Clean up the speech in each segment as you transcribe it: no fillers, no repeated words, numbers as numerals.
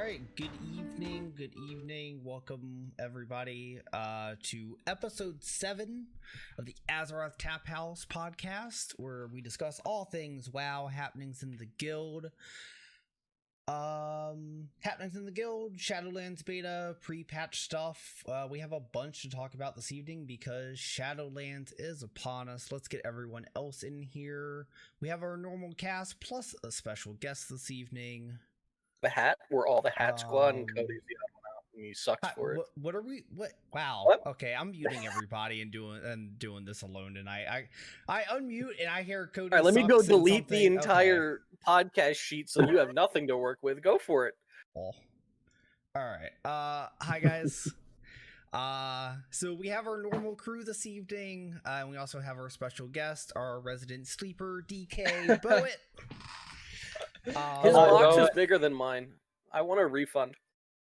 right, good evening. Welcome everybody to episode 7 of the Azeroth Taphouse podcast, where we discuss all things WoW, happenings in the guild, Shadowlands beta, pre-patch stuff. We have a bunch to talk about this evening because Shadowlands is upon us. Let's get everyone else in here. We have our normal cast plus a special guest this evening. The hat? We're all the hat squad, and Cody's the other one out, and he sucks for it. What are we? What? Wow. What? Okay, I'm muting everybody and doing this alone tonight. I unmute and I hear Cody. All right, let me go delete the something. entire podcast sheet so you have nothing to work with. Go for it. Oh. All right. Hi guys. So we have our normal crew this evening, and we also have our special guest, our resident sleeper, DK Boet. His box is bigger than mine. I want a refund.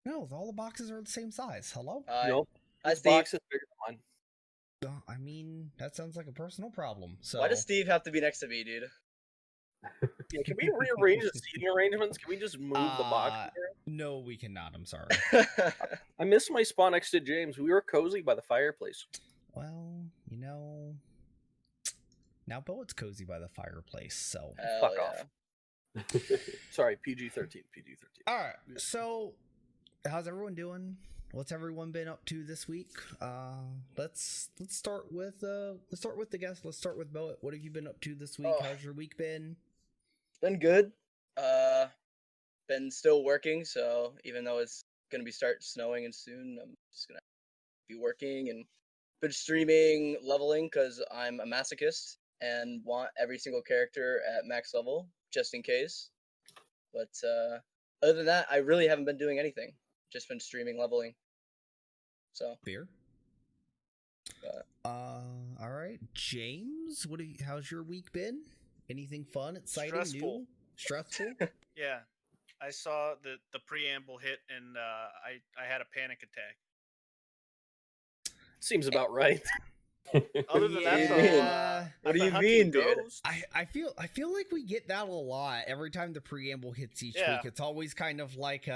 No, all the boxes are the same size. Hello? Nope. His box is bigger than mine. I mean, that sounds like a personal problem. So why does Steve have to be next to me, dude? Yeah, can we rearrange the seating arrangements? Can we just move the box? No, we cannot. I'm sorry. I miss my spot next to James. We were cozy by the fireplace. Well, you know, now Boet's cozy by the fireplace, so fuck off. Sorry, PG-13. All right, so how's everyone doing? What's everyone been up to this week? Let's start with the guest. Let's start with Boet. What have you been up to this week? How's your week been? Been good. Been still working, so even though it's gonna start snowing and soon, I'm just gonna be working and been streaming leveling because I'm a masochist and want every single character at max level just in case. But other than that, I really haven't been doing anything. Just been streaming leveling. So beer. All right, James. How's your week been? Anything fun, exciting, new, stressful? Yeah, I saw the preamble hit and I had a panic attack. Seems about right. Other than that, what do you mean, dude? I feel like we get that a lot every time the preamble hits each week. It's always kind of like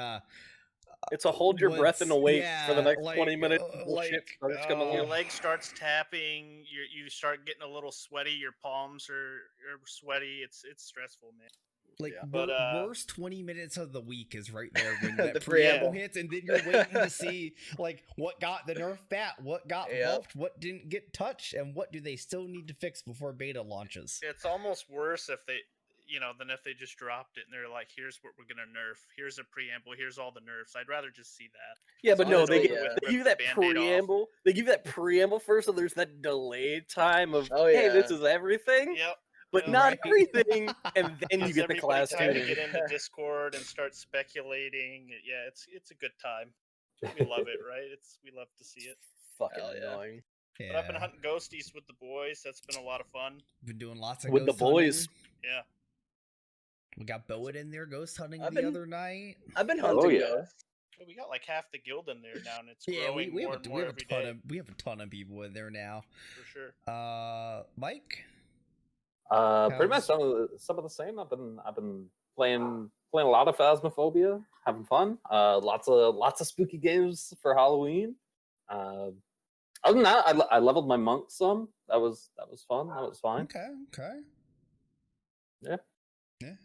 it's a hold your breath and wait for the next 20 minutes. Your leg starts tapping. You start getting a little sweaty. Your palms are sweaty. It's stressful, man. Worst 20 minutes of the week is right there when that the preamble hits, and then you're waiting to see like what got the nerf bat, what got buffed, what didn't get touched, and what do they still need to fix before beta launches. It's almost worse if they, than if they just dropped it and they're like, here's what we're gonna nerf, here's a preamble, here's all the nerfs. I'd rather just see that. Yeah, but no, they give you that preamble. They give you that preamble first, so there's that delayed time of hey, this is everything. Yep. But not everything, and then you get the class time to get into Discord and start speculating. Yeah, it's a good time. We love it, right? We love to see it. Fucking annoying. Yeah. But I've been hunting ghosties with the boys. That's been a lot of fun. Been doing lots of with the boys. Hunting. Yeah. We got Boet in there ghost hunting the other night. I've been hunting ghosts. We got like half the guild in there now, and it's growing more and more every day. We have a ton of people in there now. For sure. Mike. Pretty much some of the same. I've been playing a lot of Phasmophobia, having fun. Lots of spooky games for Halloween. Other than that, I leveled my monk some. That was fun. That was fine. Okay. Yeah.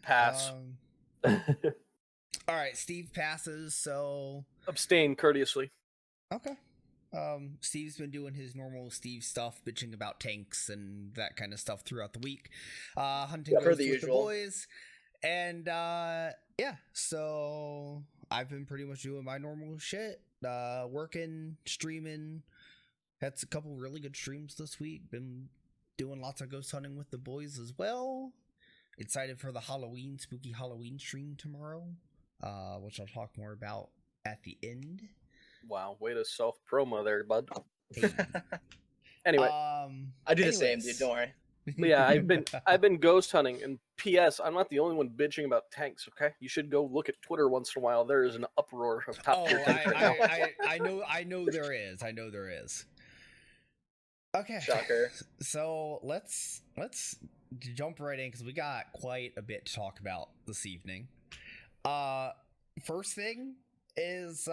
Pass. All right, Steve passes. So abstain courteously. Okay. Steve's been doing his normal Steve stuff, bitching about tanks and that kind of stuff throughout the week. Hunting with the boys. And so I've been pretty much doing my normal shit. Working, streaming. Had a couple really good streams this week. Been doing lots of ghost hunting with the boys as well. Excited for the spooky Halloween stream tomorrow, which I'll talk more about at the end. Wow, way to self-promo there, bud. Anyway, I do the same, dude. Don't worry. Yeah, I've been ghost hunting, and P.S. I'm not the only one bitching about tanks. Okay, you should go look at Twitter once in a while. There is an uproar of top tier tanks right now. I know there is. Okay. Shocker. So let's jump right in because we got quite a bit to talk about this evening. First thing, is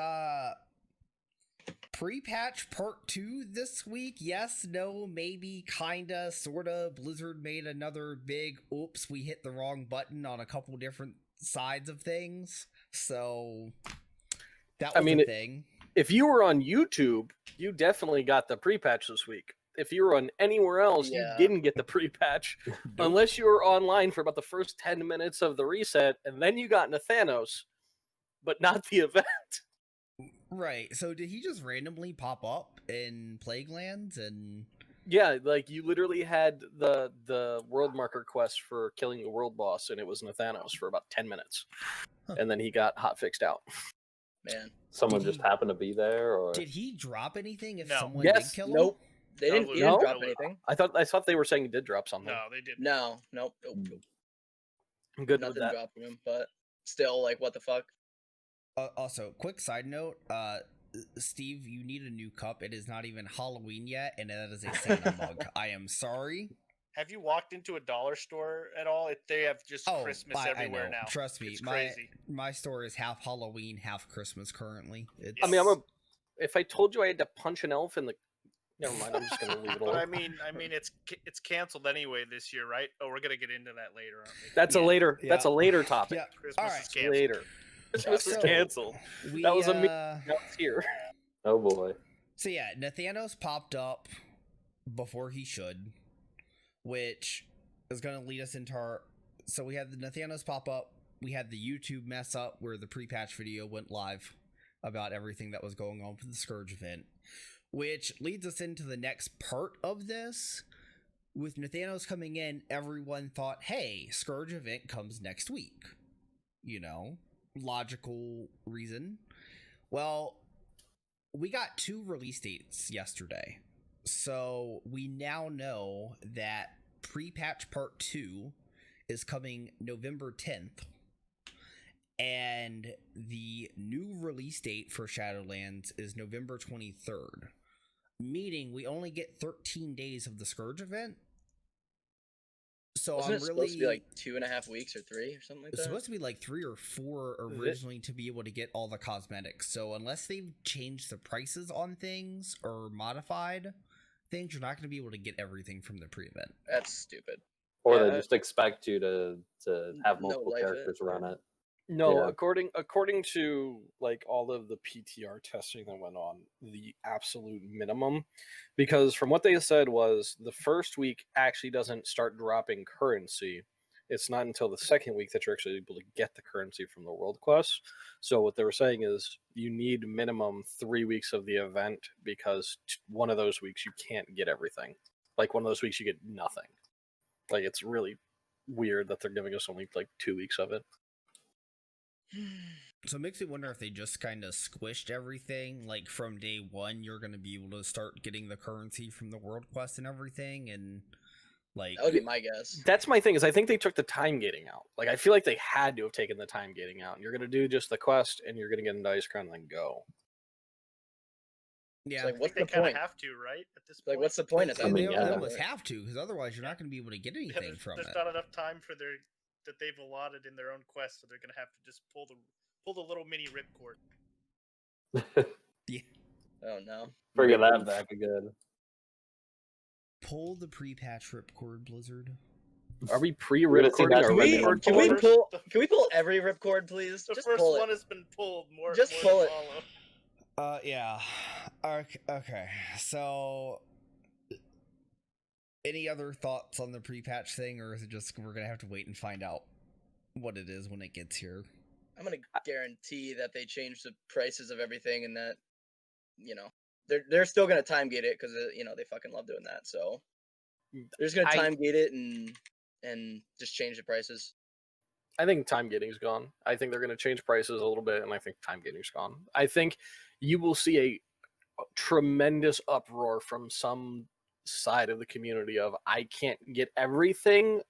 pre-patch part 2 this week? Yes, no, maybe, kinda, sorta. Blizzard made another big oops, we hit the wrong button on a couple different sides of things. So that was a thing. If you were on YouTube, you definitely got the pre-patch this week. If you were on anywhere else, you didn't get the pre-patch unless you were online for about the first 10 minutes of the reset, and then you got into Thanos, but not the event. Right. So did he just randomly pop up in Plague Lands and? Yeah, like you literally had the world marker quest for killing the world boss, and it was Nathanos for about 10 minutes, and then he got hot fixed out. Man, someone just happened to be there, or did he drop anything? If No. someone Yes. did kill him? nope. They didn't. He didn't drop No. anything. I thought they were saying he did drop something. No, they didn't. No, nope. I'm good Nothing with that. dropping him, but still, like, what the fuck? Also, quick side note, Steve, you need a new cup. It is not even Halloween yet, and that is a Santa mug. I am sorry. Have you walked into a dollar store at all? They have just Christmas everywhere I know. now. Trust me, It's crazy. my store is half Halloween, half Christmas currently. It's... I mean, if I told you I had to punch an elf in the, never mind. I'm just gonna leave it But alone. I mean, it's canceled anyway this year, right? Oh, we're gonna get into that later, aren't we? That's a later topic. Yeah. Christmas All right. is canceled. Later. Christmas is So, canceled. That was a meeting. Now it's here. oh boy. So yeah, Nathanos popped up before he should, which is going to lead us into our... So we had the Nathanos pop up, we had the YouTube mess up where the pre-patch video went live about everything that was going on for the Scourge event, which leads us into the next part of this. With Nathanos coming in, everyone thought, hey, Scourge event comes next week. You know, logical reason. Well, we got 2 release dates yesterday. So we now know that pre-patch part 2 is coming November 10th. And the new release date for Shadowlands is November 23rd. Meaning we only get 13 days of the Scourge event. So Wasn't I'm it really supposed to be like 2.5 weeks or 3 or something like it's that? supposed to be like 3 or 4 originally to be able to get all the cosmetics. So unless they've changed the prices on things or modified things, you're not going to be able to get everything from the pre-event. That's stupid. Or they just expect you to have No multiple life characters run it. No, Yeah. according to like all of the PTR testing that went on, the absolute minimum, because from what they said was the first week actually doesn't start dropping currency. It's not until the second week that you're actually able to get the currency from the world quest. So what they were saying is you need minimum 3 weeks of the event because one of those weeks you can't get everything. Like one of those weeks you get nothing. Like it's really weird that they're giving us only like 2 weeks of it. So it makes me wonder if they just kind of squished everything. Like from day 1, you're going to be able to start getting the currency from the world quest and everything. And like, That would be my guess. That's my thing, is I think they took the time gating out. Like I feel like they had to have taken the time gating out. You're gonna do just the quest and you're gonna get an Ice Crown and then go. yeah. It's like, what's They the kind point? of have to, right? At this Like, point, what's the point at that And mean, point? they yeah. almost have to, because otherwise you're not going to be able to get anything from there's it. not enough time for that they've allotted in their own quest, so they're gonna have to just pull the little mini ripcord. Yeah. Oh no. Bringing that back again. Pull the pre-patch ripcord, Blizzard. Are we We're gonna see pre-recording that our Can ripcord? Can we First- pull? Can we pull every ripcord, please? The Just first pull one it. has been pulled. More. Just more pull to it. follow. Yeah. Okay. So, any other thoughts on the pre-patch thing, or is it just we're gonna have to wait and find out what it is when it gets here? I'm gonna guarantee that they change the prices of everything, and that they're still gonna time gate it because they fucking love doing that. So they're just gonna time gate it and just change the prices. I think time gating's gone. I think they're gonna change prices a little bit, and I think time gating's gone. I think you will see a tremendous uproar from some side of the community of I can't get everything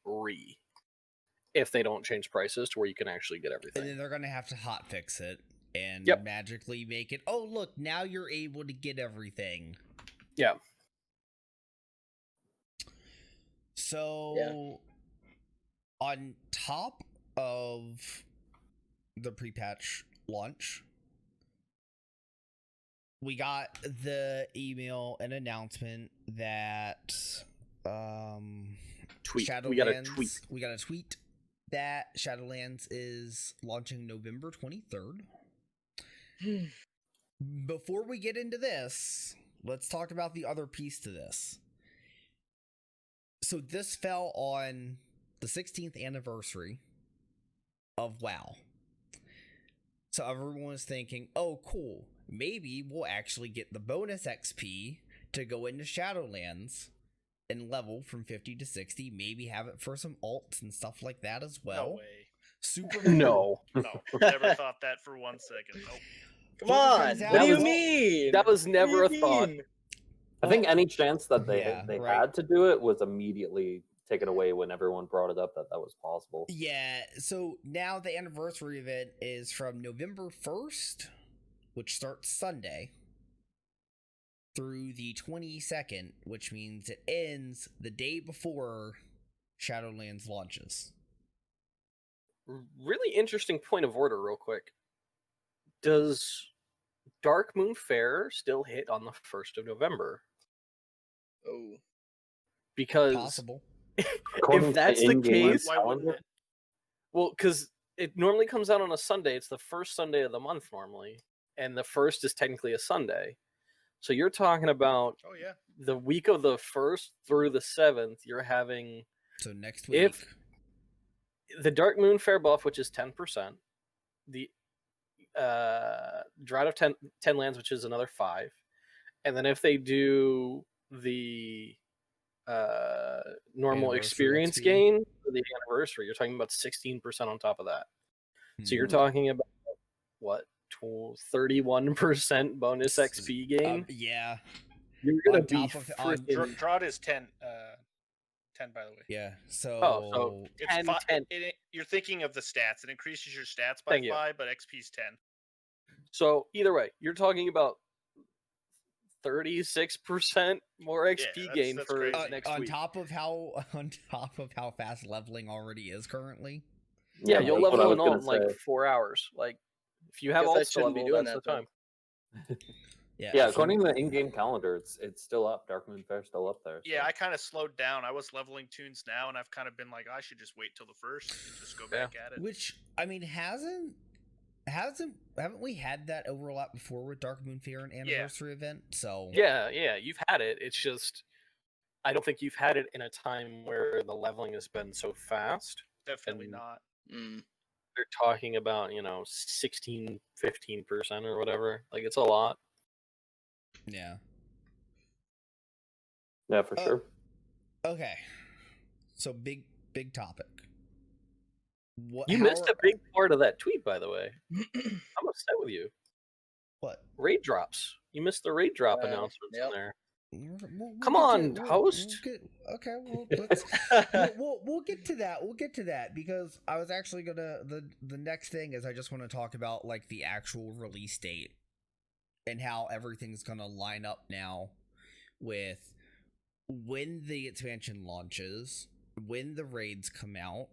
if they don't change prices to where you can actually get everything. And then they're gonna have to hot fix it and Yep. magically make it. Oh, look! Now you're able to get everything. Yeah. So, on top of the pre-patch launch, we got the email and announcement that Tweet. Shadowlands, we got a tweet that Shadowlands is launching November 23rd. Before we get into this, let's talk about the other piece to this. So this fell on the 16th anniversary of WoW. So everyone was thinking, oh, cool. Maybe we'll actually get the bonus XP to go into Shadowlands and level from 50 to 60. Maybe have it for some alts and stuff like that as well. No way. Super No. No, never thought that for 1 second. Nope. Come on. Turns out What do you that was- mean? That was never What a do you thought. mean? I think any chance that they Yeah, they right. had to do it was immediately taken away when everyone brought it up that was possible. Yeah, so now the anniversary event is from November 1st, which starts Sunday, through the 22nd, which means it ends the day before Shadowlands launches. Really interesting point of order, real quick. Does Dark Moon Fair still hit on the 1st of November? Oh. Because Possible. According if to that's the in-game case, Why wouldn't calendar, it? well, because it normally comes out on a Sunday. It's the first Sunday of the month normally, and the 1st is technically a Sunday. So you're talking about Oh yeah. the week of the 1st through the 7th. You're having So next week. If- the Dark Moon Fair buff, which is 10%, the Drought of 10 lands, which is another 5, and then if they do the normal Anniversary experience XP. gain for the anniversary, you're talking about 16% on top of that. So you're Mhm. talking about what, 31% bonus XP gain? Yeah, You're gonna on be top of- on- freaking. Drought is 10. 10, by the way. yeah. So, So It's 10, 10. You're thinking of the stats. It increases your stats by Thank you. 5, but XP's 10. So either way, you're talking about 36% more XP that's- gain that's for crazy. next on week. top of how fast leveling already is currently. Yeah, Yeah, you'll that's what level I in was all gonna in like say. 4 hours. Like, if you have Guess I alts to shouldn't be level, doing that's that, the though. time. Yeah, Yeah, so- according to the in-game calendar, it's still up. Dark Moon Fair's still up there. Yeah, so. I kind of slowed down. I was leveling tunes now, and I've kind of been like, I should just wait till the 1st and just go back at it. Which, I mean, haven't we had that overlap before with Dark Moon Fair and anniversary event? So Yeah, you've had it. It's just, I don't think you've had it in a time where the leveling has been so fast. Definitely and- not. Mm. They're talking about, 16, 15% or whatever. Like, it's a lot. yeah. Yeah, for sure. Okay. So big topic. What You how missed are- a big part of that tweet, by the way. I'm upset with you. what? Raid drops. You missed the raid drop Well, announcements yep. in there. We'll Come get on, to- host. Okay, well, let's we'll get to that. We'll get to that because I was actually gonna the next thing is I just want to talk about like the actual release date and how everything's gonna line up now with when the expansion launches, when the raids come out.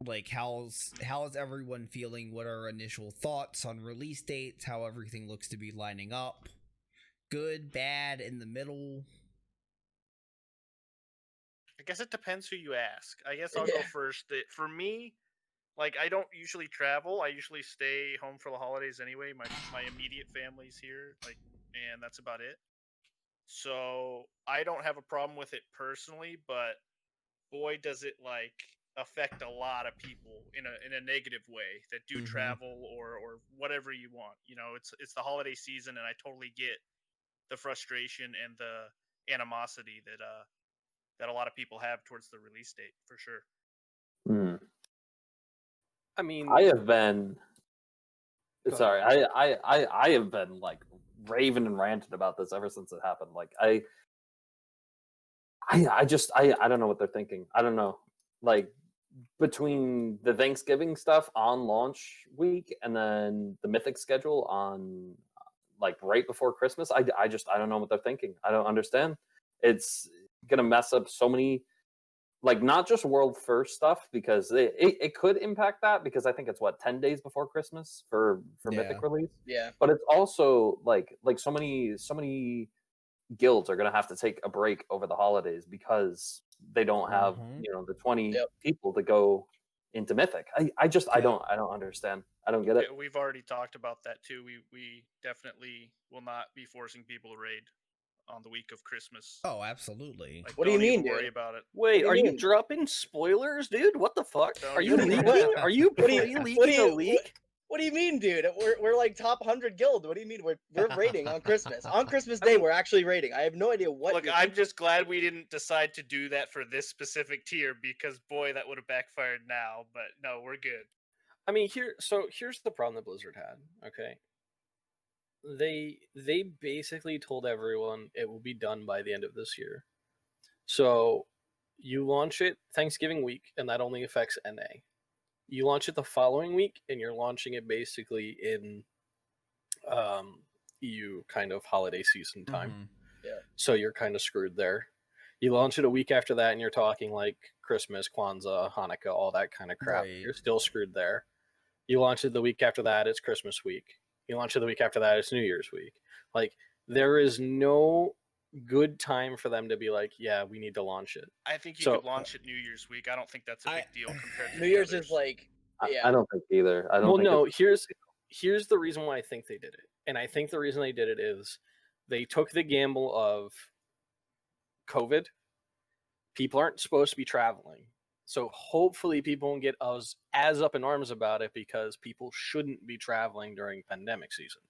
Like how's everyone feeling? What are initial thoughts on release dates? How everything looks to be lining up? Good, bad, in the middle. I guess it depends who you ask. I guess I'll go Yeah. first. For me, like I don't usually travel. I usually stay home for the holidays anyway. My immediate family's here, like, and that's about it. So I don't have a problem with it personally, but boy, does it like affect a lot of people in a negative way that do Mhm. travel or whatever you want. It's the holiday season, and I totally get the frustration and the animosity that a lot of people have towards the release date for sure. Hmm. I mean, I have been. Go Sorry, I have been like raving and ranting about this ever since it happened. Like I don't know what they're thinking. I don't know. Like between the Thanksgiving stuff on launch week and then the Mythic schedule on like right before Christmas, I don't know what they're thinking. I don't understand. It's gonna mess up so many like not just world first stuff, because it could impact that, because I think it's 10 days before Christmas for Mythic release. Yeah. But it's also like so many guilds are going to have to take a break over the holidays because they don't have the 20 people to go into Mythic. I don't understand. I don't get it. Yeah, we've already talked about that too. We definitely will not be forcing people to raid on the week of Christmas. Oh, absolutely. Like, What do you mean, worry dude? about it. Wait, are you mean? dropping spoilers, dude? What the fuck? Don't Are you even worry leaking? about it. Are you What do you- pre-leaking a leak? What do you mean, dude? We're like top 100 guild. What do you mean? We're raiding on Christmas. On Christmas Day, we're actually raiding. I have no idea what. Look, I'm just glad we didn't decide to do that for this specific tier, because boy, that would have backfired now. But no, we're good. I mean, here's the problem that Blizzard had. Okay, they basically told everyone it will be done by the end of this year. So you launch it Thanksgiving week, and that only affects NA. You launch it the following week, and you're launching it basically in EU kind of holiday season time. Yeah. So you're kind of screwed there. You launch it a week after that, and you're talking like Christmas, Kwanzaa, Hanukkah, all that kind of crap. Right. You're still screwed there. You launch it the week after that, it's Christmas week. You launch it the week after that, it's New Year's week. Like, there is no good time for them to be like, yeah, we need to launch it. I think you So- could launch it New Year's week. I don't think that's a big deal compared to New the Year's others. is like, yeah. I don't think either. I don't. Well, think no. it's- Here's the reason why I think they did it, and I think the reason they did it is they took the gamble of COVID. People aren't supposed to be traveling, so hopefully people won't get as up in arms about it, because people shouldn't be traveling during pandemic season,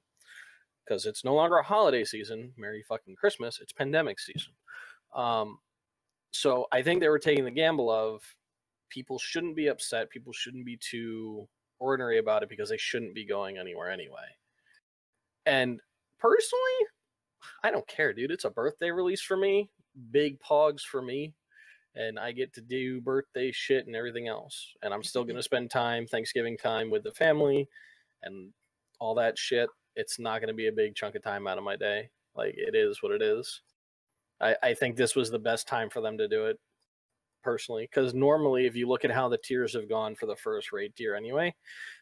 because it's no longer a holiday season. Merry fucking Christmas! It's pandemic season. So I think they were taking the gamble of people shouldn't be upset. People shouldn't be too ordinary about it, because they shouldn't be going anywhere anyway. And personally, I don't care, dude. It's a birthday release for me. Big pogs for me. And I get to do birthday shit and everything else. And I'm still going to spend Thanksgiving time with the family and all that shit. It's not going to be a big chunk of time out of my day. Like, it is what it is. I think this was the best time for them to do it, personally, because normally if you look at how the tiers have gone for the first raid tier anyway,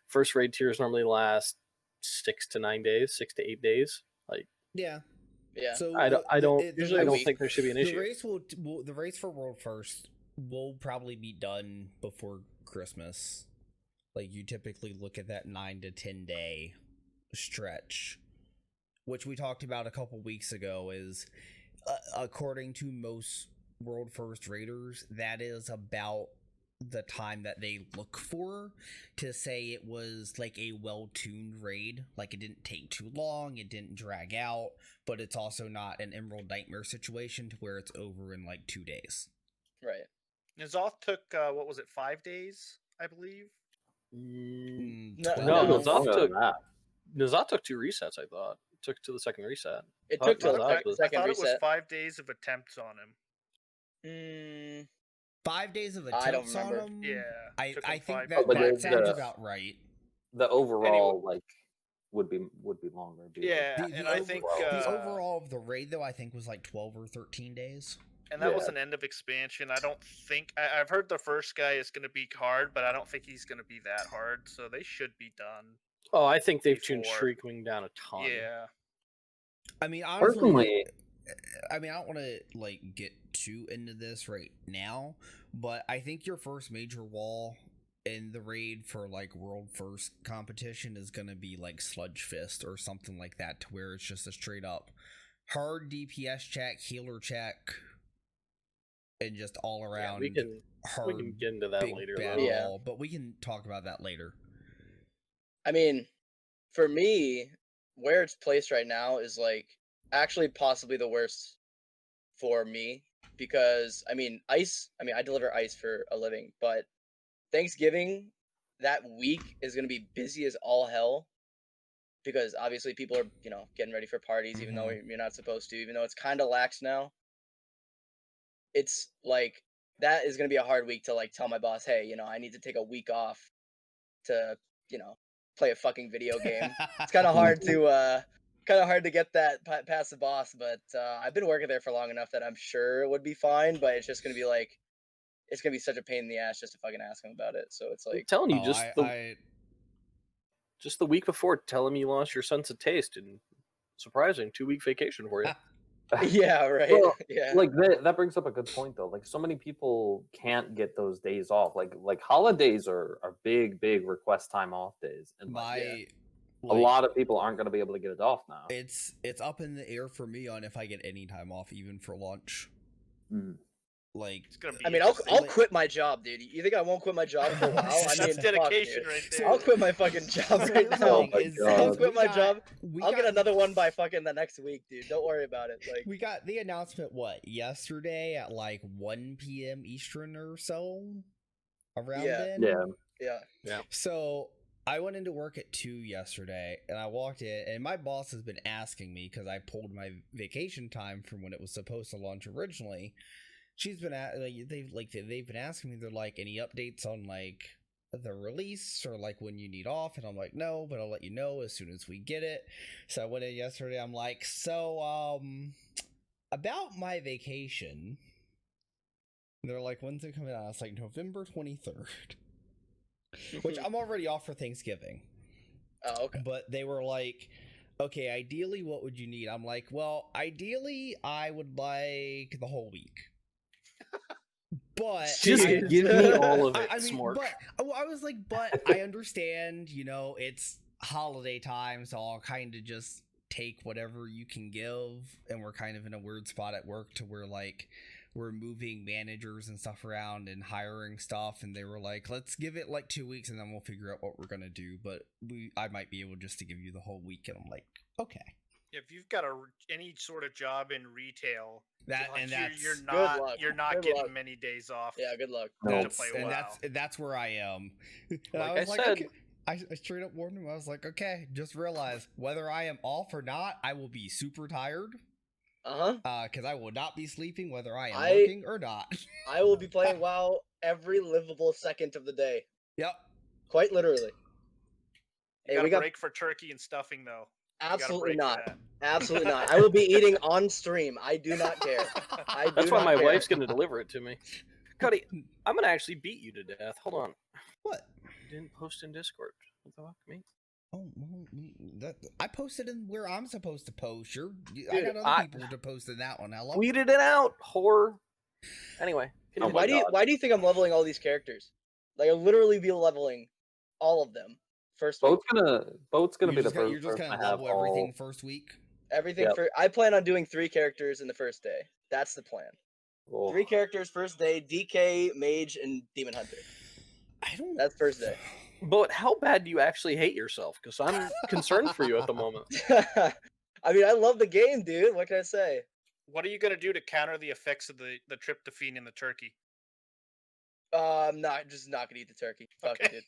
first raid tiers normally last 6 to 8 days. Like, Yeah. So I don't usually a week. think there should be an the issue. race the race for World First will probably be done before Christmas. Like, you typically look at that 9 to 10 day stretch, which we talked about a couple weeks ago. Is according to most World First raiders, that is about the time that they look for to say it was like a well-tuned raid. Like, it didn't take too long, it didn't drag out, but it's also not an Emerald Nightmare situation to where it's over in like 2 days. Right. Azeroth took what was it, 5 days, I believe. No, No, no. Nazat took 2 resets. I thought took to the second reset. It I took thought till Nazat the was- I second thought it was reset. 5 days of attempts on him. 5 days of I don't attempts on remember. them. Yeah, I took him think 5 that, but that there's sounds the- about right. The overall like would be longer. Yeah, The and I over- think the overall of the raid, though, I think was like 12 or 13 days. and that was Yeah. an end of expansion. I don't think I've heard the first guy is going to be hard, but I don't think he's going to be that hard. So they should be done. Oh, I think they've tuned Before. Shriekwing down a ton. Yeah, I mean, honestly, Personally, I mean, I don't want to like get too into this right now, but I think your first major wall in the raid for like World First competition is gonna be like Sludge Fist or something like that, to where it's just a straight up hard DPS check, healer check, and just all Yeah, around we can hard get into that big later. bad Though. Yeah. wall. But we can talk about that later. I mean, for me, where it's placed right now is like actually possibly the worst for me, because I mean, I deliver ice for a living, but Thanksgiving that week is going to be busy as all hell, because obviously people are, getting ready for parties, even though you're not supposed to, even though it's kind of lax now. It's like that is going to be a hard week to like tell my boss, hey, I need to take a week off to, play a fucking video game. It's kind of hard to get that past the boss, but I've been working there for long enough that I'm sure it would be fine. But it's just gonna be like, it's gonna be such a pain in the ass just to fucking ask him about it. So it's I'm like, telling you, I just the week before, tell him you lost your sense of taste, and surprising 2-week vacation for you. yeah, right, Well, yeah, like that brings up a good point though. Like so many people can't get those days off. Like holidays are big request time off days, and like, a lot of people aren't going to be able to get it off now. It's up in the air for me on if I get any time off, even for lunch. Mm. Like, It's gonna be I mean, I'll like- quit my job, dude. You think I won't quit my job for a while? I That's mean, dedication fuck, right dude. there. I'll quit my fucking job So right here's the now. Oh thing my is- God. I'll is quit we my got- job. we I'll got- get another one by fucking the next week, dude. Don't worry about it. Like, We got the announcement, yesterday at like 1 p.m. Eastern or so? Around Yeah. then? yeah, So I went into work at 2 yesterday, and I walked in, and my boss has been asking me because I pulled my vacation time from when it was supposed to launch originally. She's been they've been asking me, they're like, any updates on like the release or like when you need off, and I'm like, no, but I'll let you know as soon as we get it. So I went in yesterday. I'm like, so about my vacation. They're like, when's it coming out? It's like November 23rd. Which I'm already off for Thanksgiving. Oh, okay. But they were like, okay, ideally, what would you need? I'm like, well, ideally, I would like the whole week. But Just I- give me all of it, I mean, Smork. but I was like, but I understand, it's holiday time, so I'll kind of just take whatever you can give. And we're kind of in a weird spot at work to where like we're moving managers and stuff around and hiring stuff, and they were like, let's give it like 2 weeks and then we'll figure out what we're gonna do. But I might be able just to give you the whole week. And I'm like, okay. If you've got any sort of job in retail, you're Good not luck. you're not Good getting luck. many days off. Yeah, good luck. No. to play WoW. That's where I am. And Like was I said- okay. I straight up warned him. I was like, okay, just realize whether I am off or not, I will be super tired. Because I will not be sleeping whether I am working or not. I will be playing WoW every livable second of the day. Yep. Quite literally. You Hey, got we a got break for turkey and stuffing though. You gotta absolutely break for not. that. Absolutely not. I will be eating on stream. I do not care. I do That's why not my care. wife's going to deliver it to me. Cuddy, I'm going to actually beat you to death. Hold on. What? You didn't post in Discord. What the fuck, me? Oh, well, I posted in where I'm supposed to post. I Dude, got other people to post in that one. Hello? Tweeted it out, whore. Anyway. Oh continue. my God. Why do you think I'm leveling all these characters? Like, I'll literally be leveling all of them first week. Boat's gonna be the first You're just person gonna to have level everything all. first week. Everything Yep. for I plan on doing 3 characters in the first day. That's the plan. Oh. 3 characters first day: DK, Mage, and Demon Hunter. I don't. That's first day. But how bad do you actually hate yourself? Because I'm concerned for you at the moment. I mean, I love the game, dude. What can I say? What are you gonna do to counter the effects of the tryptophan in the turkey? I'm just not gonna eat the turkey. Fuck it, Okay.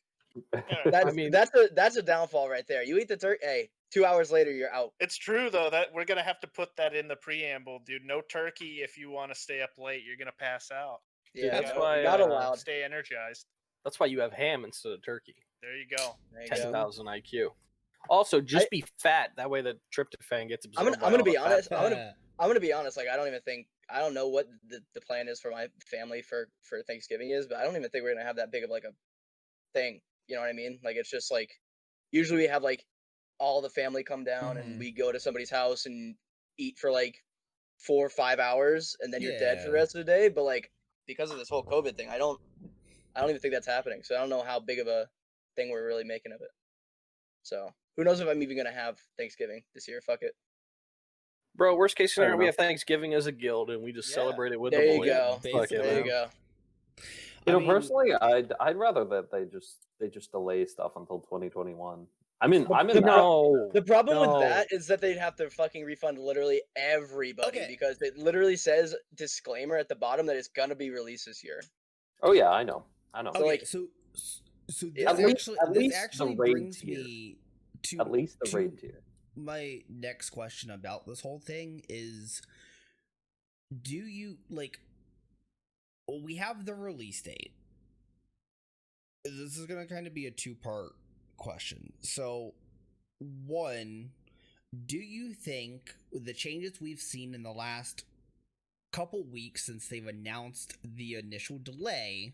dude. Alright. That's that's a downfall right there. You eat the turkey. Hey, 2 hours later, you're out. It's true though that we're gonna have to put that in the preamble, dude. No turkey if you want to stay up late. You're gonna pass out. Yeah, that's no, why, not uh, allowed. Stay energized. That's why you have ham instead of turkey. There you go. There you go. 10,000 IQ. Also, just be fat. That way the tryptophan gets I'm absorbed. gonna by be all the honest. fat. I'm gonna be honest. Like, I don't know what the plan is for my family for Thanksgiving is, but I don't even think we're gonna have that big of like a thing. You know what I mean? Like, it's just like usually we have like all the family come down and we go to somebody's house and eat for like 4 or 5 hours, and then you're dead for the Yeah. rest of the day. But like, because of this whole COVID thing, I don't even think that's happening. So I don't know how big of a thing we're really making of it. So who knows if I'm even gonna have Thanksgiving this year? Fuck it. Bro, worst case scenario, we know. have Thanksgiving as a guild and we just Yeah. celebrate it with There the you boys. go. Fuck it, There man. you go. You I know, mean- personally, I'd rather that they just delay stuff until 2021. I mean, I'm in that. No. The problem No. with that is that they'd have to fucking refund literally everybody Okay. because it literally says disclaimer at the bottom that it's gonna be released this year. Oh yeah, I know. So, Okay, like- so At this least- at least the actually raid brings tier. me to At least the to raid tier. my next question about this whole thing is, do you like? We have the release date. This is gonna kind of be a 2-part question. So, one, do you think the changes we've seen in the last couple weeks since they've announced the initial delay.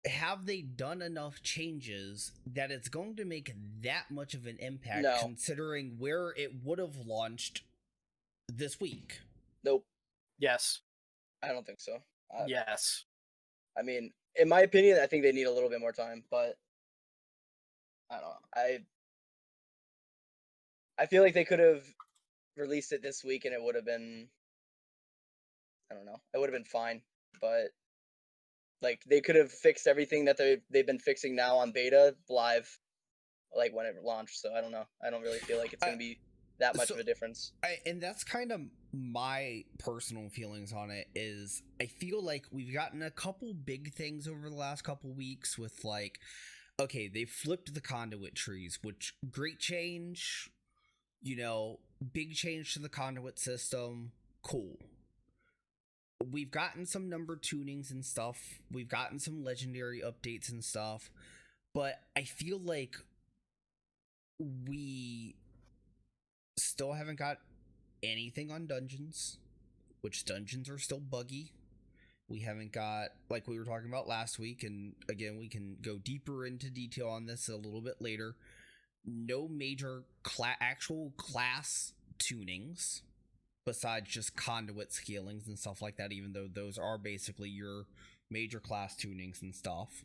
Have they done enough changes that it's going to make that much of an impact, No. considering where it would have launched this week? Nope. Yes. I don't think so. Yes. I mean, in my opinion, I think they need a little bit more time, but I don't know. I feel like they could have released it this week and it would have been, I don't know, it would have been fine. But like they could have fixed everything that they've been fixing now on beta live, like when it launched. So I don't know. I don't really feel like it's gonna be that much of a difference. And that's kind of my personal feelings on it. Is I feel like we've gotten a couple big things over the last couple weeks with like, okay, they flipped the conduit trees, which great change. You know, big change to the conduit system. Cool. We've gotten some number tunings and stuff. We've gotten some legendary updates and stuff. But I feel like we still haven't got anything on dungeons, which dungeons are still buggy. We haven't got, like we were talking about last week, and again, we can go deeper into detail on this a little bit later. No major actual class tunings besides just conduit scalings and stuff like that, even though those are basically your major class tunings and stuff.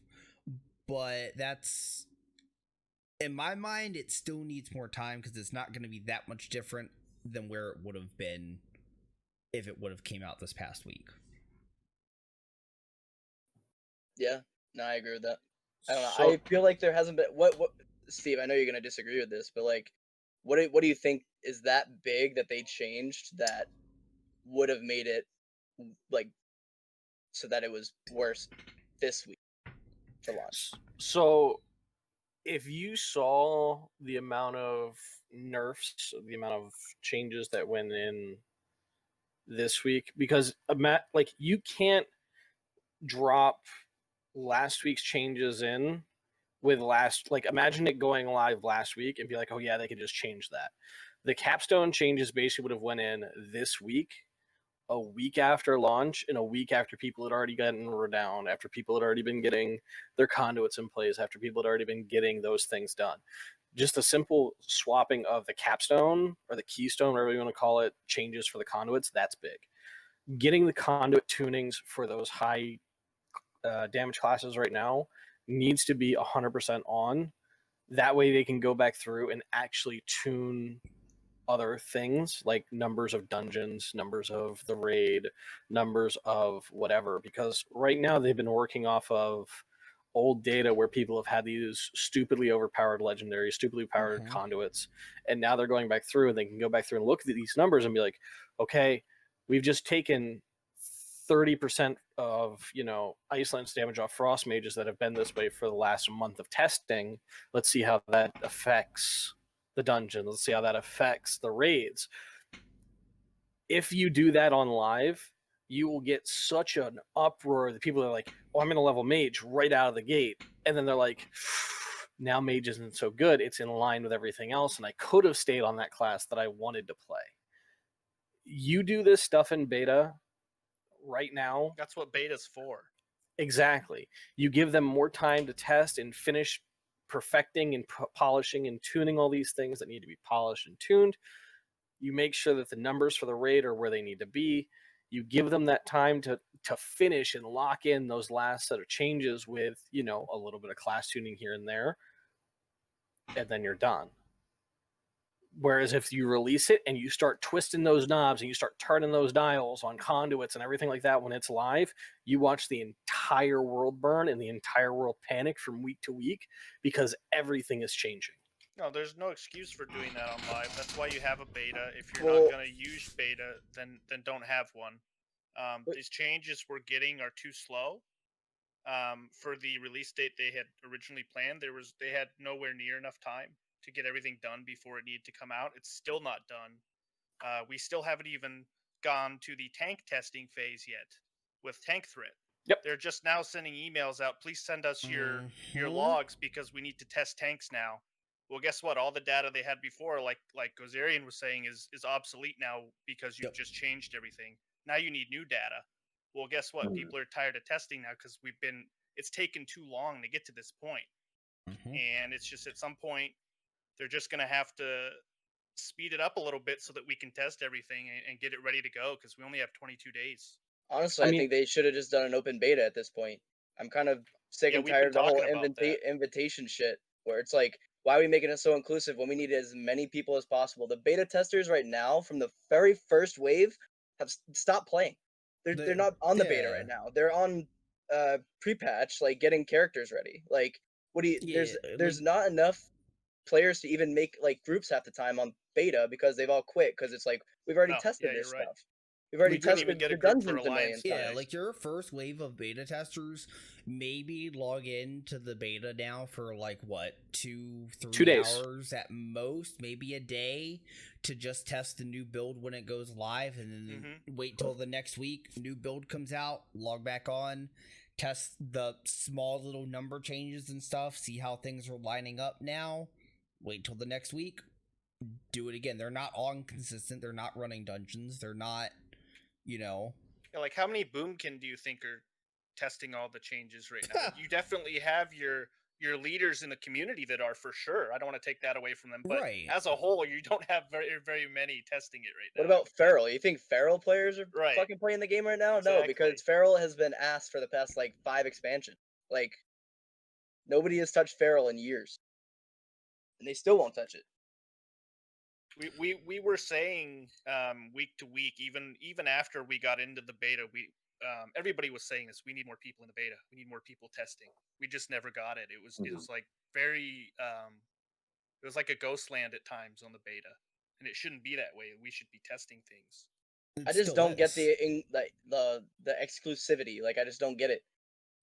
But that's, in my mind, it still needs more time because it's not going to be that much different than where it would have been if it would have came out this past week. Yeah, no, I agree with that. I don't know. So- I feel like there hasn't been what Steve, I know you're gonna disagree with this, but like, what do you think is that big that they changed that would have made it like so that it was worse this week for launch? So, if you saw the amount of nerfs, the amount of changes that went in this week, because like you can't drop last week's changes in with like imagine it going live last week and be like, oh yeah, they could just change that. The capstone changes basically would have went in this week, a week after launch, and a week after people had already gotten Redound, after people had already been getting their conduits in place, after people had already been getting those things done. Just a simple swapping of the capstone or the keystone, whatever you want to call it, changes for the conduits, that's big. Getting the conduit tunings for those high damage classes right now needs to be 100% on. That way they can go back through and actually tune other things like numbers of dungeons, numbers of the raid, numbers of whatever, because right now they've been working off of old data where people have had these stupidly overpowered legendaries, stupidly powered conduits, and now they're going back through and they can go back through and look at these numbers and be like, okay, we've just taken 30% of, you know, ice lance damage off frost mages that have been this way for the last month of testing. Let's see how that affects the dungeon. Let's see how that affects the raids. If you do that on live, you will get such an uproar that people are like, oh, I'm going to level mage right out of the gate. And then they're like, now mage isn't so good. It's in line with everything else. And I could have stayed on that class that I wanted to play. You do this stuff in beta right now. That's what beta's for. Exactly. You give them more time to test and finish perfecting and polishing and tuning all these things that need to be polished and tuned. You make sure that the numbers for the raid are where they need to be. You give them that time to finish and lock in those last set of changes with, you know, a little bit of class tuning here and there, and then you're done. Whereas if you release it and you start twisting those knobs and you start turning those dials on conduits and everything like that when it's live, you watch the entire world burn and the entire world panic from week to week because everything is changing. No, there's no excuse for doing that on live. That's why you have a beta. If you're not going to use beta, then don't have one. These changes we're getting are too slow. For the release date they had originally planned, they had nowhere near enough time to get everything done before it needed to come out. It's still not done. We still haven't even gone to the tank testing phase yet with tank threat. Yep. They're just now sending emails out. Please send us your logs because we need to test tanks now. Well, guess what? All the data they had before, like Gozerian was saying, is obsolete now because you've just changed everything. Now you need new data. Well, guess what? People are tired of testing now because it's taken too long to get to this point. And it's just at some point they're just going to have to speed it up a little bit so that we can test everything and get it ready to go because we only have 22 days. Honestly, I think they should have just done an open beta at this point. I'm kind of sick and tired of the whole invitation shit where it's like, why are we making it so inclusive when we need as many people as possible? The beta testers right now from the very first wave have stopped playing. They're not on the beta right now. They're on pre-patch, like getting characters ready. Like, what do you? There's not enough players to even make like groups half the time on beta because they've all quit because it's like we've already tested this stuff. We've already tested the dungeons a million times. Yeah, like your first wave of beta testers maybe log into the beta now for like what 2-3 hours at most, maybe a day to just test the new build when it goes live, and then wait till the next week, new build comes out, log back on, test the small little number changes and stuff, see how things are lining up now, wait till the next week, do it again. They're not all inconsistent, they're not running dungeons, they're not, you know. Yeah, like how many boomkin do you think are testing all the changes right now? You definitely have your leaders in the community that are, for sure. I don't want to take that away from them, but as a whole, you don't have very many testing it right now. What about Feral? You think Feral players are fucking playing the game right now? Exactly. No, because Feral has been asked for the past like 5 expansions. Like, nobody has touched Feral in years, and they still won't touch it. We were saying week to week, even after we got into the beta, everybody was saying this: we need more people in the beta, we need more people testing. We just never got it. It was like very it was like a ghost land at times on the beta, and it shouldn't be that way. We should be testing things. I just don't get the exclusivity. Like, I just don't get it.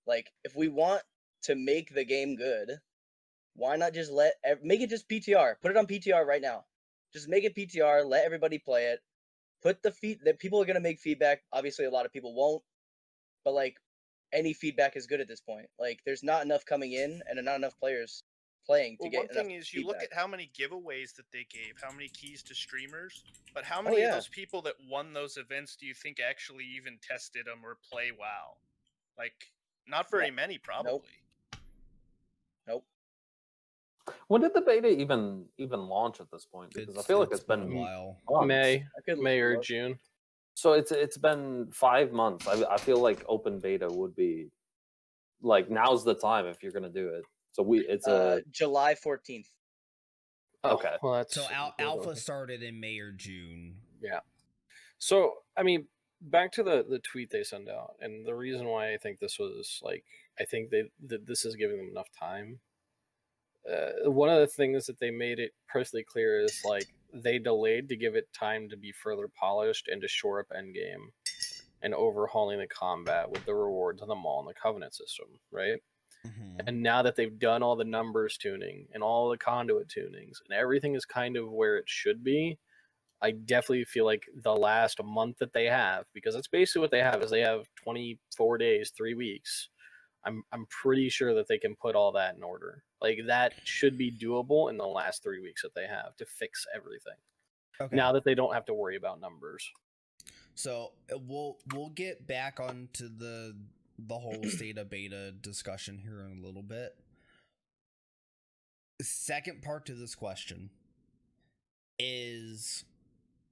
Like, if we want to make the game good, why not just make it just PTR? Put it on PTR right now. Just make it PTR, let everybody play it. Put that people are going to make feedback. Obviously, a lot of people won't. But, like, any feedback is good at this point. Like, there's not enough coming in and not enough players playing to get enough one thing is, you feedback. look at how many giveaways that they gave, how many keys to streamers, but how many of those people that won those events do you think actually even tested them or play WoW? Like, not very many, probably. Nope. When did the beta even launch at this point? Because I feel like it's been a while. May or June. So it's been 5 months. I feel like open beta would be like, now's the time if you're gonna do it. So it's July 14th. Okay. Well, that's so alpha started in May or June. Yeah. So I mean, back to the tweet they sent out, and the reason why I think this was like, I think this is giving them enough time. One of the things that they made it personally clear is like they delayed to give it time to be further polished and to shore up endgame and overhauling the combat with the rewards and the maul and the covenant system, right? And now that they've done all the numbers tuning and all the conduit tunings and everything is kind of where it should be, I definitely feel like the last month that they have, because that's basically what they have, is they have 24 days, 3 weeks. I'm pretty sure that they can put all that in order. Like, that should be doable in the last 3 weeks that they have to fix everything. Okay. Now that they don't have to worry about numbers. So we'll get back onto the whole state of beta discussion here in a little bit. The second part to this question is,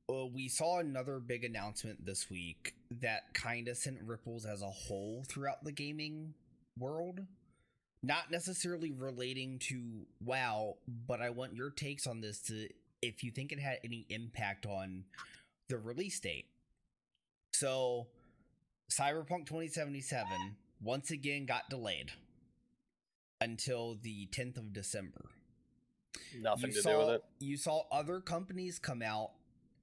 we saw another big announcement this week that kind of sent ripples as a whole throughout the gaming world. Not necessarily relating to WoW, but I want your takes on this, if you think it had any impact on the release date. So, Cyberpunk 2077 once again got delayed until the 10th of December. Nothing to do with it. You saw other companies come out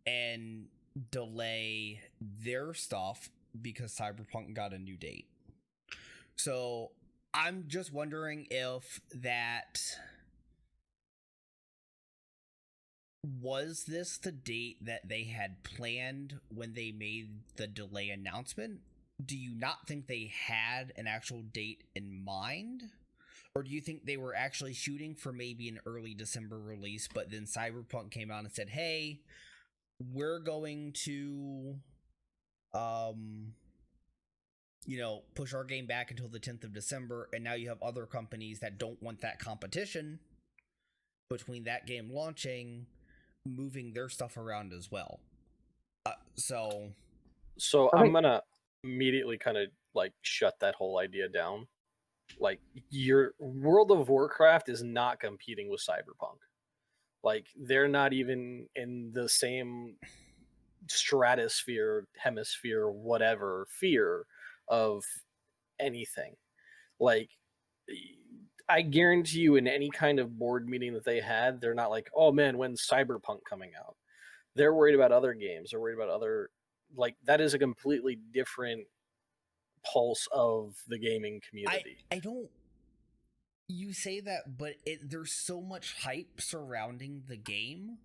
and delay their stuff because Cyberpunk got a new date. So, I'm just wondering if was this the date that they had planned when they made the delay announcement? Do you not think they had an actual date in mind? Or do you think they were actually shooting for maybe an early December release, but then Cyberpunk came out and said, hey, we're going to, push our game back until the 10th of December, and now you have other companies that don't want that competition between that game launching, moving their stuff around as well. So I'm gonna immediately kind of like shut that whole idea down. Like, your World of Warcraft is not competing with Cyberpunk. Like, they're not even in the same stratosphere, hemisphere, whatever fear of anything. Like, I guarantee you, in any kind of board meeting that they had, they're not like, oh man, when's Cyberpunk coming out? They're worried about other games. They're worried about other, like, that is a completely different pulse of the gaming community. I don't. You say that, but there's so much hype surrounding the game.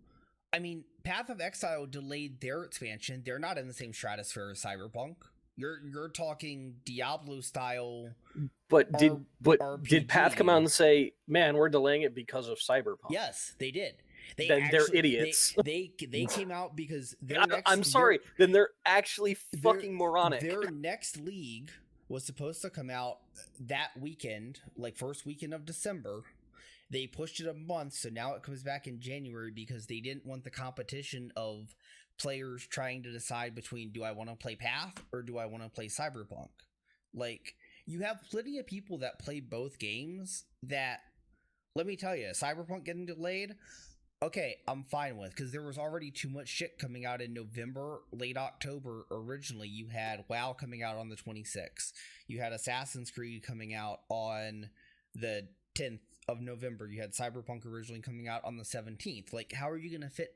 I mean, Path of Exile delayed their expansion. They're not in the same stratosphere as Cyberpunk. You're talking Diablo style. But did Path come out and say, "Man, we're delaying it because of Cyberpunk"? Yes, they did. They're idiots. They came out because I'm sorry. Then they're actually fucking moronic. Their next league was supposed to come out that weekend, like first weekend of December. They pushed it a month, so now it comes back in January because they didn't want the competition of players trying to decide between, do I want to play Path or do I want to play Cyberpunk? Like, you have plenty of people that play both games that, let me tell you, Cyberpunk getting delayed, okay, I'm fine with, because there was already too much shit coming out in November, late October. Originally, you had WoW coming out on the 26th. You had Assassin's Creed coming out on the 10th of November. You had Cyberpunk originally coming out on the 17th. Like, how are you going to fit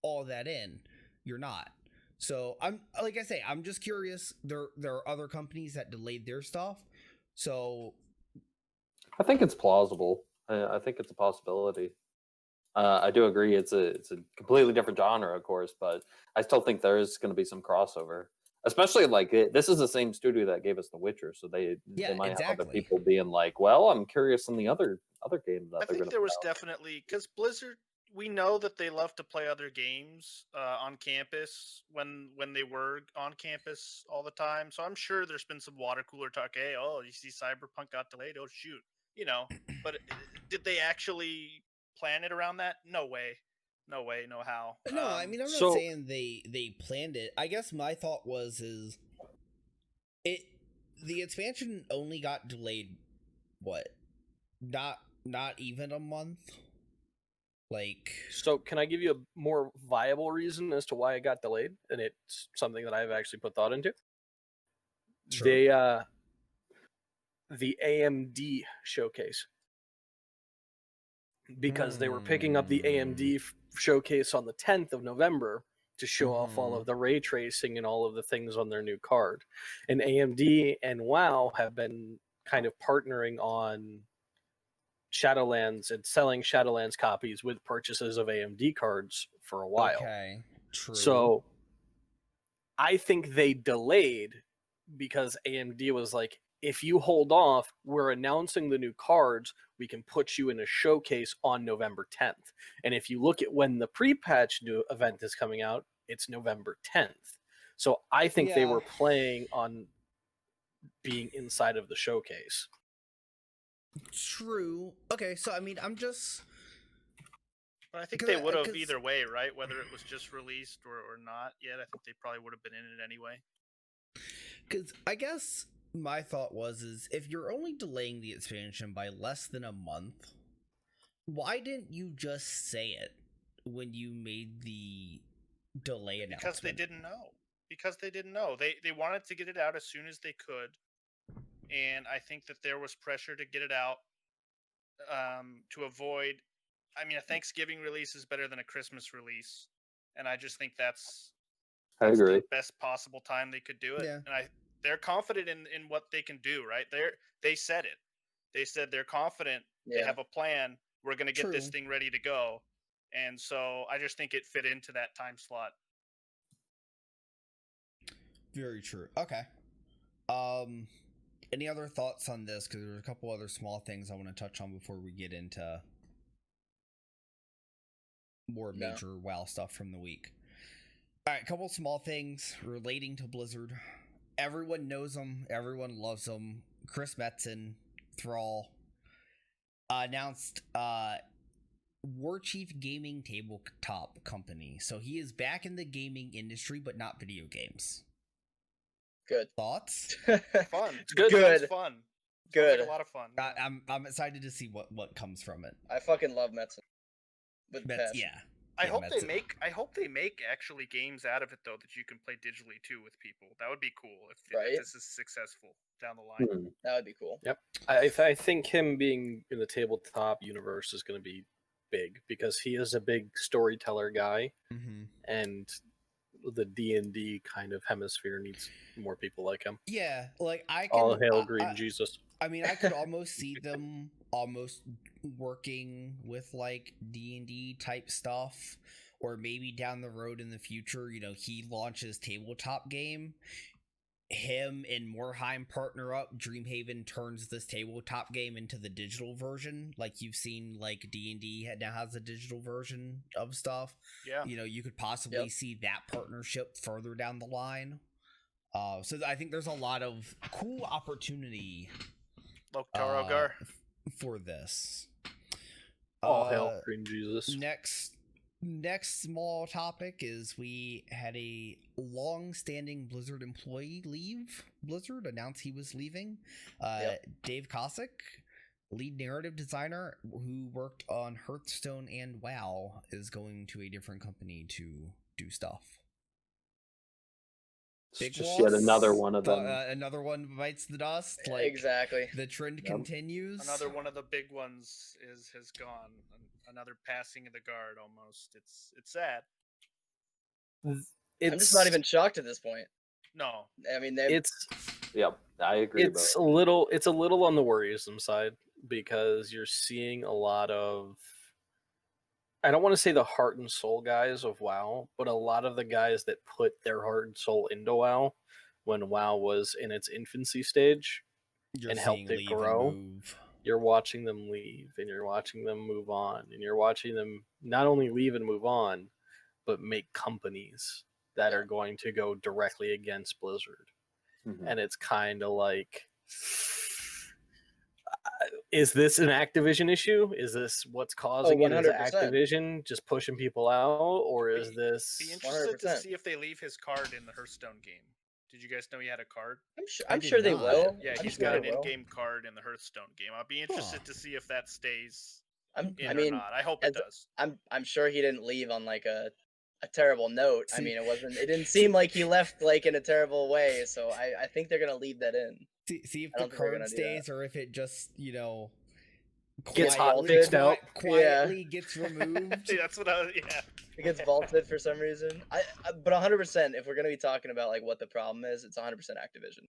all that in? You're not. So, I'm like I say, I'm just curious. There are other companies that delayed their stuff. So, I think it's plausible. I think it's a possibility. I do agree it's a completely different genre, of course, but I still think there's going to be some crossover. Especially like this is the same studio that gave us The Witcher, so they might have other people being like, "Well, I'm curious on the other games that I think there was definitely, because Blizzard, we know that they love to play other games on campus when they were on campus all the time. So I'm sure there's been some water cooler talk. Hey, oh, you see Cyberpunk got delayed? Oh shoot, But did they actually plan it around that? No way, no how. No, I mean, I'm not saying they planned it. I guess my thought was the expansion only got delayed, what, not even a month. Like, so can I give you a more viable reason as to why it got delayed? And it's something that I've actually put thought into. Sure. The AMD showcase, because they were picking up the AMD showcase on the 10th of November to show off all of the ray tracing and all of the things on their new card. And AMD and WoW have been kind of partnering on Shadowlands and selling Shadowlands copies with purchases of AMD cards for a while. Okay, true. So I think they delayed because AMD was like, if you hold off, we're announcing the new cards, we can put you in a showcase on November 10th. And if you look at when the pre-patch new event is coming out, it's November 10th. So I think they were playing on being inside of the showcase. True. Okay, so I mean, But I think they would have either way, right? Whether it was just released or not yet, I think they probably would have been in it anyway. Because I guess my thought was if you're only delaying the expansion by less than a month, why didn't you just say it when you made the delay announcement? Because they didn't know. They wanted to get it out as soon as they could, and I think that there was pressure to get it out to avoid. I mean, a Thanksgiving release is better than a Christmas release, and I just think that's I agree. The best possible time they could do it. Yeah. And they're confident in what they can do, right? They said it. They said they're confident. Yeah. They have a plan. We're going to get this thing ready to go. And so I just think it fit into that time slot. Very true. Okay. And any other thoughts on this? Because there's a couple other small things I want to touch on before we get into more major WoW stuff from the week. All right, a couple small things relating to Blizzard. Everyone knows them. Everyone loves them. Chris Metzen, Thrall, announced War Chief Gaming Tabletop Company. So he is back in the gaming industry, but not video games. Good. Thoughts? Fun. It's good. Good. Sounds fun. Good. Sounds like a lot of fun. I'm excited to see what comes from it. I fucking love Metzen. With That's, passion. yeah. I hope Metzen. they make actually games out of it though that you can play digitally too with people. That would be cool if Right? this is successful down the line. That would be cool. Yep. I think him being in the tabletop universe is going to be big because he is a big storyteller guy, and the D&D kind of hemisphere needs more people like him. Yeah, like I can. All hail Green Jesus. I mean, I could almost see them almost working with like D&D type stuff, or maybe down the road in the future, you know, he launches tabletop game, him and Morheim partner up, Dreamhaven turns this tabletop game into the digital version, like you've seen like D&D now has a digital version of stuff. Yeah, you know, you could possibly see that partnership further down the line. So I think there's a lot of cool opportunity for this. All hail Green Jesus. Next small topic is we had a long-standing Blizzard employee leave. Blizzard announced he was leaving. Dave Cossack, lead narrative designer who worked on Hearthstone and WoW, is going to a different company to do stuff. Big just yet another one of them. Another one bites the dust. Like, exactly. The trend continues. Another one of the big ones has gone. Another passing of the guard almost. It's sad. I'm just not even shocked at this point. No. I mean, Yep, I agree. It's a little on the worrisome side because you're seeing a lot of, I don't want to say the heart and soul guys of WoW, but a lot of the guys that put their heart and soul into WoW when WoW was in its infancy stage and helped it grow. You're watching them leave, and you're watching them move on, and you're watching them not only leave and move on, but make companies that are going to go directly against Blizzard. And it's kind of like, is this an Activision issue? Is this what's causing it? Is Activision just pushing people out, or is this? Be interested to see if they leave his card in the Hearthstone game. Did you guys know he had a card? I'm sure they will. Yeah, he's got an in-game card in the Hearthstone game. I'll be interested to see if that stays or not. I hope it does. I'm sure he didn't leave on like a terrible note. I mean, it didn't seem like he left like in a terrible way. So I think they're gonna leave that in. See if the card stays or if it just, you know, gets fixed out. Quietly gets removed. That's what It gets vaulted for some reason. But 100%, if we're gonna be talking about like what the problem is, it's 100% Activision.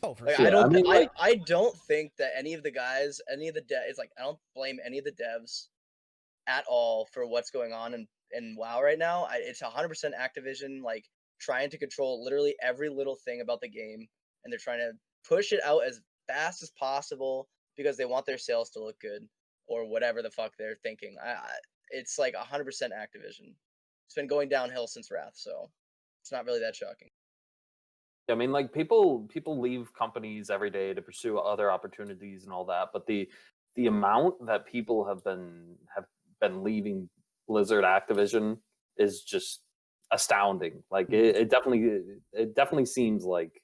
Oh, for like, sure. I don't think that any of the guys, any of the it's like I don't blame any of the devs at all for what's going on in WoW right now. It's 100% Activision, like trying to control literally every little thing about the game, and they're trying to push it out as fast as possible because they want their sales to look good or whatever the fuck they're thinking. It's like 100% Activision. It's been going downhill since Wrath, so it's not really that shocking. I mean, like people leave companies every day to pursue other opportunities and all that, but the amount that people have been leaving Blizzard Activision is just astounding. Like it definitely seems like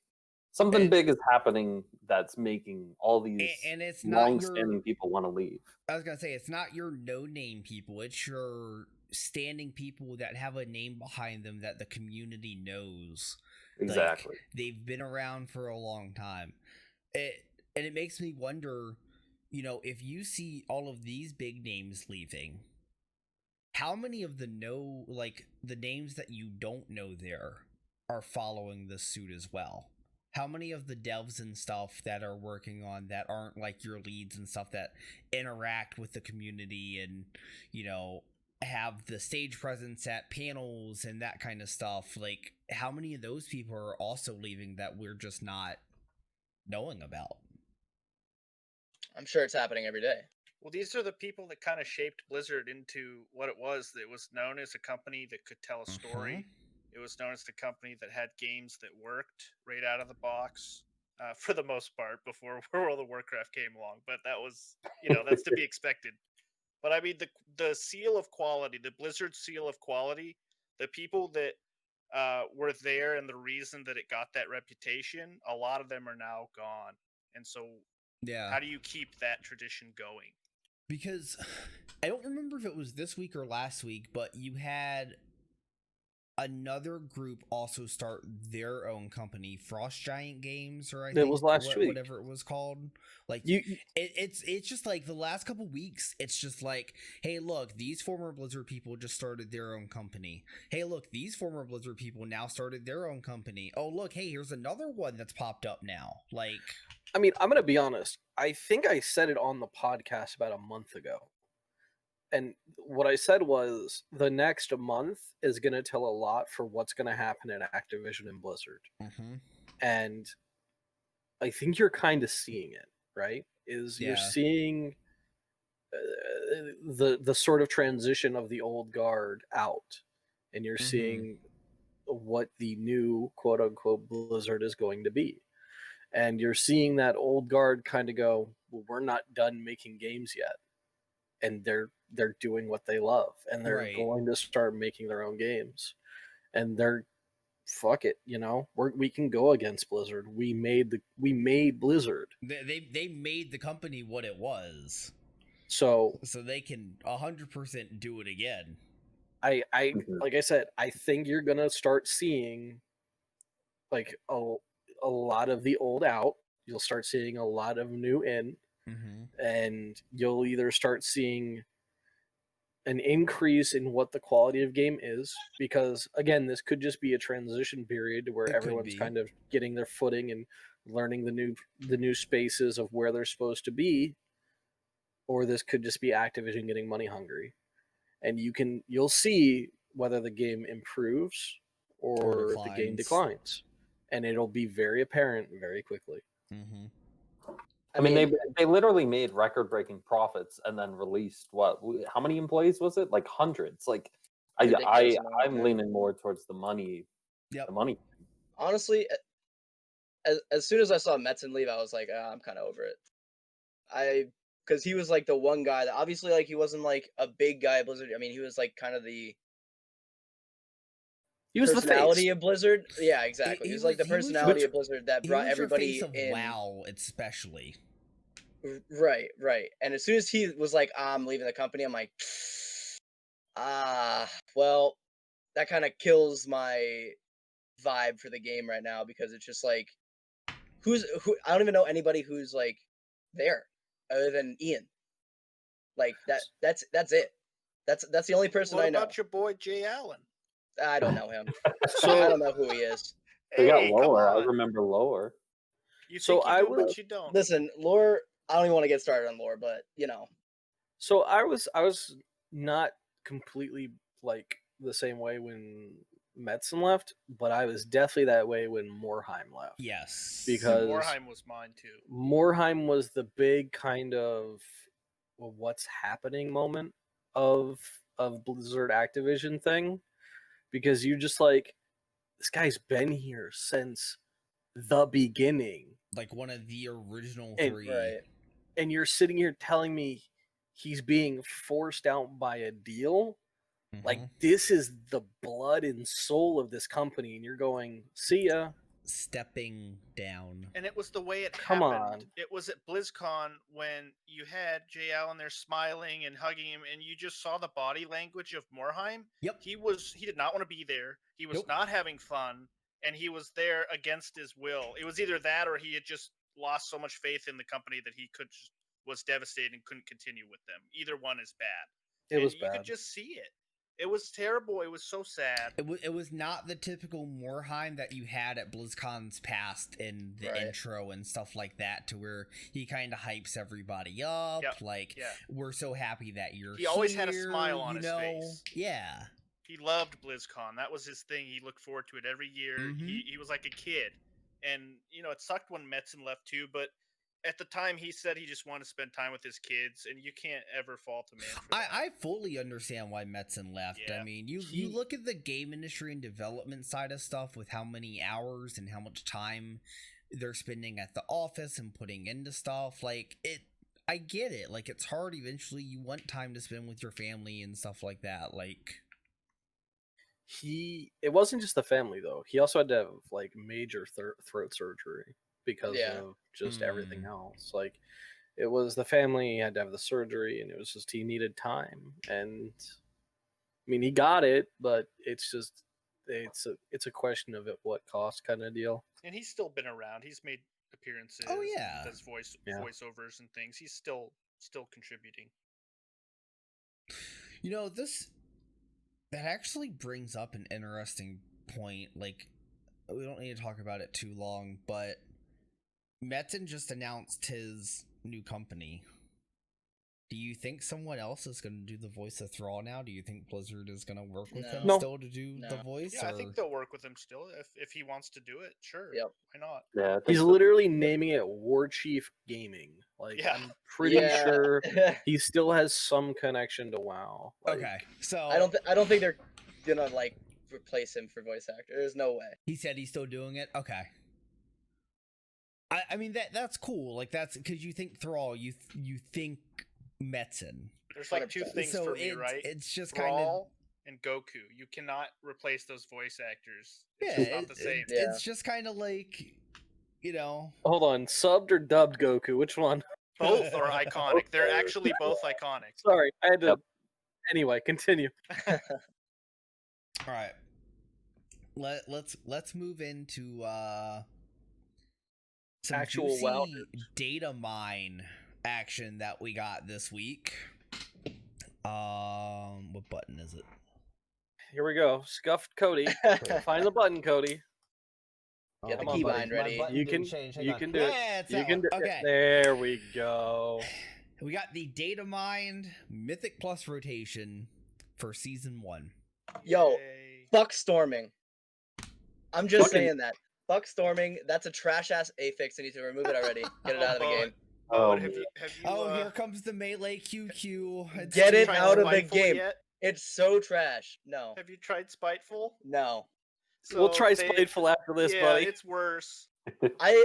something big is happening that's making all these and it's long-standing people want to leave. I was gonna say it's not your no-name people; it's your standing people that have a name behind them that the community knows. Exactly, like, they've been around for a long time. And it makes me wonder, you know, if you see all of these big names leaving, how many of the names that you don't know there are following this suit as well? How many of the devs and stuff that are working on that aren't like your leads and stuff that interact with the community and, you know, have the stage presence at panels and that kind of stuff? Like, how many of those people are also leaving that we're just not knowing about? I'm sure it's happening every day. Well, these are the people that kind of shaped Blizzard into what it was. It was known as a company that could tell a story. It was known as the company that had games that worked right out of the box, for the most part, before World of Warcraft came along. But that was, that's to be expected. But I mean, the seal of quality, the Blizzard seal of quality, the people that were there and the reason that it got that reputation, a lot of them are now gone. And so, Yeah. how do you keep that tradition going? Because I don't remember if it was this week or last week, but you had another group also start their own company, Frost Giant Games, or It was last week. whatever it was called. Like it's just like the last couple weeks, it's just like, hey, look, these former Blizzard people just started their own company. Hey, look, these former Blizzard people now started their own company. Oh, look, hey, here's another one that's popped up now. Like, I mean, I'm gonna be honest. I think I said it on the podcast about a month ago. And what I said was the next month is going to tell a lot for what's going to happen at Activision and Blizzard. Mm-hmm. And I think you're kind of seeing it, right? You're seeing the sort of transition of the old guard out, and you're seeing what the new quote unquote Blizzard is going to be. And you're seeing that old guard kind of go, well, we're not done making games yet. And they're doing what they love, and they're going to start making their own games, and they're fuck it, we can go against Blizzard. We made Blizzard. They made the company what it was, so they can 100% do it again. I like I said, I think you're gonna start seeing like a lot of the old out. You'll start seeing a lot of new in. And you'll either start seeing an increase in what the quality of game is, because again, this could just be a transition period where everyone's kind of getting their footing and learning the new spaces of where they're supposed to be, or this could just be Activision getting money hungry, and you'll see whether the game improves or the game declines, and it'll be very apparent very quickly. I mean, they literally made record-breaking profits and then released how many employees was it? Like hundreds. Like I'm leaning more towards the money. Yep. The money. Honestly, as soon as I saw Metzen leave, I was like, I'm kind of over it. Because he was like the one guy that obviously like he wasn't like a big guy at Blizzard. I mean, he was like kind of the personality of Blizzard. Yeah, exactly. He was like the personality of Blizzard that brought everybody in. WoW, especially. Right. And as soon as he was like, I'm leaving the company, I'm like, well, that kind of kills my vibe for the game right now, because it's just like, who I don't even know anybody who's like there other than Ian. Like that's it. That's the only person I know. What about your boy Jay Allen? I don't know him. I don't know who he is. They got Lore. I remember Lore. You think you do, but you don't. Listen, Lore. I don't even want to get started on Lore, but So I was not completely like the same way when Metzen left, but I was definitely that way when Morheim left. Yes, because Morheim was mine too. Morheim was the big kind of what's happening moment of Blizzard Activision thing, because you just like, this guy's been here since the beginning, like one of the original three. Right. And you're sitting here telling me he's being forced out by a deal? Like, this is the blood and soul of this company, and you're going, see ya. Stepping down. And it was the way it Come happened. on. It was at BlizzCon when you had Jay Allen there smiling and hugging him, and you just saw the body language of Morheim. Yep. He did not want to be there. He was not having fun, and he was there against his will. It was either that or he had just lost so much faith in the company that he was devastated and couldn't continue with them. Either one is bad. It was bad. You could just see it. It was terrible. It was so sad. It was not the typical Morheim that you had at BlizzCon's past in the intro and stuff like that, to where he kind of hypes everybody up. We're so happy that you're here. He always had a smile on his face. Yeah. He loved BlizzCon. That was his thing. He looked forward to it every year. He was like a kid. And, it sucked when Metzen left too, but at the time he said he just wanted to spend time with his kids, and you can't ever fault a man for that. I fully understand why Metzen left. Yeah. I mean, you look at the game industry and development side of stuff with how many hours and how much time they're spending at the office and putting into stuff. Like, I get it. Like, it's hard. Eventually, you want time to spend with your family and stuff like that. Like, it wasn't just the family though. He also had to have like major throat surgery because of just everything else. Like, it was the family, he had to have the surgery, and it was just he needed time. And I mean, he got it, but it's just it's a question of at what cost kind of deal. And he's still been around. He's made appearances. Oh, yeah. Does voiceovers and things. He's still contributing. you know, that actually brings up an interesting point. Like, we don't need to talk about it too long, but Metzen just announced his new company. Do you think someone else is going to do the voice of Thrall now? Do you think Blizzard is going to work with him still to do the voice? Yeah, I think they'll work with him still if he wants to do it. Sure. Yep. Why not? Yeah, He's literally naming it War Chief Gaming. Like, I'm pretty sure he still has some connection to WoW. Like, okay, so I don't think they're gonna like replace him for voice actor. There's no way. he said he's still doing it. Okay. I mean that's cool. Like, that's because you think Thrall, you think Metzen. There's like two 100%. things So for me, right? it's just kind of Thrall and Goku. You cannot replace those voice actors. It's yeah, just not the same. It's just kind of like, you know. hold on, subbed or dubbed Goku? Which one? Both are iconic. They're actually both iconic. Sorry, I had to. Anyway, continue. All right. Let's move into some Actual juicy WoW data mine action that we got this week. What button is it? Here we go. Scuffed Cody. Find the button, Cody. Get the Come on, key buddy. bind ready. You can do it. Yeah, it's You that can one. do it. Okay. There we go. We got the data mined Mythic Plus rotation for season 1. Yo, Yay. fuck storming. I'm just Fucking- saying that. Fuck storming. That's a trash ass affix. I need to remove it already. Get it out of the game. Oh, Have you, Here comes the melee QQ. It's Get it too out of the hard. Spiteful game. Yet? It's so trash. No. Have you tried Spiteful? No. We'll try they- Spiteful after this, yeah, buddy. it's worse.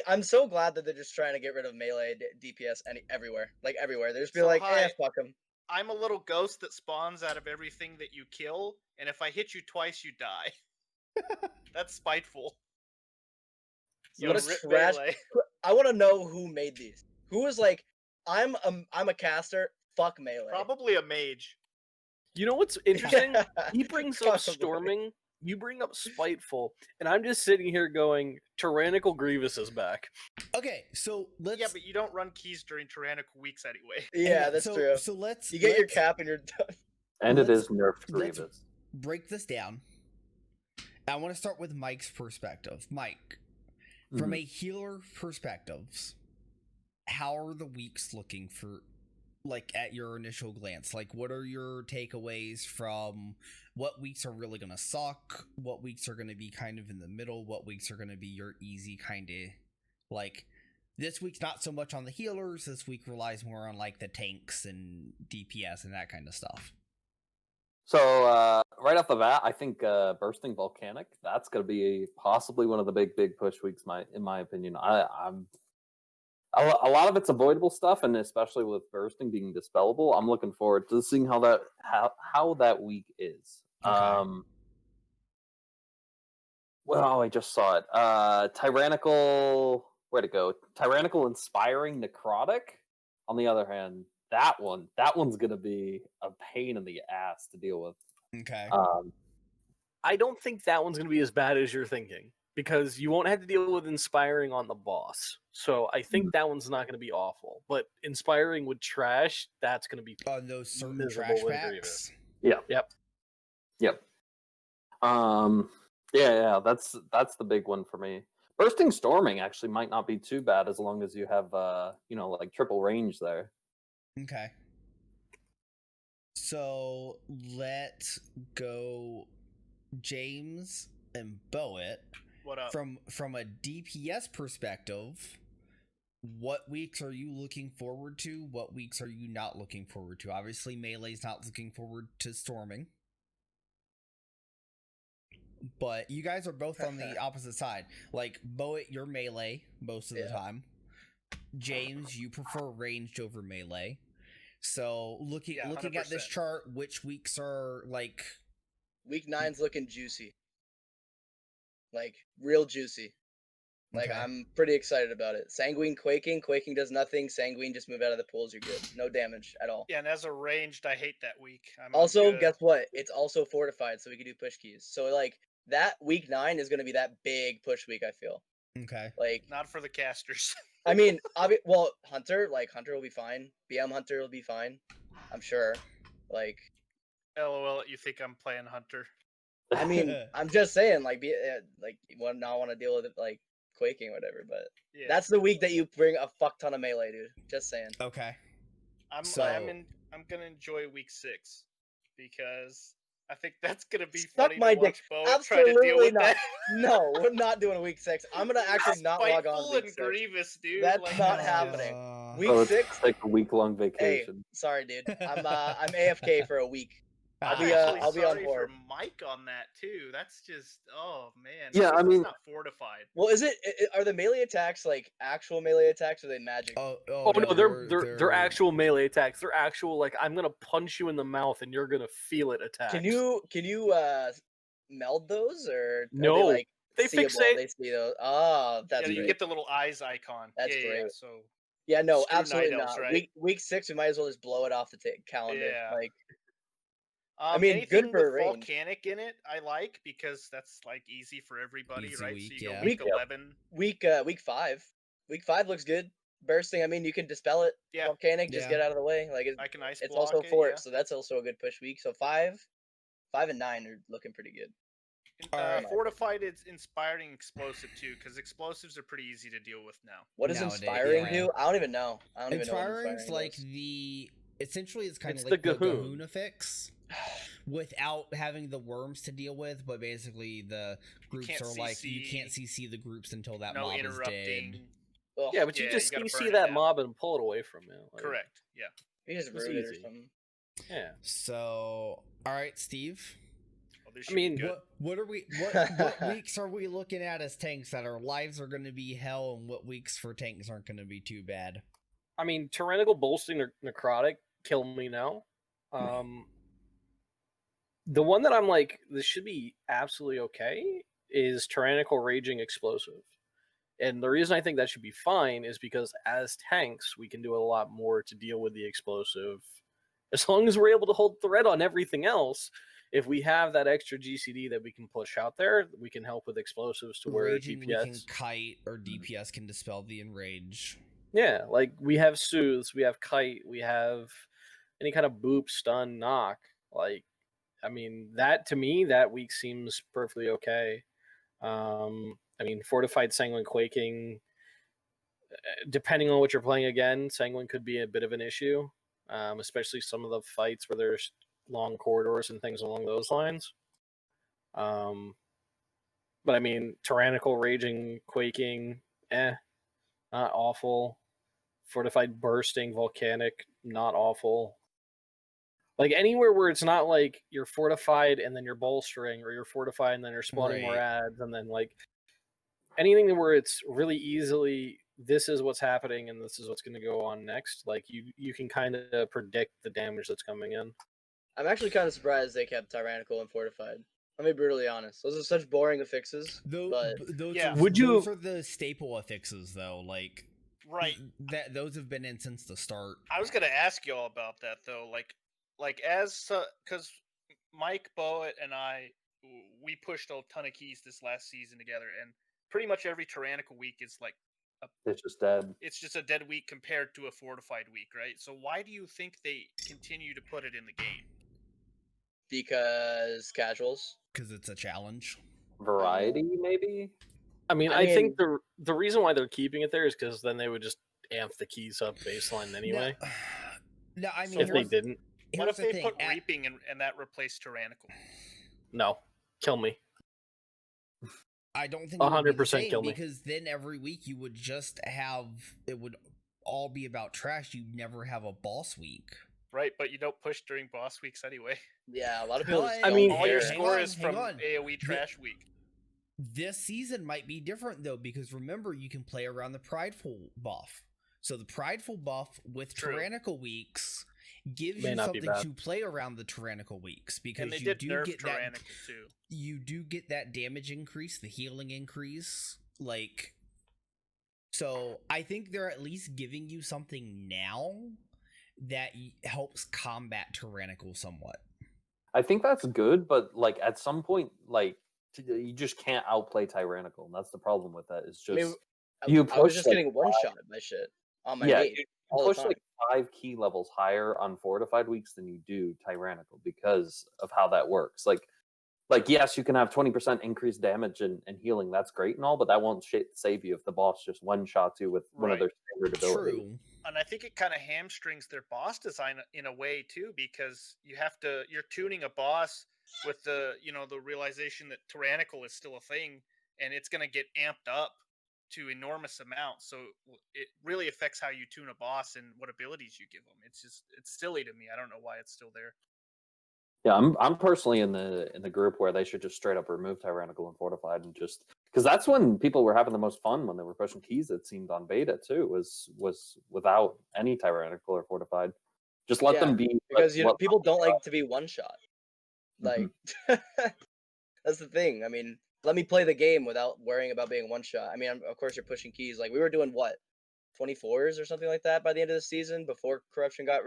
I'm so glad that they're just trying to get rid of melee DPS everywhere. Like everywhere. They're just be So like, hi. fuck them. I'm a little ghost that spawns out of everything that you kill, and if I hit you twice, you die. That's Spiteful. So What a rip trash- melee. I want to know who made these. Who was like, I'm a caster. Fuck melee. Probably a mage. You know what's interesting? He brings up Possibly. Storming. You bring up Spiteful, and I'm just sitting here going, Tyrannical Grievous is back. Okay, so let's. Yeah, but you don't run keys during tyrannical weeks anyway. Yeah, that's true. So let's. You get your let's cap and you're done. and it let's- is nerfed let's- Grievous. break this down. I want to start with Mike's perspective. Mike, from a healer perspective, how are the weeks looking for, like, at your initial glance? Like, what are your takeaways from what weeks are really going to suck? What weeks are going to be kind of in the middle? What weeks are going to be your easy kind of, like, this week's not so much on the healers. This week relies more on, like, the tanks and DPS and that kind of stuff. So right off the bat, I think Bursting Volcanic, that's going to be possibly one of the big push weeks. In my opinion, I'm a lot of it's avoidable stuff, and especially with Bursting being dispellable, I'm looking forward to seeing how that week is. Okay. Well, I just saw it. Tyrannical, where'd it go? Tyrannical Inspiring Necrotic. On the other hand, that one's gonna be a pain in the ass to deal with. Okay. I don't think that one's going to be as bad as you're thinking, because you won't have to deal with Inspiring on the boss. So I think that one's not going to be awful. But Inspiring with trash, that's going to be On those certain miserable trash and packs. grievous. Yep. Yeah, that's the big one for me. Bursting Storming actually might not be too bad as long as you have like triple range there. Okay. So let's go James and Boet. What up? From a DPS perspective, what weeks are you looking forward to? What weeks are you not looking forward to? Obviously, Melee's not looking forward to storming. But you guys are both on the opposite side. Like, Boet, you're melee most of the time. James, you prefer ranged over melee. So, looking at this 100%. chart, which weeks are, like... Week 9's looking juicy. Like, real juicy. Like, Okay. I'm pretty excited about it. Sanguine Quaking. Quaking does nothing. Sanguine, just move out of the pools. You're good. No damage at all. Yeah, and as a ranged, I hate that week. Also, good. guess what? It's also fortified, so we can do push keys. So, like, that week 9 is going to be that big push week, I feel. Okay. Like, Not for the casters. I mean, well, Hunter will be fine. BM Hunter will be fine. I'm sure. Like, LOL, you think I'm playing Hunter? I mean, I'm just saying, like, you would not want to deal with it, like, Quaking or whatever, but Yeah. that's the week that you bring a fuck ton of melee, dude. Just saying. Okay. I'm gonna enjoy week 6 because I think that's gonna be Suck funny my to dick. watch Bo try to deal Absolutely with not. that. No, we're not doing week 6. I'm gonna actually not log on Spiteful week and 6. Grievous, dude. That's like, not it's happening. Uh, Week Oh, it's 6. like a week-long Hey, vacation. sorry, dude. I'm AFK for a week. I'm be, actually I'll be on sorry board. for Mike on that too. That's just man. Yeah, At least I it's mean- not fortified. Well, are the melee attacks like actual melee attacks or are they magic? Oh no, they're actual melee attacks. They're actual, like, I'm gonna punch you in the mouth and you're gonna feel it attacks. Can you meld those or are No, they like they seeable? fixate. They see those. Oh, that's Yeah, you great. get the little eyes icon. That's yeah, great. Yeah, so Yeah, no, Screw absolutely Night Elves, not. right? Week 6, we might as well just blow it off the calendar. Yeah. Like, I mean, anything good for with range. volcanic in it, I like because that's like easy for everybody, Easy right? week, So you yeah. go week Week- 11. Week 5. Week 5 looks good. Bursting, I mean, you can dispel it. Yeah. Volcanic, just Yeah. get out of the way. Like, I can ice it's block also it, fort, yeah. so that's also a good push week. So 5 and 9 are looking pretty good. Alright. Fortified is inspiring explosive too, because explosives are pretty easy to deal with now. What does Nowadays, inspiring yeah. do? I don't even know. I don't even know what Inspiring's inspiring like does. essentially it's kind It's of like the the Gahoon. Gahoon fix without having the worms to deal with, but basically the groups can't are like you CC. can't CC the groups until that No mob is interrupting. dead. Ugh, Yeah, but you Yeah, just you gotta CC burn it that down. mob and pull it away from you. Like, Correct. Yeah. you just it's root it or easy. something. Yeah. So, all right, Steve. Well, this I should be mean, good. What weeks are we looking at as tanks that our lives are going to be hell, and what weeks for tanks aren't going to be too bad? I mean, tyrannical bolstering necrotic, kill me now. The one that I'm like, this should be absolutely okay, is tyrannical raging explosive. And the reason I think that should be fine is because as tanks, we can do a lot more to deal with the explosive. As long as we're able to hold threat on everything else, if we have that extra GCD that we can push out there, we can help with explosives to where Raging, DPS. we can kite, or DPS can dispel the enrage. Yeah, like we have soothes, we have kite, we have any kind of boop, stun, knock. Like, I mean, that to me, that week seems perfectly okay. I mean, fortified sanguine quaking, depending on what you're playing again, sanguine could be a bit of an issue, especially some of the fights where there's long corridors and things along those lines. But I mean, tyrannical raging quaking, not awful. Fortified bursting volcanic, not awful. Like anywhere where it's not like you're fortified and then you're bolstering, or you're fortified and then you're spawning more Right. ads, and then like anything where it's really easily, this is what's happening and this is what's going to go on next. Like you can kind of predict the damage that's coming in. I'm actually kind of surprised they kept tyrannical and fortified. I'll be brutally honest. Those are such boring affixes. Those Yeah. those are the staple affixes, though. Like, Right. that those have been in since the start. I was gonna ask y'all about that though, like as because Mike Boet and I, we pushed a ton of keys this last season together, and pretty much every tyrannical week is like It's just dead. it's just a dead week compared to a fortified week, right? So why do you think they continue to put it in the game? Because casuals. Because it's a challenge. Variety, maybe? I mean, I I think mean- the reason why they're keeping it there is because then they would just amp the keys up baseline anyway. No, I mean, If they didn't, What if here's the they thing, put reaping and that replaced tyrannical? no, kill me. I don't think it would be the 100% same, kill me. because then every week you would just have, it would all be about trash. You'd never have a boss week. Right, but you don't push during boss weeks anyway. Yeah, a lot of people just But- don't I mean, All your care. hang score on, is hang from on. AoE trash week. This season might be different though, because remember, you can play around the prideful buff. So the prideful buff with True. tyrannical weeks gives May you not be something bad. to play around the tyrannical weeks, because And they you did do nerf get that. tyrannical too. You do get that damage increase, the healing increase, like. So I think they're at least giving you something now that helps combat tyrannical somewhat. I think that's good, but like at some point, like you just can't outplay tyrannical, and that's the problem with that. It's I just mean, you I was push, just like, getting one shot at my shit on my yeah, main you all the push time. like 5 key levels higher on fortified weeks than you do tyrannical because of how that works. Like yes, you can have 20% increased damage and healing. That's great and all, but that won't save you if the boss just one shots you with one of Right. their standard abilities. True. And I think it kind of hamstrings their boss design in a way too, because you're tuning a boss with the realization that tyrannical is still a thing, and it's going to get amped up to enormous amounts. So it really affects how you tune a boss and what abilities you give them. It's silly to me. I don't know why it's still there. Yeah, I'm personally in the group where they should just straight up remove tyrannical and fortified, and just because that's when people were having the most fun when they were pushing keys. It seemed on beta too was without any tyrannical or fortified. Just let them be, because what people don't like to be one shot. Mhm. Like that's the thing. I mean, let me play the game without worrying about being one shot. I mean, of course you're pushing keys. Like we were doing what 24s or something like that by the end of the season before corruption got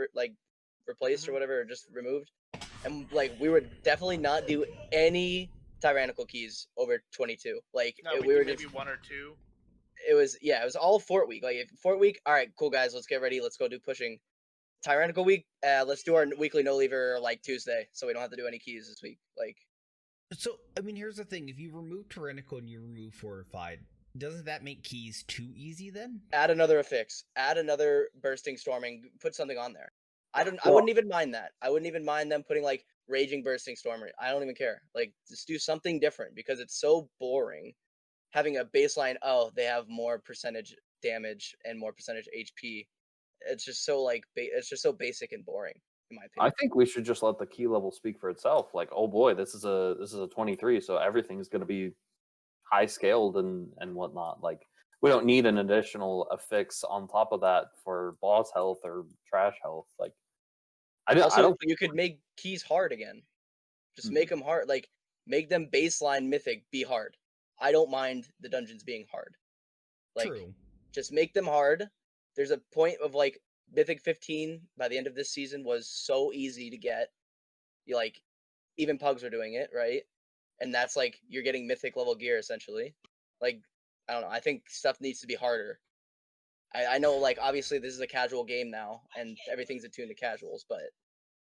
replaced or Mhm. whatever, or just removed. And like we would definitely not do any tyrannical keys over 22. Like No, we we were maybe just, one or two. it was all fort week. Like if fort week, all right, cool guys, let's get ready. Let's go do pushing. Tyrannical week, let's do our weekly no leaver like Tuesday, so we don't have to do any keys this week. Like, So, I mean, here's the thing. If you remove tyrannical and you remove fortified, doesn't that make keys too easy then? add another affix, add another bursting storming, put something on there. I Well- wouldn't even mind that. I wouldn't even mind them putting like raging bursting stormer. I don't even care. Like, just do something different, because it's so boring having a baseline. Oh, they have more percentage damage and more percentage HP. It's just so like it's just so basic and boring in my opinion. I think we should just let the key level speak for itself. Like, oh boy, this is a 23, so everything's going to be high scaled and whatnot. Like, we don't need an additional affix on top of that for boss health or trash health. Like, I Also, don't. you could make keys hard again. Just Mhm. make them hard. Like, make them baseline mythic be hard. I don't mind the dungeons being hard. Like, True. just make them hard. There's a point of like mythic 15 by the end of this season was so easy to get. You like, even pugs are doing it, right? And that's like you're getting mythic level gear essentially. Like, I don't know. I think stuff needs to be harder. I know, like, obviously this is a casual game now, and everything's attuned to casuals, but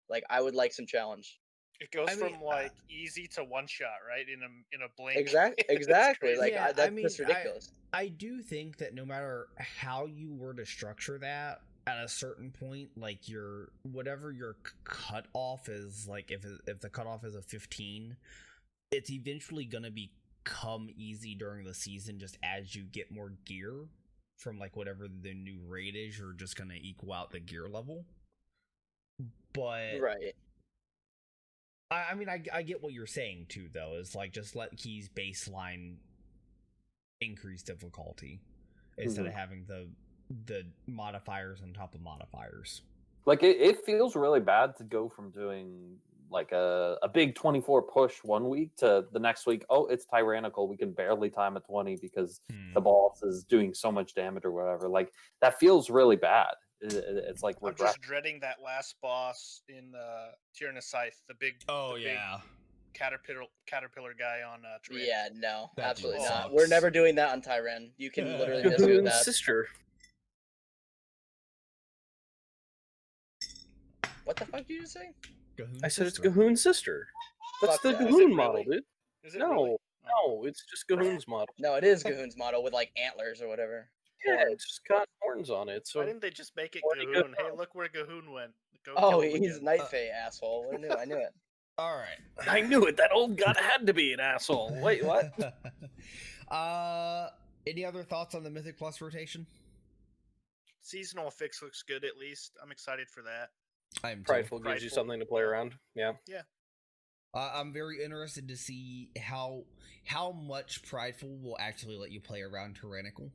like I would like some challenge. It goes I mean, from like easy to one shot, right? In a blink. Exactly. It's Exactly. crazy. Like Yeah, that's just ridiculous. I do think that no matter how you were to structure that, at a certain point, like your whatever your cutoff is, like if the cutoff is a 15, it's eventually gonna become easy during the season, just as you get more gear from like whatever the new raid is. You're just gonna equal out the gear level. But Right. I mean, I get what you're saying too, though. Is like just let keys baseline increase difficulty instead of having the modifiers on top of modifiers. Like, it feels really bad to go from doing like a big 24 push one week to the next week. Oh, it's tyrannical. We can barely time a 20 because the boss is doing so much damage or whatever. Like, that feels really bad. It's like I'm regret. just dreading that last boss in Tyranus Scythe, the big caterpillar guy on Tyranus. Yeah. No. That Absolutely dude not. sucks. We're never doing that on Tyran. You can literally miss me with Cahoon's that. sister. What the fuck did you just say? I said it's Cahoon's sister. That's Fuck the that. Is it Cahoon really? model, dude. Is it No, really? Oh. no, it's just Cahoon's model. No, it is Gahoon's model with like antlers or whatever. Yeah, it's just got horns on it. So Why didn't they just make it Already Gahoon? good Hey, look where Gahoon went. Go Oh, kill him he's again. Night Fae asshole. I knew it. All right. I knew it. That old god had to be an asshole. Wait, what? Any other thoughts on the Mythic Plus rotation? Seasonal fix looks good. At least I'm excited for that. I'm too. Prideful gives you Prideful. something to play around. Yeah. Yeah. I'm very interested to see how much Prideful will actually let you play around Tyrannical.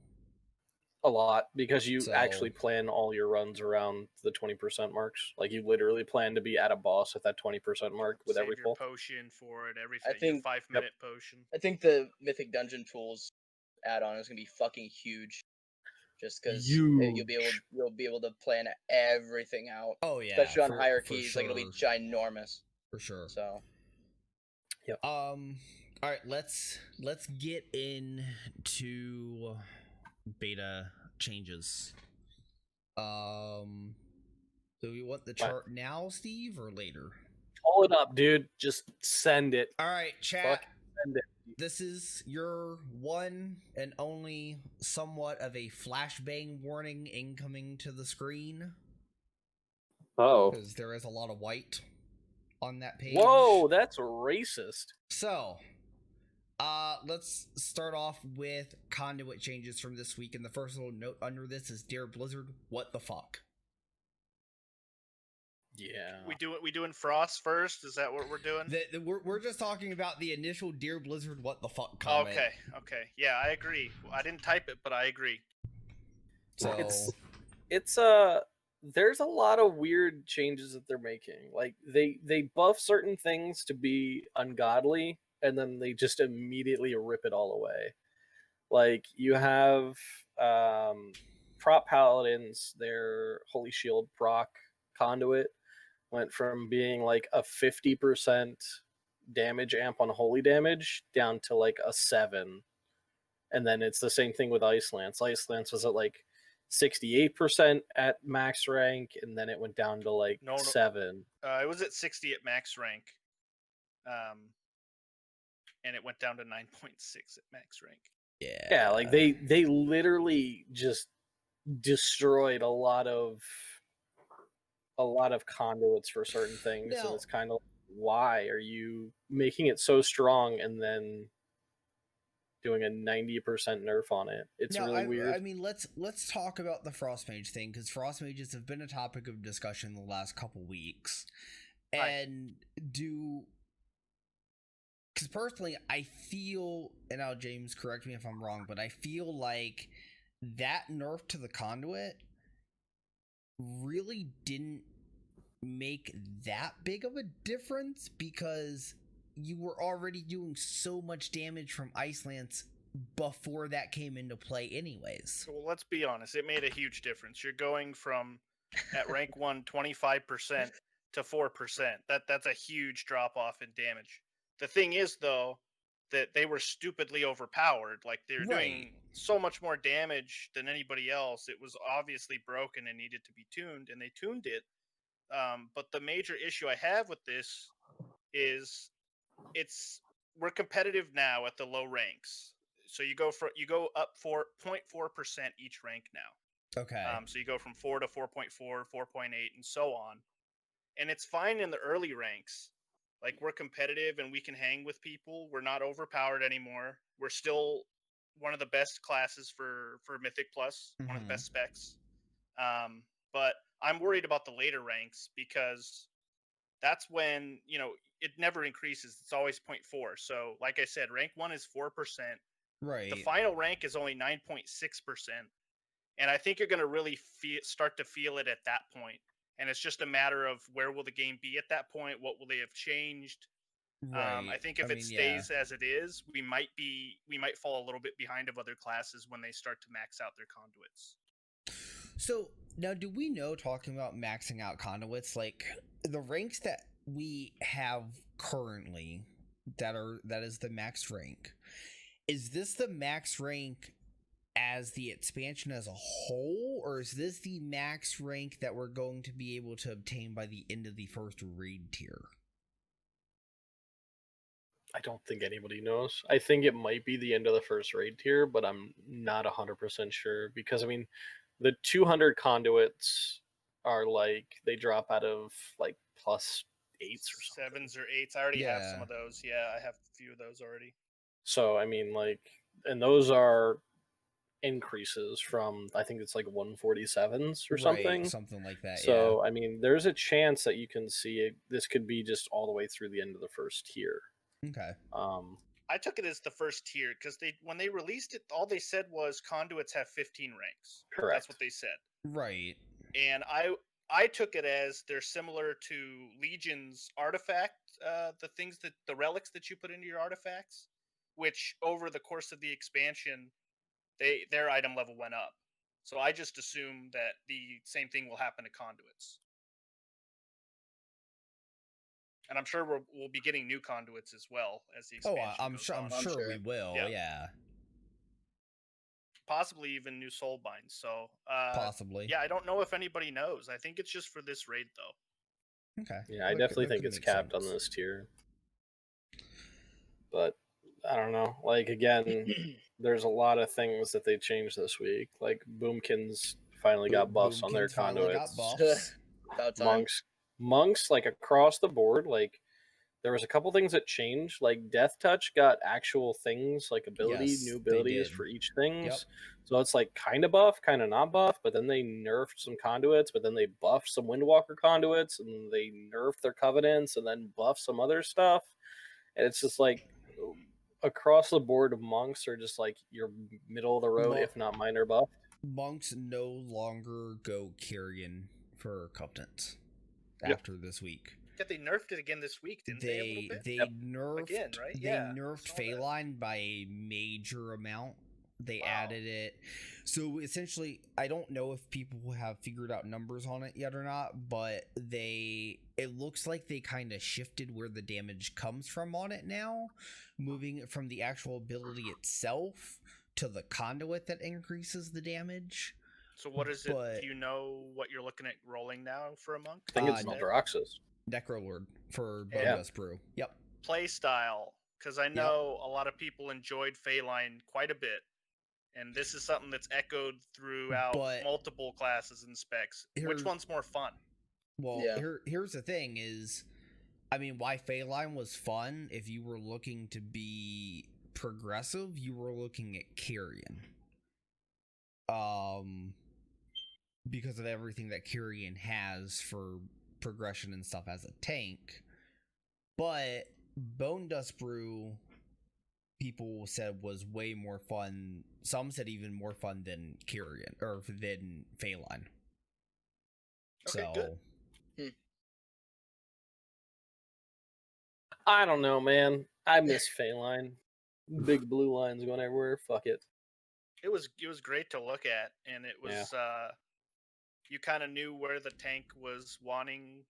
A lot, because you So- actually plan all your runs around the 20% marks. Like, you literally plan to be at a boss at that 20% mark with Save every your pull. potion for it. Everything. think- Your 5-minute potion. I think the Mythic Dungeon Tools add-on is gonna be fucking huge. Just because you'll be able to plan everything out, Oh yeah, especially on for- higher for keys. Like, it'll be sure. ginormous. For sure. So All right, let's get into beta changes. Do we want the chart now, Steve, or later? Pull it up, dude. Just send it. All right, chat. Fuck, send it. This is your one and only somewhat of a flashbang warning incoming to the screen, Oh, because there is a lot of white on that page. Whoa, that's racist. So, let's start off with conduit changes from this week, and the first little note under this is Dear Blizzard, what the fuck? Yeah. We doing Frost first? Is that what we're doing? We're just talking about the initial Dear Blizzard, what the fuck comment. Okay. Yeah, I agree. I didn't type it, but I agree. So It's there's a lot of weird changes that they're making. Like, they buff certain things to be ungodly, and then they just immediately rip it all away. Like, you have prop paladins, their Holy Shield proc conduit went from being like a 50% damage amp on holy damage down to like a 7. And then it's the same thing with Ice Lance. Ice Lance was at like 68% at max rank, and then it went down to like 7. It was at 60 at max rank, and it went down to 9.6 at max rank. Yeah, like they literally just destroyed a lot of conduits for certain things, and it's kind of, why are you making it so strong and then doing a 90% nerf on it? It's really weird. I mean, let's talk about the Frost Mage thing, because Frost Mages have been a topic of discussion the last couple weeks. And because personally, I feel, and now James, correct me if I'm wrong, but I feel like that nerf to the conduit really didn't make that big of a difference, because you were already doing so much damage from Ice Lance before that came into play anyways. Well, let's be honest, it made a huge difference. You're going from, at rank 1, 25% to 4%. That's a huge drop off in damage. The thing is, though, that they were stupidly overpowered. Like, they were doing so much more damage than anybody else. It was obviously broken and needed to be tuned, and they tuned it. But the major issue I have with this is we're competitive now at the low ranks. So you go up 0.4% each rank now. Okay. So you go from 4 to 4.4, 4.8, and so on. And it's fine in the early ranks. Like, we're competitive and we can hang with people. We're not overpowered anymore. We're still one of the best classes for Mythic Plus, one of the best specs. But I'm worried about the later ranks, because that's when, it never increases. It's always 0.4. So, like I said, rank 1 is 4%. Right. The final rank is only 9.6%. And I think you're going to really start to feel it at that point. And it's just a matter of, where will the game be at that point? What will they have changed? Right. I think if it stays as it is, we might fall a little bit behind of other classes when they start to max out their conduits. So now, do we know, talking about maxing out conduits, like the ranks that we have currently, that is the max rank, is this the max rank as the expansion as a whole, or is this the max rank that we're going to be able to obtain by the end of the first raid tier? I don't think anybody knows. I think it might be the end of the first raid tier, but I'm not 100% sure, because, I mean, the 200 conduits are like, they drop out of like plus 8s or something. 7s or 8s. I already have some Yeah. of those. Yeah, I have a few of those already. So I mean, like, and those are increases from, I think it's like 147s or something. Something like that. So I mean, there's a chance that you can see it. This could be just all the way through the end of the first tier. Yeah. Okay. I took it as the first tier because when they released it, all they said was conduits have 15 ranks. Correct. That's what they said. Right. And I took it as they're similar to Legion's artifact, the relics that you put into your artifacts, which over the course of the expansion, their item level went up. So I just assume that the same thing will happen to conduits. And I'm sure we'll be getting new conduits as well as the expansion goes on. I'm sure we will. Yeah. Possibly even new soul binds. So Possibly. Yeah, I don't know if anybody knows. I think it's just for this raid though. Okay. Yeah, I definitely think it's capped on this tier. But I don't know. Like, again, there's a lot of things that they changed this week. Like Boomkins finally got buffs on their conduits. About time. Monks, like across the board, like there was a couple things that changed. Like Death Touch got actual things, like new abilities for each things. Yep. So it's like kind of buff, kind of not buff. But then they nerfed some conduits, but then they buffed some Windwalker conduits, and they nerfed their Covenants, and then buffed some other stuff. And it's just like across the board, monks are just like your middle of the road, if not minor buff. Monks no longer go carrion for Covenants after this week. Yeah, they nerfed it again this week, didn't they? A little bit? They nerfed again, right? They nerfed Phaeline by a major amount. They added it. So essentially, I don't know if people have figured out numbers on it yet or not, but it looks like they kind of shifted where the damage comes from on it now, moving it from the actual ability itself to the conduit that increases the damage. So what is it? Do you know what you're looking at rolling now for a monk? I think it's Maldraxxus. Necrolord for Bonus Brew. Yep. Play style, because I know a lot of people enjoyed Phaeline quite a bit. And this is something that's echoed throughout multiple classes and specs. Which one's more fun? Well, here's the thing is, I mean, why Phaeline was fun, if you were looking to be progressive, you were looking at Kyrian. Because of everything that Kyrian has for progression and stuff as a tank. But Bone Dust Brew, people said, was way more fun. Some said even more fun than Kyrian, or than Phaeline. Okay, good. I don't know, man. I miss Phaeline. Big blue lines going everywhere. Fuck it. It was great to look at, and it was you kind of knew where the tank was wanting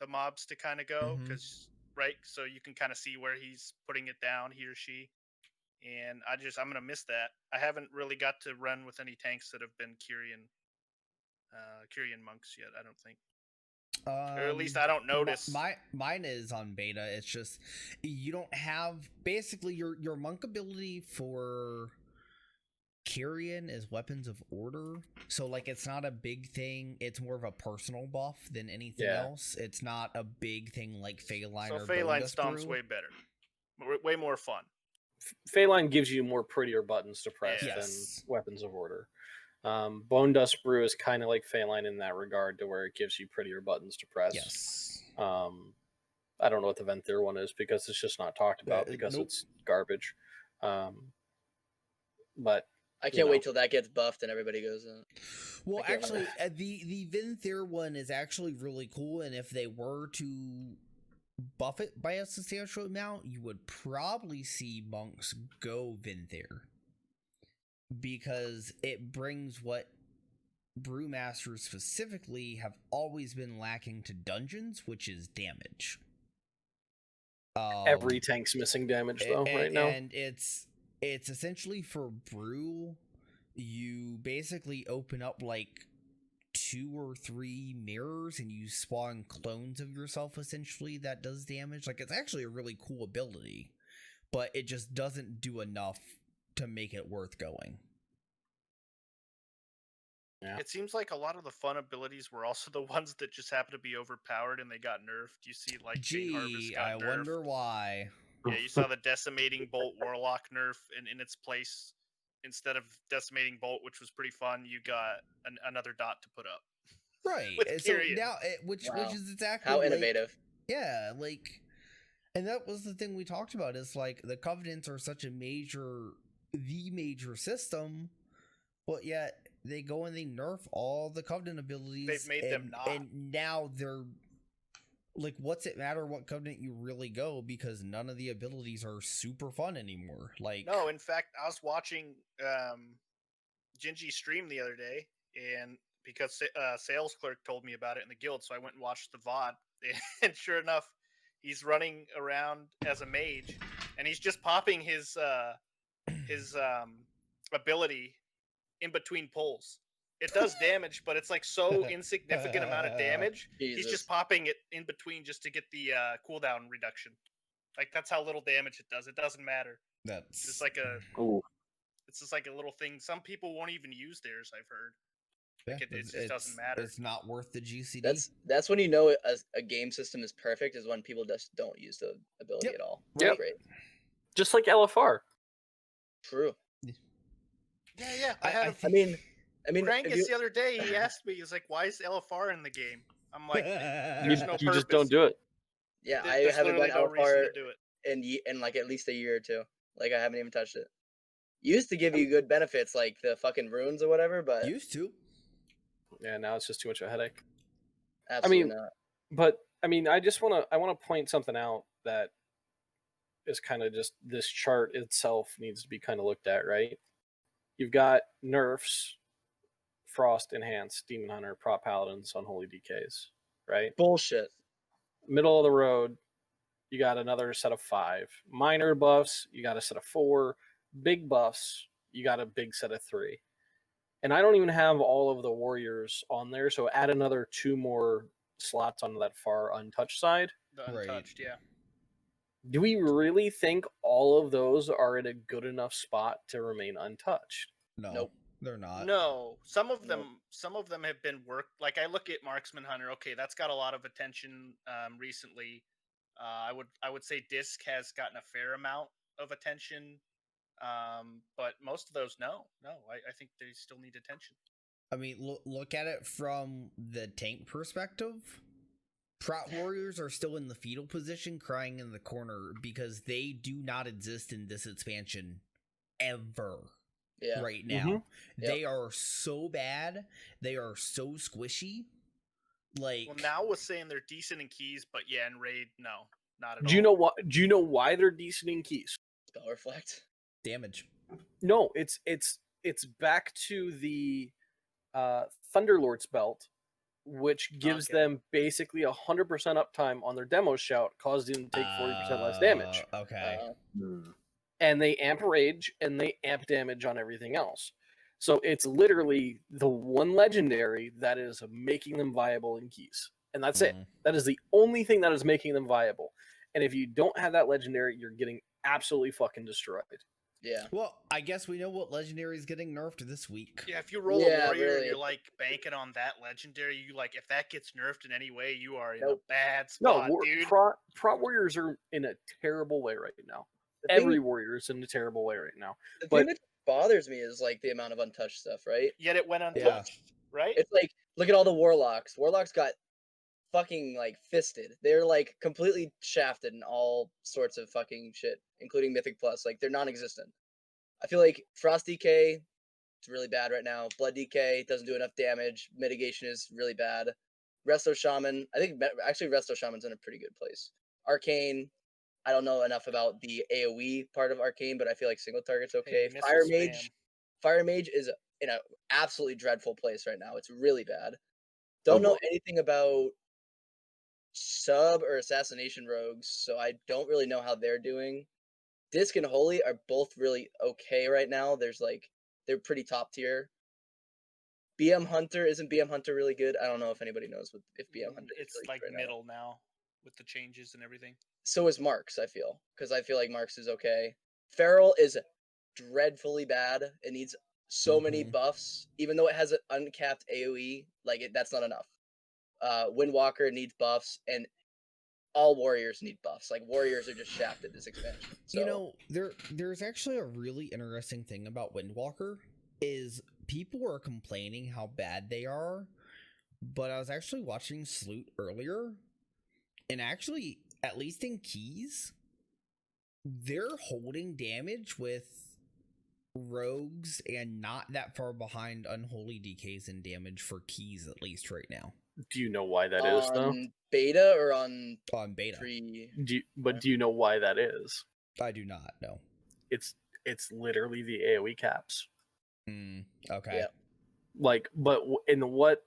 the mobs to kind of go, because so you can kind of see where he's putting it down, he or she. And I'm gonna miss that. I haven't really got to run with any tanks that have been Kyrian monks yet, I don't think. Or at least I don't notice. Mine is on beta. It's just you don't have basically your monk ability for Kyrian is Weapons of Order. So like it's not a big thing. It's more of a personal buff than anything else. It's not a big thing like Phaeline or Phaeline stomps way better. Way more fun. Phaeline gives you more prettier buttons to press than Weapons of Order. Bone Dust Brew is kind of like Phaeline in that regard, to where it gives you prettier buttons to press. Yes. I don't know what the Venthyr one is, because it's just not talked about, because it's garbage. But I can't wait till that gets buffed and everybody goes in. Well, actually, the Venthyr one is actually really cool, and if they were to buff it by a substantial amount, you would probably see monks go Venthyr, because it brings what brewmasters specifically have always been lacking to dungeons, which is damage. Every tank's missing damage though right now, and it's essentially for brew, you basically open up like 2 or 3 mirrors and you spawn clones of yourself essentially that does damage. Like, it's actually a really cool ability, but it just doesn't do enough to make it worth going. Yeah. It seems like a lot of the fun abilities were also the ones that just happened to be overpowered and they got nerfed. You see, like Chain Harvest Gee, got I nerfed. wonder why. Yeah, you saw the Decimating Bolt Warlock nerf, and in its place, instead of Decimating Bolt, which was pretty fun, you got another dot to put up. Right. With So Kyrian. now, which Wow. is exactly How like- innovative. yeah, like, and that was the thing we talked about. Is like the Covenants are such a major system, but yet they go and they nerf all the Covenant abilities. They've made them not. And now they're like, what's it matter what Covenant you really go, because none of the abilities are super fun anymore. Like, No, in fact, I was watching Gingy stream the other day, and because sales clerk told me about it in the guild, so I went and watched the VOD, and sure enough, he's running around as a mage, and he's just popping his ability in between pulls. It does damage, but it's like so insignificant amount of damage. He's Jesus. just popping it in between just to get the cooldown reduction. Like that's how little damage it does. It doesn't matter. that's It's just like a Ooh. it's just like a little thing. Some people won't even use theirs, I've heard. Like it it's- just doesn't matter. It's not worth the GCD. That's when you know a game system is perfect, is when people just don't use the ability Yep. at all. Yep. Great. Just like LFR. True. Yeah. I mean, Crankus if you- the other day, he asked me, he's like, "Why is LFR in the game?" I'm like, You, "There's no you just purpose. don't do it. yeah, There- I There's haven't literally done no reason LFR to do it." in like at least a year or two. Like I haven't even touched it. Used to give you good benefits like the fucking runes or whatever, but used to. Yeah, now it's just too much of a headache. absolutely mean, not. But I mean, I want to point something out that is kind of just this chart itself needs to be kind of looked at, right? You've got nerfs, Frost Enhanced, Demon Hunter, Prop Paladins, Unholy DKs, right? Bullshit. Middle of the road, you got another set of 5. Minor buffs, you got a set of 4. Big buffs, you got a big set of 3. And I don't even have all of the warriors on there, so add another 2 more slots on that far untouched side. The Right. untouched, yeah. Do we really think all of those are in a good enough spot to remain untouched? No, Nope. they're not. No, some of Nope. them have been worked. Like I look at Marksman Hunter. Okay, that's got a lot of attention recently. I would say Disc has gotten a fair amount of attention, but most of those, no. I think they still need attention. I mean, look at it from the tank perspective. Prot warriors are still in the fetal position, crying in the corner, because they do not exist in this expansion ever. Yeah. Right now, Yep. they are so bad. They are so squishy. Like, Well, now was saying they're decent in keys, but yeah, in raid, no, not at all. Do you know what? Do you know why they're decent in keys? Spell reflect. damage. No, it's back to the Thunderlord's belt, which gives Okay. them basically 100% uptime on their demo shout, causing them to take 40% less damage. Okay. And they amp rage and they amp damage on everything else. So it's literally the one legendary that is making them viable in keys. And that's it. Mhm. That is the only thing that is making them viable. And if you don't have that legendary, you're getting absolutely fucking destroyed. Yeah. Well, I guess we know what legendary is getting nerfed this week. Yeah, if you roll Yeah, a warrior and really. you're like banking on that legendary, you like if that gets nerfed in any way, you are in Nope. a bad No, spot, dude. Prot warriors are in a terrible way right now. The thing- Every warrior is in a terrible way right now. The but- thing that bothers me is like the amount of untouched stuff, right? Yet it went Yeah. untouched, right? It's like look at all the warlocks. Warlocks got fucking like fisted. They're like completely shafted in all sorts of fucking shit, including Mythic Plus. Like they're non-existent. I feel like Frost DK, it's really bad right now. Blood DK doesn't do enough damage. Mitigation is really bad. Resto Shaman, I think actually Resto Shaman's in a pretty good place. Arcane, I don't know enough about the AoE part of Arcane, but I feel like single target's okay. missile Fire spam. Mage, Fire Mage is in an absolutely dreadful place right now. It's really bad. Don't know anything about sub or assassination rogues, so I don't really know how they're doing. Disc and Holy are both really okay right now. They're pretty top tier. BM Hunter, isn't BM Hunter really good? I don't know if anybody knows if BM Hunter is It's really like good right now. middle now with the changes and everything. So is Marks, I feel, because I feel like Marks is okay. Feral is dreadfully bad. It needs so many Mhm. buffs, even though it has an uncapped AoE, like that's not enough. Windwalker needs buffs, and all warriors need buffs. Like warriors are just shafted this expansion. So You know, there's actually a really interesting thing about Windwalker is people are complaining how bad they are, but I was actually watching Sloot earlier, and actually, at least in keys, they're holding damage with rogues and not that far behind unholy DKs in damage for keys, at least right now. Do you know why that is though? on beta or on On beta. pre? Do you know why that is? I do not know. It's literally the AoE caps. Okay. Yeah. Like, but in what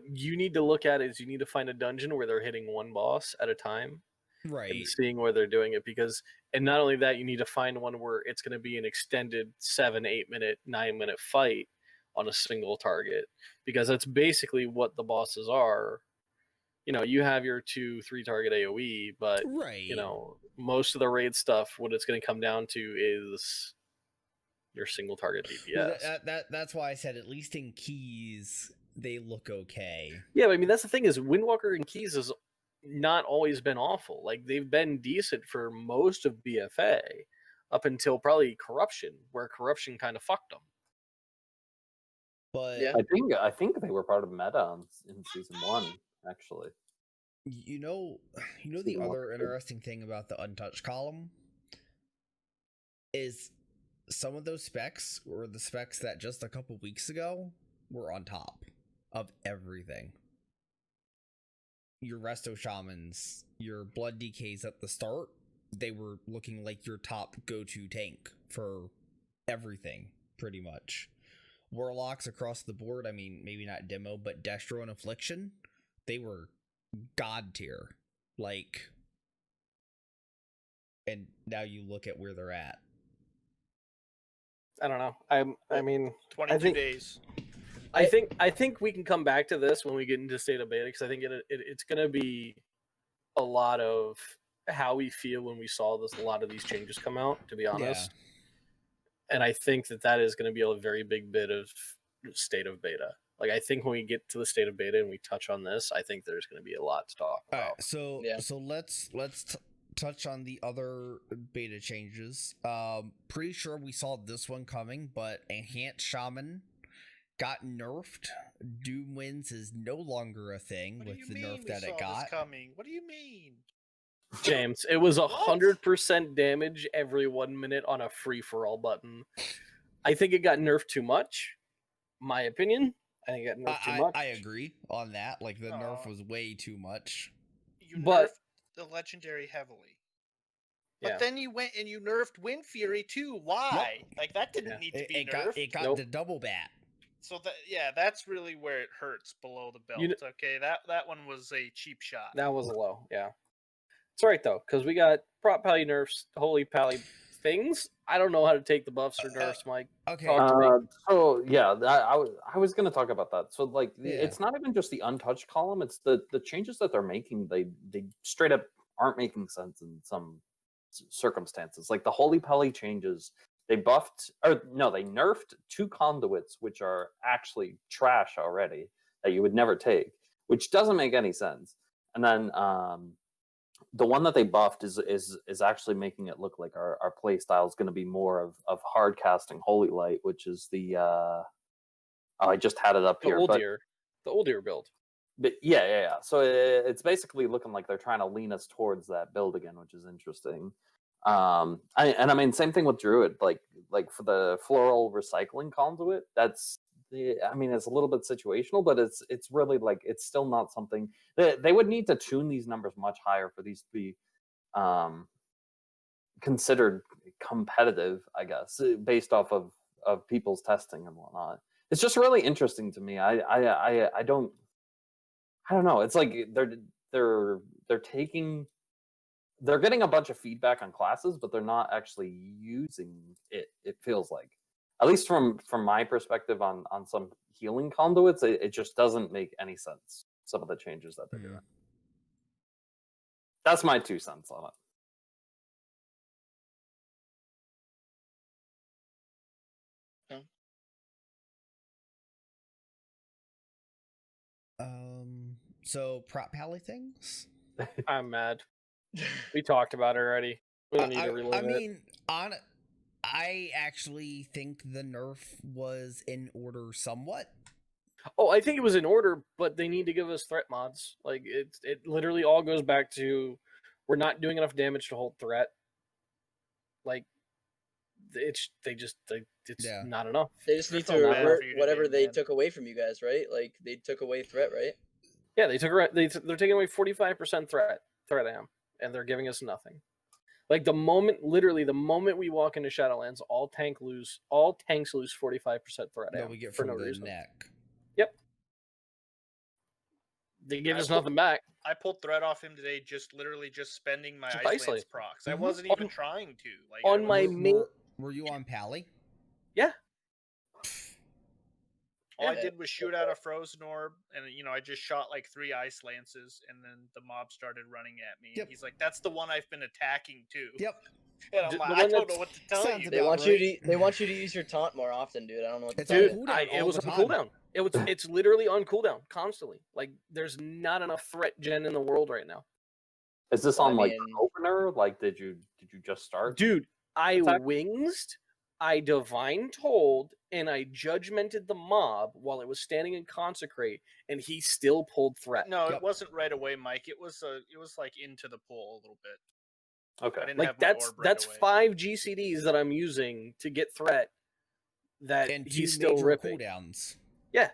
you need to look at is you need to find a dungeon where they're hitting one boss at a time Right. and seeing where they're doing it, because, and not only that, you need to find one where it's going to be an extended 7, 8 minute, 9 minute fight on a single target, because that's basically what the bosses are. You know, you have your 2-3 target AoE, but Right. you know, most of the raid stuff, what it's going to come down to is your single target DPS. Well, that's why I said at least in keys they look okay. Yeah, but I mean that's the thing is Windwalker and Keys has not always been awful. Like they've been decent for most of BFA up until probably Corruption, where Corruption kind of fucked them. But Yeah. I think they were part of meta in season 1, actually. you know the Season one. other interesting thing about the untouched column is some of those specs were the specs that just a couple weeks ago were on top of everything. Your Resto Shamans, your Blood DKs at the start, they were looking like your top go-to tank for everything, pretty much. Warlocks across the board, I mean, maybe not Demo, but Destro and Affliction, they were god tier. Like, and now you look at where they're at. I don't know. I mean, 22 think- days. I think we can come back to this when we get into state of beta, because I think it's going to be a lot of how we feel when we saw a lot of these changes come out, to be honest. Yeah. And I think that is going to be a very big bit of state of beta. Like I think when we get to the state of beta and we touch on this, I think there's going to be a lot to talk about. All right, so Yeah. so let's touch on the other beta changes. Pretty sure we saw this one coming, but Enhanced Shaman got nerfed. Doom Winds is no longer a thing What do with you the mean nerf we that saw it got. this coming? What do you mean? James, it was 100% damage every 1 minute on a free for all button. I think it got nerfed too much. My opinion. I think it got nerfed too much. I agree on that. Like the nerf Aw. was way too much. You But- nerfed the legendary heavily. Yeah. But then you went and you nerfed Wind Fury too. Why? Nope. Like that didn't Yeah. need to be It nerfed. got Nope. the double bat. So that's really where it hurts below the belt. You kn- Okay, that one was a cheap shot. That was a low, yeah. It's all right though, because we got prop pally nerfs, holy pally things. I don't know how to take the buffs or nerfs, Mike. Okay. Talk to me. So yeah, I was going to talk about that. So like, Yeah. it's not even just the untouched column; it's the changes that they're making. They straight up aren't making sense in some circumstances. Like the holy pally changes, they nerfed 2 conduits, which are actually trash already that you would never take, which doesn't make any sense. And then the one that they buffed is actually making it look like our play style is going to be more of hard casting holy light, which is the I just had it up The here. old but, year. The old year build. but yeah. So it's basically looking like they're trying to lean us towards that build again, which is interesting. I mean, same thing with Druid. Like for the floral recycling conduit, I mean, it's a little bit situational, but it's really like it's still not something they would need to tune these numbers much higher for these to be considered competitive, I guess, based off of people's testing and whatnot. It's just really interesting to me. I don't know. It's like they're getting a bunch of feedback on classes, but they're not actually using it. It feels like, at least from my perspective on some healing conduits, it just doesn't make any sense. Some of the changes that they're doing. That's my 2 cents on it. So prop pally things. I'm mad. We talked about it already. We don't need to I relive it. mean, I actually think the nerf was in order somewhat. Oh, I think it was in order, but they need to give us threat mods. Like it literally all goes back to we're not doing enough damage to hold threat. Like it's Yeah. not enough. They just need to They're so bad revert for you to whatever do, they man. took away from you guys, right? Like they took away threat, right? Yeah, they're taking away 45% threat am, and they're giving us nothing. Like the moment we walk into Shadowlands, all tanks lose 45% threat That am we get for from no the reason. neck. Yep. They give us nothing back. I pulled threat off him today, literally just spending my Just Ice isolate. Lance procs. I Mhm. wasn't even trying to. Like on I my was, main- Were you on pally? Yeah. all I Yeah, did was shoot out a frozen orb, and I just shot like 3 Ice Lances, and then the mob started running at me. Yep. And he's like, "That's the one I've been attacking too." Yep. And I'm The like, one "I don't that's- know what to tell sounds you." They about want right. you to use your taunt more often, dude. I don't know what to It's tell on you. cooldown It all was the on time. cooldown. It's literally on cooldown constantly. Like there's not enough threat gen in the world right now. Is this Well, I on like mean- an opener? Like, did you just start? Dude, I Attack? wingsed, I divine told, and I judgmented the mob while it was standing in consecrate, and he still pulled threat. No, Yep. it wasn't right away, Mike. It was like into the pool a little bit. I Okay. didn't Like have my orb right that's away. 5 GCDs that I'm using to get threat that And 2 he's still major ripping. cooldowns. Yeah.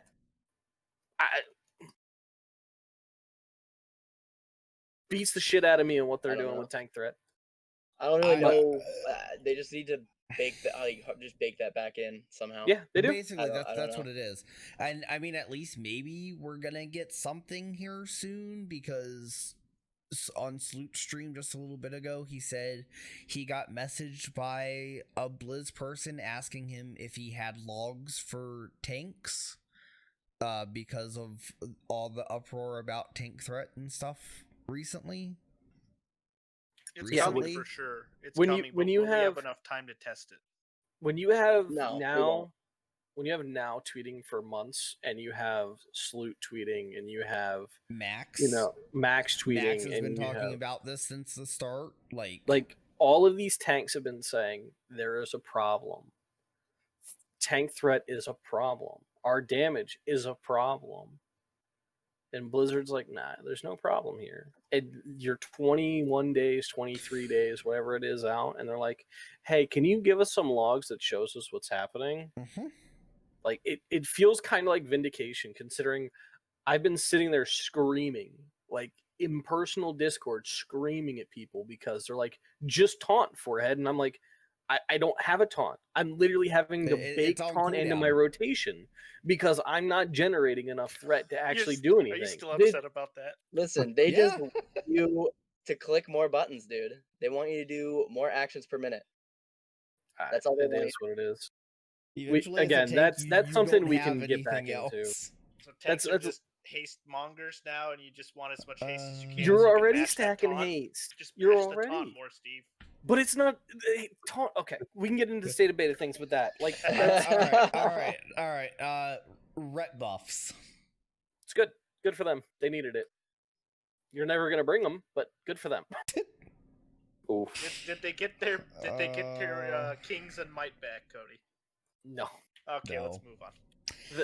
Beats the shit out of me on what they're I don't doing know. with tank threat. I don't really I- know. They just need to bake that back in somehow. Yeah, they do. Basically, I don't that's know. what it is. And I mean, at least maybe we're gonna get something here soon, because on Sloot stream just a little bit ago, he said he got messaged by a Blizz person asking him if he had logs for tanks, because of all the uproar about tank threat and stuff recently. It's Yeah, coming recently. for sure. It's when you- coming. when but you will we have have- enough time to test it? When you have No, we now won't. when you have now tweeting for months and you have Sloot tweeting and you have Max, Max tweeting Max has and been you talking have, about this since the start. like all of these tanks have been saying there is a problem. Tank threat is a problem. Our damage is a problem. And Blizzard's like, nah, there's no problem here. And you're 21 days, 23 days, whatever it is out, and they're like, hey, can you give us some logs that shows us what's happening? Mhm. Like it feels kind of like vindication, considering I've been sitting there screaming, like in personal Discord, screaming at people because they're like, just taunt forehead, and I'm like, I don't have a taunt. I'm literally having to bake It's on taunt into my cooldown. rotation because I'm not generating enough threat to actually You're- do Are anything. you still Dude. upset about that? Listen, they Yeah. just want you to click more buttons, dude. They want you to do more actions per minute. That's all they It want. is what it is. Eventually, as a again, tank, that's you something don't we have can get back anything into. else. So tanks are that's- just haste mongers now, and you just want as much haste as you can. so You're you can already mash that stacking taunt. haste. Just You're mash the already. taunt more, Steve. But it's not taunt. Okay, we can get into state of beta things with that. Like, all right. Ret buffs. it's good. Good for them. They needed it. You're never gonna bring them, but good for them. Oof. Did they get their kings and might back, Cody? No, Okay, let's No. move on.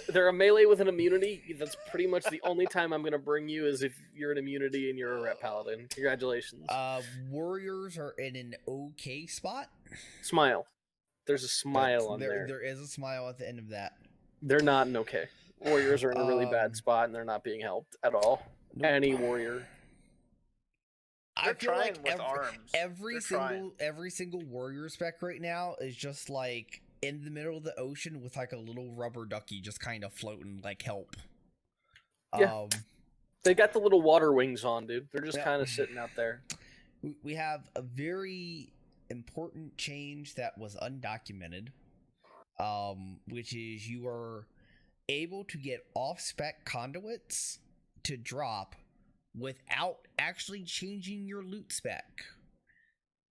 they're a melee with an immunity. That's pretty much the only time I'm gonna bring you is if you're an immunity and you're a rep paladin. Congratulations. Warriors are in an okay spot. Smile. There's a smile on there. there. There is a smile at the end of that. They're not an okay. Warriors are in a really bad Um, spot and they're not being helped at all. Nope. Any warrior. I They're feel trying like with arms. every They're trying. single warrior spec right now is just like in the middle of the ocean with like a little rubber ducky just kind of floating like help. Yeah. They got the little water wings on, dude. They're just Yeah. kind of sitting out there. We have a very important change that was undocumented, which is you are able to get off-spec conduits to drop without actually changing your loot spec.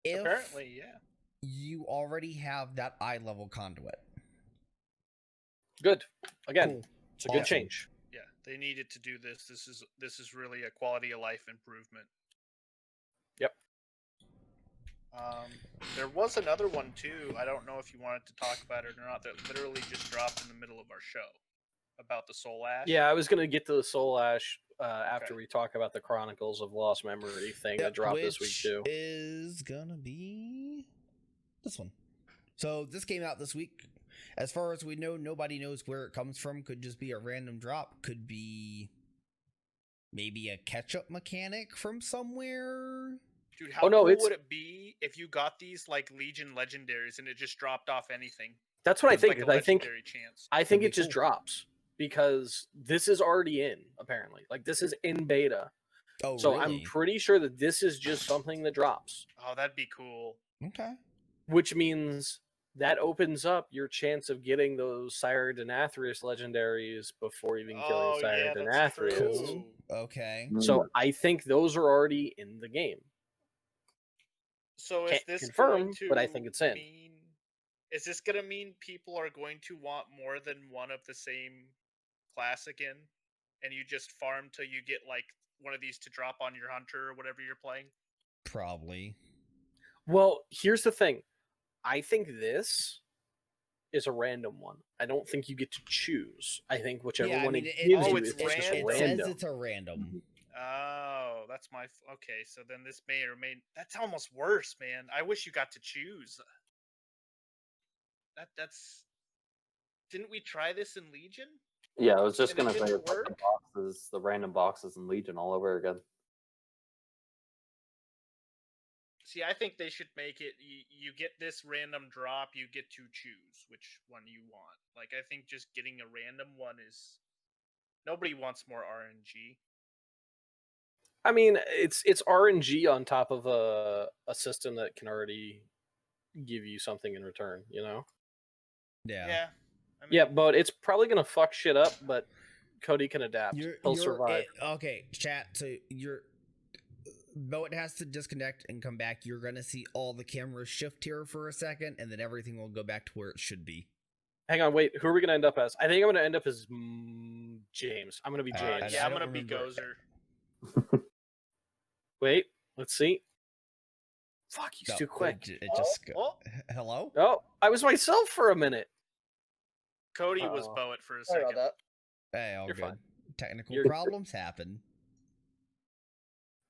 If Apparently, yeah. you already have that eye level conduit. Good. Again, Cool. it's a good Awesome. change. Yeah, They needed to do this. This is really a quality of life improvement. Yep. There was another one too. I don't know if you wanted to talk about it or not. That literally just dropped in the middle of our show about the Soul Ash. Yeah, I was gonna get to the Soul Ash after we talk about the Chronicles of Lost Memory thing that dropped this week too. Is gonna be this one. So this came out this week. As far as we know, nobody knows where it comes from. Could just be a random drop. Could be maybe a catch-up mechanic from somewhere. Dude, how cool would it be if you got these like Legion legendaries and it just dropped off anything? That's what I think. Like I think it just drops because this is already in, apparently. Like this is in beta. Oh, so really? I'm pretty sure that this is just something that drops. Oh, that'd be cool. Okay. Which means that opens up your chance of getting those Sire Denathrius legendaries before even killing Sire Denathrius. Okay. So I think those are already in the game. So Can't is this confirm, but I think it's in. Is this going to mean people are going to want more than one of the same class again? And you just farm till you get like one of these to drop on your hunter or whatever you're playing? Probably. Well, here's the thing. I think this is a random one. I don't think you get to choose. I think whichever one it gives you is just random. It says it's a random. Oh, that's my... Okay, so then this may or may... That's almost worse, man. I wish you got to choose. That's... Didn't we try this in Legion? Yeah, I was just going to say the random boxes in Legion all over again. See, I think they should make it, you get this random drop, you get to choose which one you want. Like, I think just getting a random one is... Nobody wants more RNG. I mean, it's RNG on top of a system that can already give you something in return, you know? Yeah. Yeah. I mean, yeah, but it's probably going to fuck shit up, but Cody can adapt. He'll survive. Okay, chat, so Boat has to disconnect and come back. You're going to see all the cameras shift here for a second, and then everything will go back to where it should be. Hang on, wait. Who are we going to end up as? I think I'm going to end up as James. I'm going to be James. Yeah, I'm going to be Gozer. Wait, let's see. Fuck, he's too quick. It just Hello? Oh, I was myself for a minute. Cody was Boat for a Sorry second. about that. Hey, all You're good. fine. Technical problems happen.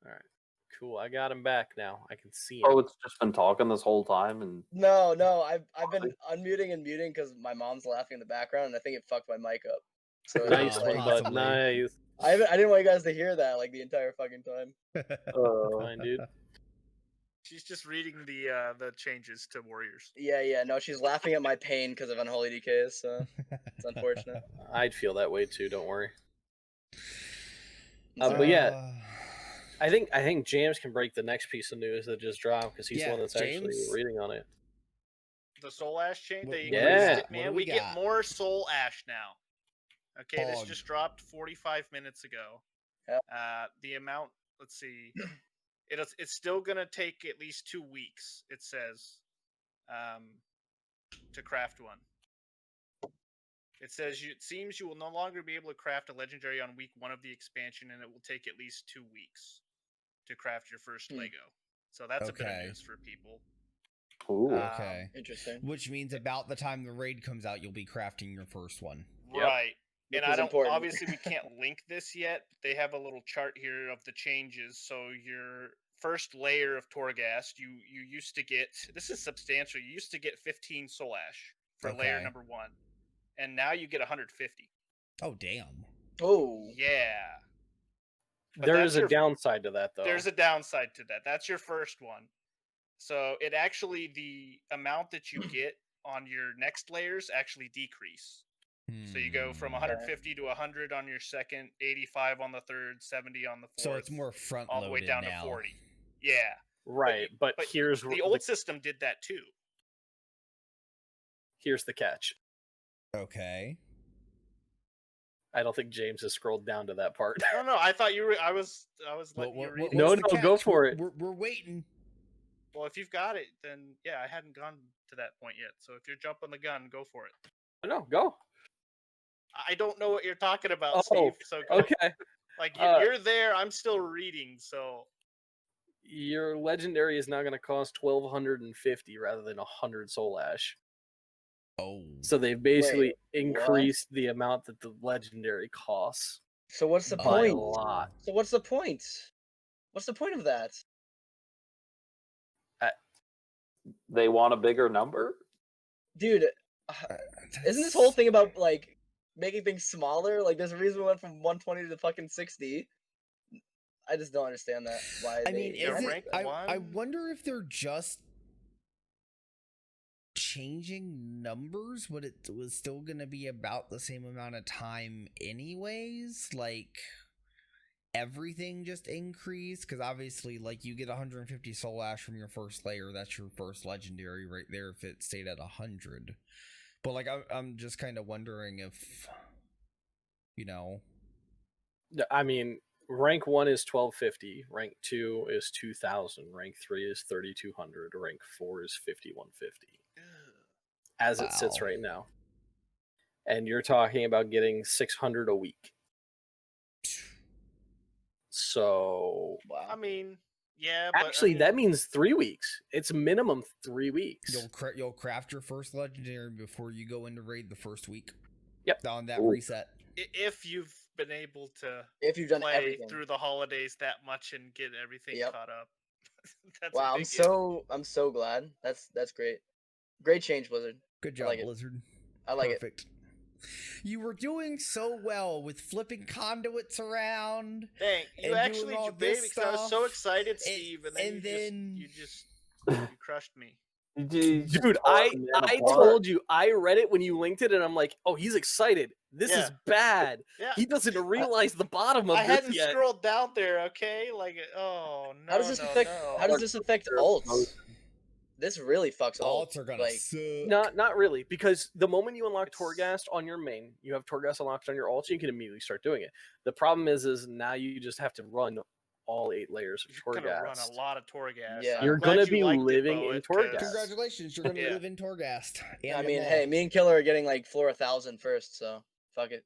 All right, cool. I got him back now. I can see him. Oh, it's just been talking this whole time, and No, I've been unmuting and muting because my mom's laughing in the background, and I think it fucked my mic up. So nice one, bud. Nice. I didn't want you guys to hear that like the entire fucking time. Fine, dude. She's just reading the changes to Warriors. Yeah. No, she's laughing at my pain because of Unholy Decays, so it's unfortunate. I'd feel that way too. Don't worry. But yeah, I think James can break the next piece of news that just dropped because he's the one that's actually reading on it. The Soul Ash chain, they Yeah. increased it, man. We get more Soul Ash now. Okay, this just dropped 45 minutes ago. Yep. The amount, let's see, it's still gonna take at least 2 weeks. It says, to craft one. It says it seems you will no longer be able to craft a legendary on week 1 of the expansion, and it will take at least 2 weeks to craft your first Lego. So that's a bit of news for people. Ooh. Okay. Interesting. Which means about the time the raid comes out, you'll be crafting your first one. Right. And I don't, obviously we can't link this yet. They have a little chart here of the changes. So your first layer of Torghast, you used to get, this is substantial, you used to get 15 Soul Ash for layer number 1. And now you get 150. Oh, damn. Oh. Yeah. There is a downside to that, though. There's a downside to that. That's your first one. So it actually, the amount that you get on your next layers actually decrease. So you go from 150 to 100 on your second, 85 on the third, 70 on the fourth. So it's more front all the way down now. to 40. Yeah. Right, but here's the old system did that too. Here's the catch. Okay. I don't think James has scrolled down to that part. No, I thought you were. I was letting you read. No, go for it. We're waiting. Well, if you've got it, then yeah, I hadn't gone to that point yet. So if you're jumping the gun, go for it. No, go. I don't know what you're talking about, Oh, Steve. So go. Okay. Like Uh, you're there, I'm still reading. So Your legendary is now going to cost 1,250 rather than 100 soul ash. Oh. So they've basically Wait, what? increased the amount that the legendary costs So what's the by a point? lot. So what's the point? What's the point of that? They want a bigger number. Dude, isn't this whole thing about like making things smaller? Like there's a reason we went from 120 to fucking 60. I just don't understand that. Why I mean, Yeah, is it? rank I one? wonder if they're just changing numbers, but it was still going to be about the same amount of time anyways. Like everything just increased because obviously, like you get 150 soul ash from your first layer. That's your first legendary right there. If it stayed at 100, but like I'm just kind of wondering if, you know. I mean, rank 1 is 1,250, rank 2 is 2,000, rank 3 is 3,200, rank 4 is 5,150 as it sits Wow. right now. And you're talking about getting 600 a week. So, Wow. I mean, yeah, but actually, I mean, that means 3 weeks. It's minimum 3 weeks. You'll craft your first legendary before you go into raid the first week. Yep. On that Ooh. reset. if you've been able to If you've done play everything. through the holidays that much and get everything Yep. caught up. That's Wow, a I'm big so glad. That's great. Great change, Blizzard. Good job, like it. Blizzard. I like it. Perfect. You were doing so well with flipping conduits around. Dang, you and actually doing all debated this because I was so stuff, excited, Steve, and then and you just then- you crushed me. Dude, I told you, I read it when you linked it, and I'm like, oh, he's excited. This is bad. Yeah. He doesn't realize the bottom of I this hadn't yet. scrolled down there, okay? Like, oh no, How does this affect? no. How does this affect alts? This really fucks alts. Alts are gonna like, suck. Not really, because the moment you unlock Torghast on your main, you have Torghast unlocked on your alt, you can immediately start doing it. The problem is now you just have to run all 8 layers of You're gonna run Torghast. a lot of Torghast. Yeah. I'm You're glad gonna you be liked it, living Bo, in 'cause- Torghast. Congratulations, you're gonna Yeah. live in Torghast. I mean, hey, me and Killer are getting like floor 1,000 first, so fuck it.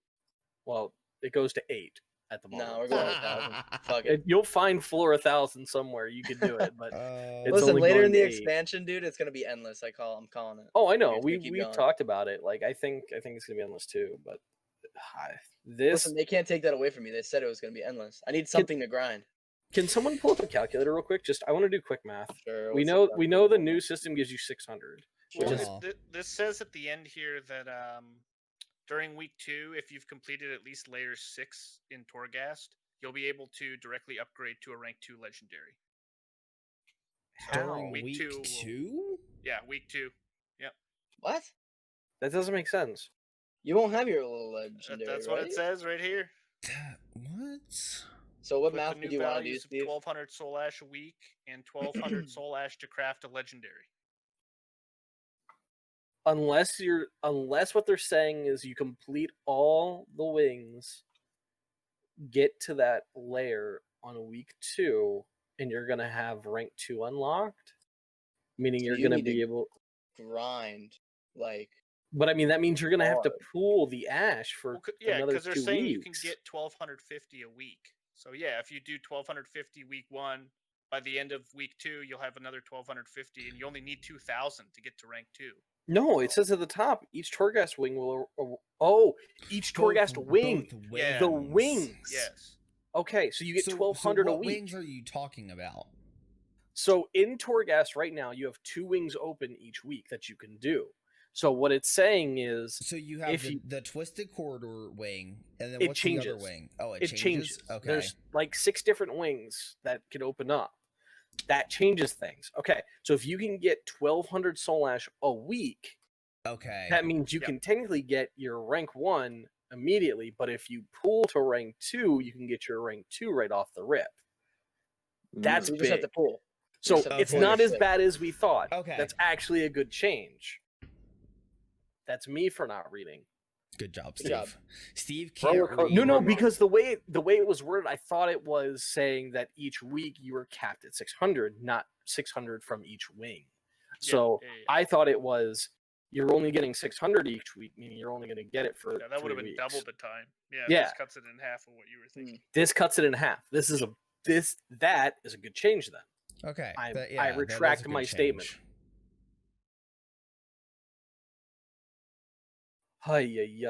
Well, it goes to 8 at the moment. No, we're going 1,000. Fuck it. You'll find floor 1,000 somewhere. You could do it, but it's Listen, only later going in the to 8. expansion, dude, it's gonna be endless. I'm calling it. Oh, I know. It's gonna keep We've going. talked about it. Like, I think it's gonna be endless too. But this Listen, they can't take that away from me. They said it was gonna be endless. I need something to grind. Can someone pull up a calculator real quick? Just I want to do quick math. Sure, We what's the know the new system gives you 600. Well, Which is, Uh-huh. this says at the end here that during week 2, if you've completed at least layer 6 in Torghast, you'll be able to directly upgrade to a rank 2 legendary. During Week week 2 2? Yeah, week 2. What? that doesn't make sense. You won't have your little legendary, That's what it right? says right here. What? So what With math the would new you want to do, values of Steve? 1,200 soul ash a week and 1,200 soul ash to craft a legendary. Unless what they're saying is you complete all the wings, get to that layer on week 2, and you're gonna have rank 2 unlocked. Meaning So you're you gonna need to be able. Grind, like. But I mean that means you're gonna have to hard. pool the ash for Well, yeah, another because they're 2 saying weeks. you can get 1,250 a week. So yeah, if you do 1,250 week 1, by the end of week 2, you'll have another 1,250, and you only need 2,000 to get to rank 2. No, it says at the top each Torghast wing will. Each Torghast wing. Yeah. The wings. Yes. Okay, so you get So 1,200 a what week. wings are you talking about? So in Torghast right now, you have 2 wings open each week that you can do. So what it's saying is So you have if the Twisted Corridor wing, and then It what's the other changes. wing? Oh, it changes. Okay. There's like 6 different wings that can open up. That changes things. Okay, so if you can get 1,200 soul ash a week, Okay. that means you Yep. can technically get your rank 1 immediately. But if you pull to rank 2, you can get your rank 2 right off the rip. That's So you just have to big. pull. So just have to it's pull not your as shit. bad as we thought. Okay. That's actually a good change. That's me for not reading. Good job, Good Steve. job. Steve Roller can't coaster. read. No, because the way it was worded, I thought it was saying that each week you were capped at 600, not 600 from each wing. So yeah. I thought it was you're only getting 600 each week, meaning you're only going to get it for Yeah, that would have 3 been weeks. double the time. Yeah, Yeah. this cuts it in half of what you were thinking. This cuts it in half. That is a good change then. Okay. I that is a retract good my change. statement. Hi,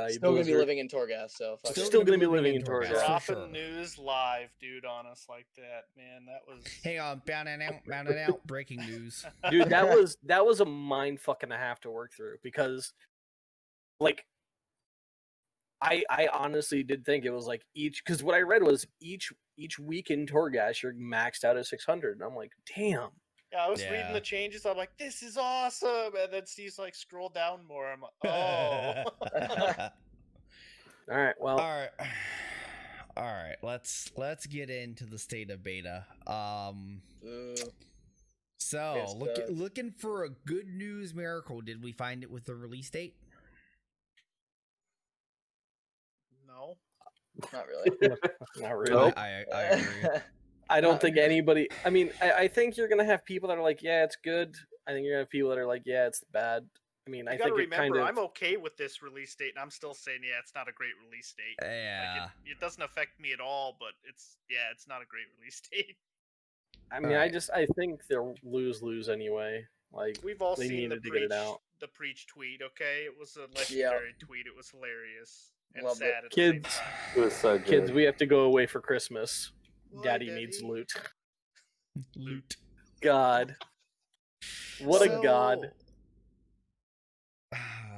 Still gonna be living in Torghast, so fuck it. Still gonna be living in Torghast. for Dropping sure. news live, dude, on us like that, man. That was. Hang on, bound and out. Breaking news. Dude, that was a mind fucking to have to work through because, like, I honestly did think it was like because what I read was each week in Torghast you're maxed out at 600, and I'm like, damn. Yeah, I was reading Yeah. the changes. I'm like, this is awesome, and then Steve's like, scroll down more. I'm like, oh. All right, well, all right. Let's get into the state of beta. So Good stuff. looking for a good news miracle. Did we find it with the release date? No, not really. not really. Nope. I agree. I don't think anybody. I mean, I think you're gonna have people that are like, yeah, it's good. I think you're gonna have people that are like, yeah, it's bad. I mean, You I gotta think it remember, kind of. I'm okay with this release date, and I'm still saying, yeah, it's not a great release date. Yeah. Like it doesn't affect me at all, but it's not a great release date. I mean, Alright. I think they're lose anyway. Like We've all they seen the needed to get it out. preach tweet. Okay, it was a legendary tweet. It was hilarious and Loved it. sad at the same Kids, time. It was so good. kids, we have to go away for Christmas. Why, Daddy needs loot. Loot. God, what a god.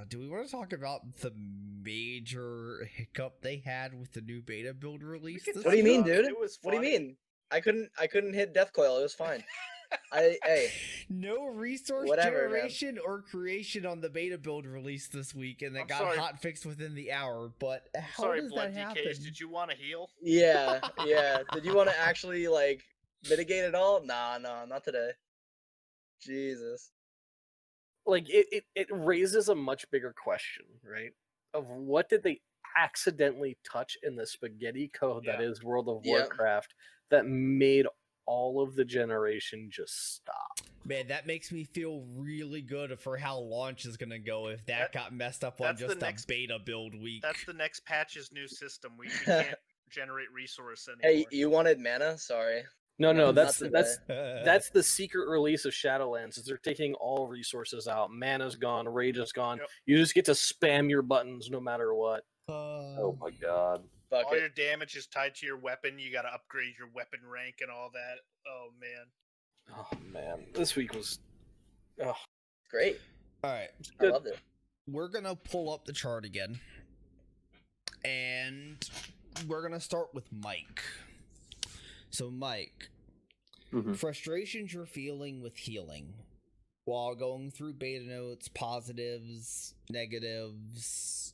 Do we want to talk about the major hiccup they had with the new beta build release? can this What do you mean, week? dude? It was What do you funny. mean? I couldn't hit Death Coil. It was fine. Hey, No resource Whatever, man. generation or creation on the beta build release this week, and that I'm got sorry. hot fixed within the hour. But how Sorry, does Blood that happen? DKs. Did you want to heal? yeah. Did you want to actually like mitigate it all? Nah, not today. Jesus. Like it raises a much bigger question, right? Of what did they accidentally touch in the spaghetti code that Yeah. is World of Yeah. Warcraft that made all of the generation just stop? Man, that makes me feel really good for how launch is gonna go if that got messed up on that's the just a next- beta build week. That's the next patch's new system. We can't generate resource anymore. Hey, you wanted mana? Sorry. No, Not that's today. that's the secret release of Shadowlands. Is they're taking all resources out. Mana's gone, rage is gone. Yep. You just get to spam your buttons no matter what. Oh my god. Fuck all it. your damage is tied to your weapon. You got to upgrade your weapon rank and all that. Oh man. Oh man, this week was Great. All right, I loved it. we're gonna pull up the chart again, and we're gonna start with Mike. So, Mike, Mhm. frustrations you're feeling with healing while going through beta notes, positives, negatives.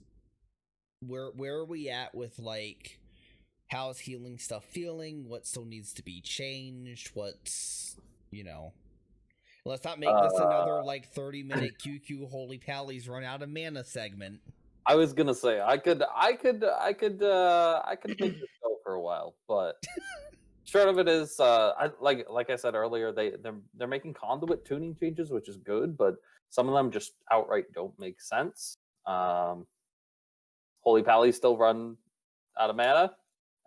Where are we at with like how's healing stuff feeling? What still needs to be changed? What's let's not make this another like 30-minute QQ Holy Pallies run out of mana segment. I was gonna say I could make this go for a while, but short of it is, like I said earlier, they're making conduit tuning changes, which is good, but some of them just outright don't make sense. Holy Pally still run out of mana,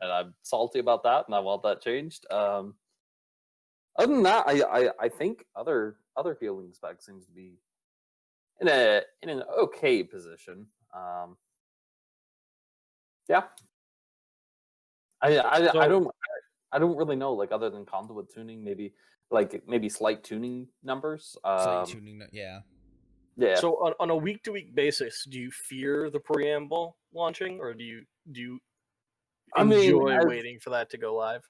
and I'm salty about that, and I want that changed. Other than that, I think other healing spec seems to be in an okay position. Yeah. I don't really know, like, other than conduit tuning, maybe slight tuning numbers. So tuning, yeah. Yeah. So on a week to week basis, do you fear the preamble launching, or do you I mean, enjoy as- waiting for that to go live?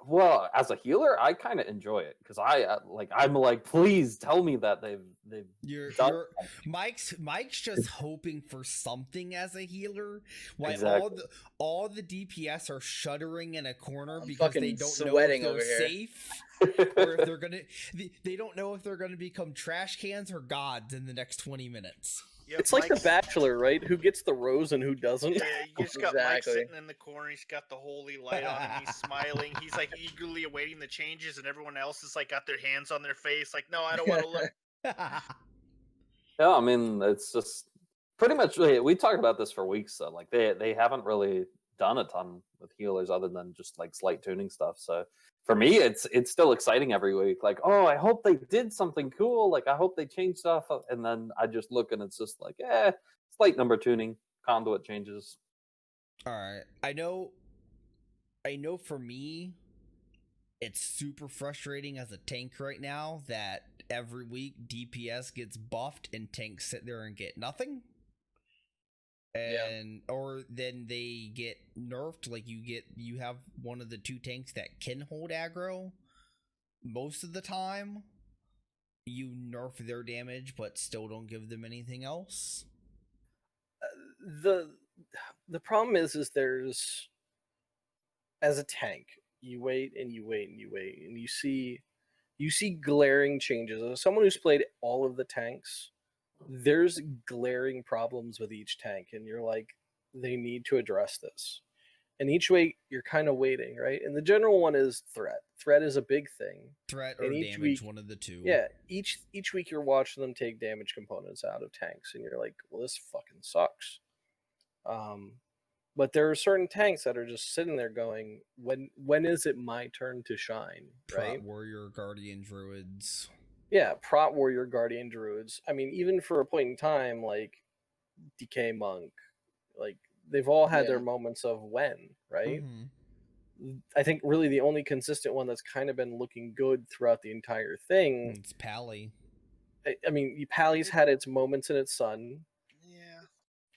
Well, as a healer, I kind of enjoy it because I'm like, please tell me that they've You're done Mike's just hoping for something as a healer. While Exactly. all the DPS are shuddering in a corner I'm because they fucking don't know if sweating they're over here. safe or if they're gonna. They don't know if they're gonna become trash cans or gods in the next 20 minutes. Yeah, It's like The Mike's- Bachelor, right? Who gets the rose and who doesn't? Yeah, you just got Mike Exactly. sitting in the corner. He's got the holy light on him. He's smiling. He's like eagerly awaiting the changes, and everyone else is like got their hands on their face, like, no, I don't want to look. Yeah, Yeah, I mean, it's just pretty much. We talked about this for weeks, so like they haven't really done a ton with healers other than just like slight tuning stuff. So for me, it's still exciting every week. Like, oh, I hope they did something cool. Like, I hope they changed stuff. And then I just look and it's just like, slight number tuning, conduit changes. All right, I know. For me, it's super frustrating as a tank right now that every week DPS gets buffed and tanks sit there and get nothing. And or then they get nerfed, like you have one of the two tanks that can hold aggro most of the time. You nerf their damage but still don't give them anything else. The problem is there's, as a tank, you wait and you wait and you wait and you see glaring changes. As someone who's played all of the tanks, there's glaring problems with each tank, and you're like, they need to address this. And each week you're kind of waiting, right? And the general one is threat. Threat is a big thing. Threat or each damage, week, one of the two. Yeah, each week you're watching them take damage components out of tanks, and you're like, well, this fucking sucks. But there are certain tanks that are just sitting there going, when is it my turn to shine, right? Prot warrior, guardian, druids. Yeah, Prot warrior, guardian, druids. I mean, even for a point in time, like Decay monk, like they've all had their moments of when, right? Mm-hmm. I think really the only consistent one that's kind of been looking good throughout the entire thing. It's Pally. I mean, Pally's had its moments in its sun. Yeah,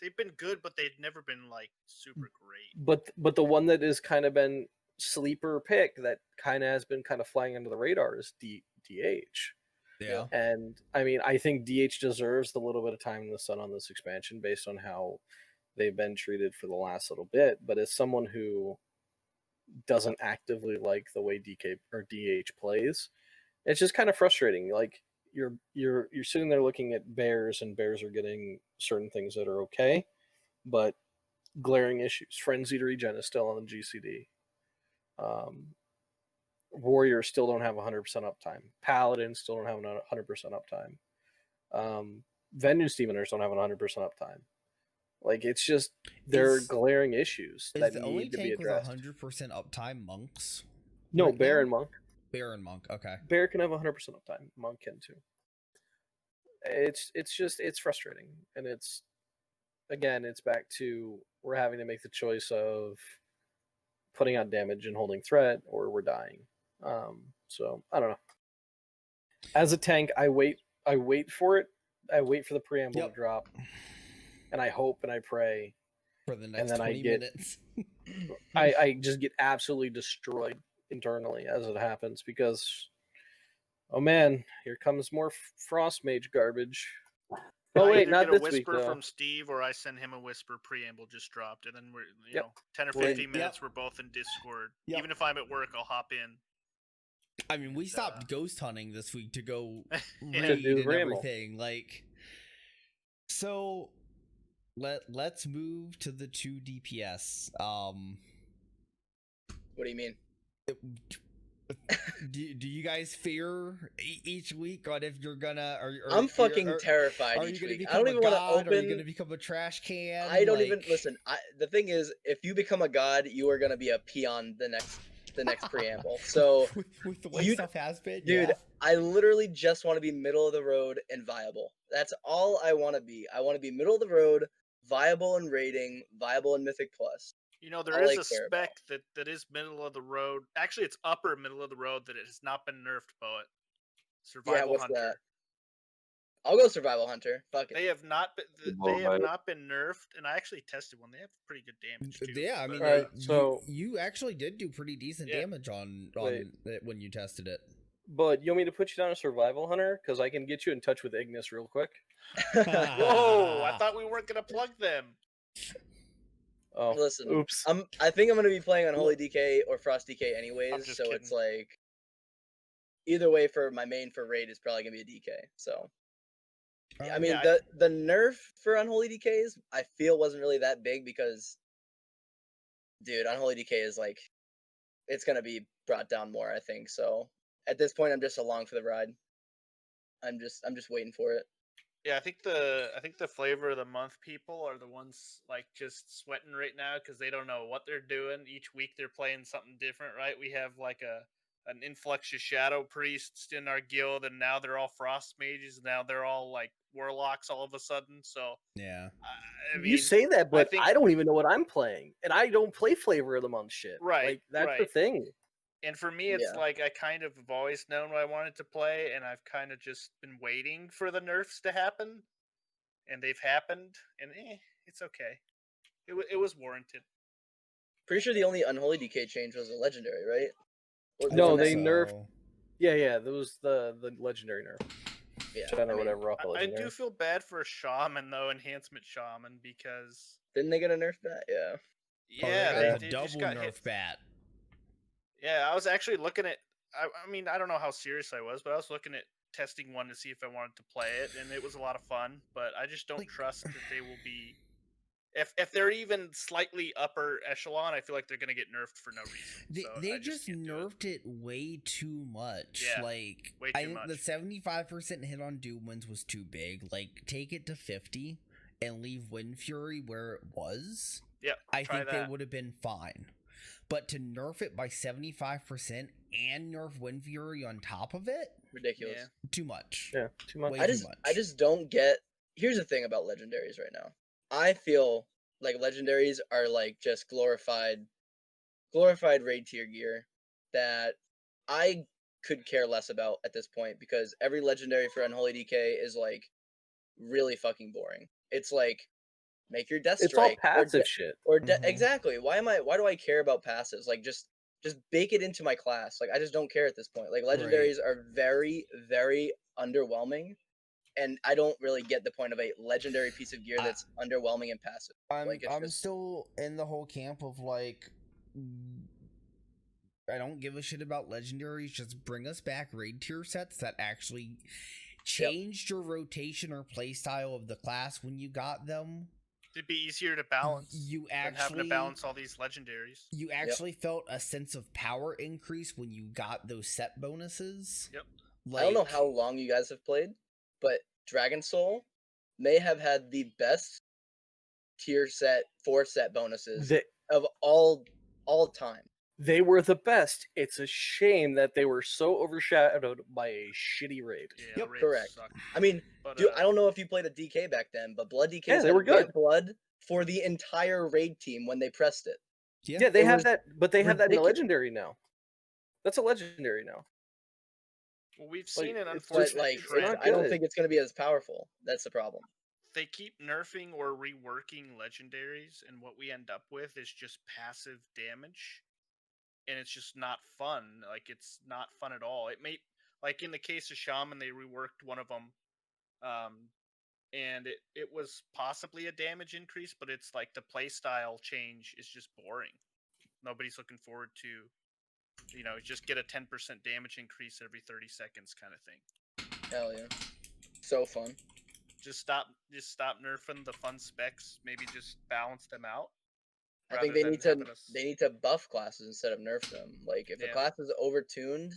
they've been good, but they've never been like super great. But the one that has kind of been sleeper pick that kind of has been kind of flying under the radar is DH. Yeah. And I mean, I think DH deserves the little bit of time in the sun on this expansion based on how they've been treated for the last little bit. But as someone who doesn't actively like the way DH plays, it's just kind of frustrating. Like you're sitting there looking at bears, and bears are getting certain things that are okay, but glaring issues. Frenzied regen is still on the GCD. Warriors still don't have 100% uptime. Paladins still don't have 100% uptime. Vengeance Demoners don't have 100% uptime. Like, it's just, there are glaring issues that need to be addressed. Is the only tank with 100% uptime monks? No, right Bear now? and Monk. Bear and monk, okay. Bear can have 100% uptime. Monk can too. It's just, it's frustrating. And it's, again, it's back to, we're having to make the choice of putting out damage and holding threat, or we're dying. So I don't know. As a tank, I wait for it. I wait for the preamble to drop, and I hope and I pray for the next 20 minutes. I just get absolutely destroyed internally as it happens, because oh man, here comes more Frost Mage garbage. Oh wait, not this week though. From Steve, or I send him a whisper. Preamble just dropped, and then we're 10 or 15 minutes. We're both in Discord. Even if I'm at work, I'll hop in. I mean, we stopped ghost hunting this week to go raid and everything. Like, so let's move to the 2 DPS. What do you mean? Do you guys fear each week on if you're gonna? I'm fucking terrified each week. I don't even want to open. Are you gonna become a trash can? I don't even listen. The thing is, if you become a god, you are gonna be a peon the next preamble. So with the way stuff has been, dude, I literally just want to be middle of the road and viable. That's all I want to be. I want to be middle of the road, viable in rating, viable in Mythic Plus. You know, there is a spec that is middle of the road. Actually, it's upper middle of the road that it has not been nerfed, Poet. Survival Hunter. That? I'll go Survival Hunter. Fuck it. They have not been nerfed, and I actually tested one. They have pretty good damage too. Yeah, I mean, so you actually did do pretty decent damage on it when you tested it. But you want me to put you down a Survival Hunter? Because I can get you in touch with Ignis real quick. Whoa! I thought we weren't gonna plug them. Oh, listen. Oops. I think I'm gonna be playing on Holy DK or Frost DK anyways. So kidding. It's like either way for my main for raid is probably gonna be a DK. So I mean the nerf for Unholy DKs I feel wasn't really that big because, dude, Unholy DK is like it's gonna be brought down more, I think. So at this point I'm just along for the ride. I'm just waiting for it. Yeah, I think the flavor of the month people are the ones like just sweating right now because they don't know what they're doing. Each week they're playing something different, right? We have like an influx of shadow priests in our guild, and now they're all frost mages. Now they're all like warlocks all of a sudden. So Yeah. I You mean, say that, but think I don't even know what I'm playing, and I don't play flavor of the month shit. Right, Like that's the right. thing. And for me, it's Yeah. like I kind of have always known what I wanted to play, and I've kind of just been waiting for the nerfs to happen, and they've happened, and it's okay. It was warranted. Pretty sure the only Unholy Decay change was a legendary, right? No, Wasn't they that- nerfed- Yeah, that was the legendary nerf. Yeah, Gen or I mean, whatever off the I legendary. do feel bad for Shaman though, Enhancement Shaman, because Didn't they get a nerf that? Yeah. yeah, they they, got the they double just got nerf hit. bat. Yeah, I was actually looking at. I mean, I don't know how serious I was, but I was looking at testing one to see if I wanted to play it, and it was a lot of fun. But I just don't Like- trust that they will be. If they're even slightly upper echelon, I feel like they're gonna get nerfed for no reason. They, So they I just can't do it. nerfed it way too much. Yeah, like way I too think the much. 75% hit on Doom wins was too big. Like take it to 50 and leave Wind Fury where it was. Yeah, I try think that. they would have been fine. But to nerf it by 75% and nerf Wind Fury on top of it, Ridiculous. Yeah. too much. Yeah, too much. Way I too just much. I just don't get. Here's the thing about legendaries right now. I feel like legendaries are like just glorified raid tier gear that I could care less about at this point because every legendary for Unholy DK is like really fucking boring. It's like make your death It's all strike passive shit. Mhm. exactly. Why do I care about passives? Like just bake it into my class. Like I just don't care at this point. Like legendaries are very very underwhelming, and I don't really get the point of a legendary piece of gear that's underwhelming and passive. I'm Like, it's just- still in the whole camp of like I don't give a shit about legendaries. Just bring us back raid tier sets that actually changed your rotation or playstyle of the class when you got them. It'd be easier to balance You than having to actually balance all these legendaries. you actually felt a sense of power increase when you got those set bonuses. Yep. Like, I don't know how long you guys have played, but Dragon Soul may have had the best tier set 4 set bonuses of all time. They were the best. It's a shame that they were so overshadowed by a shitty raid. Yeah, Yep, raids correct. suck. I mean, But, dude, I don't know if you played a DK back then, but Blood DK Yeah, they were good. blood for the entire raid team when they pressed it. Yeah, they It have was that, but they have that in the ridiculous. legendary now. That's a legendary now. Well, we've seen an it's But unfortunate like, trend. I don't good. think it's going to be as powerful. That's the problem. They keep nerfing or reworking legendaries, and what we end up with is just passive damage, and it's just not fun. Like, it's not fun at all. It may, like in the case of Shaman, they reworked one of them, and it was possibly a damage increase, but it's like the playstyle change is just boring. Nobody's looking forward to, just get a 10% damage increase every 30 seconds kind of thing. Hell yeah. So fun. Just stop nerfing the fun specs. Maybe just balance them out. I think rather they than need to having us- buff classes instead of nerf them. Like if a Yeah. class is overtuned,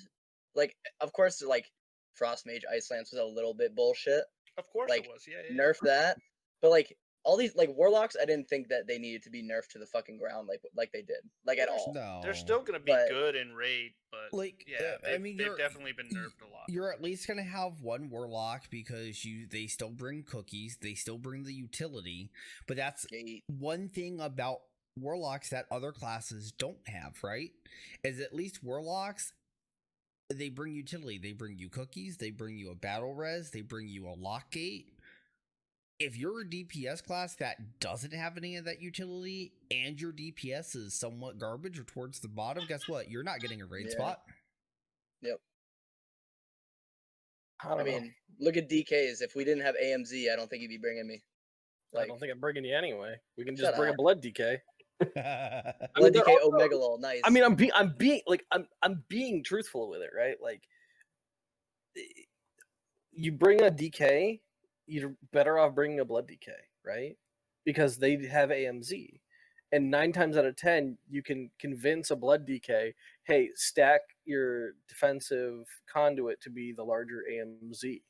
like of course like Frost Mage Ice Lance was a little bit bullshit. Of course like, it was. Yeah. Nerf that. But like all these like Warlocks, I didn't think that they needed to be nerfed to the fucking ground like they did. Like at all. no. They're still gonna be But- good in raid, but Like, yeah, I they've, mean, they've you're- definitely been nerfed a lot. You're at least gonna have one warlock because they still bring cookies, they still bring the utility, but that's Gate. one thing about warlocks that other classes don't have, right? Is at least warlocks, they bring utility, they bring you cookies, they bring you a battle res, they bring you a lock gate. If you're a DPS class that doesn't have any of that utility and your DPS is somewhat garbage or towards the bottom, guess what? You're not getting a raid Yeah. spot. Yep. I don't I know. mean, look at DKs. If we didn't have AMZ, I don't think he'd be bringing me. I don't think I'm bringing you anyway. We can just Shut bring up. a blood DK. Blood they're DK also- Omegalol, nice. I mean, I'm being truthful with it, right? Like, you bring a DK, you're better off bringing a blood DK, right? Because they have AMZ, and 9 times out of 10, you can convince a blood DK, hey, stack your defensive conduit to be the larger AMZ,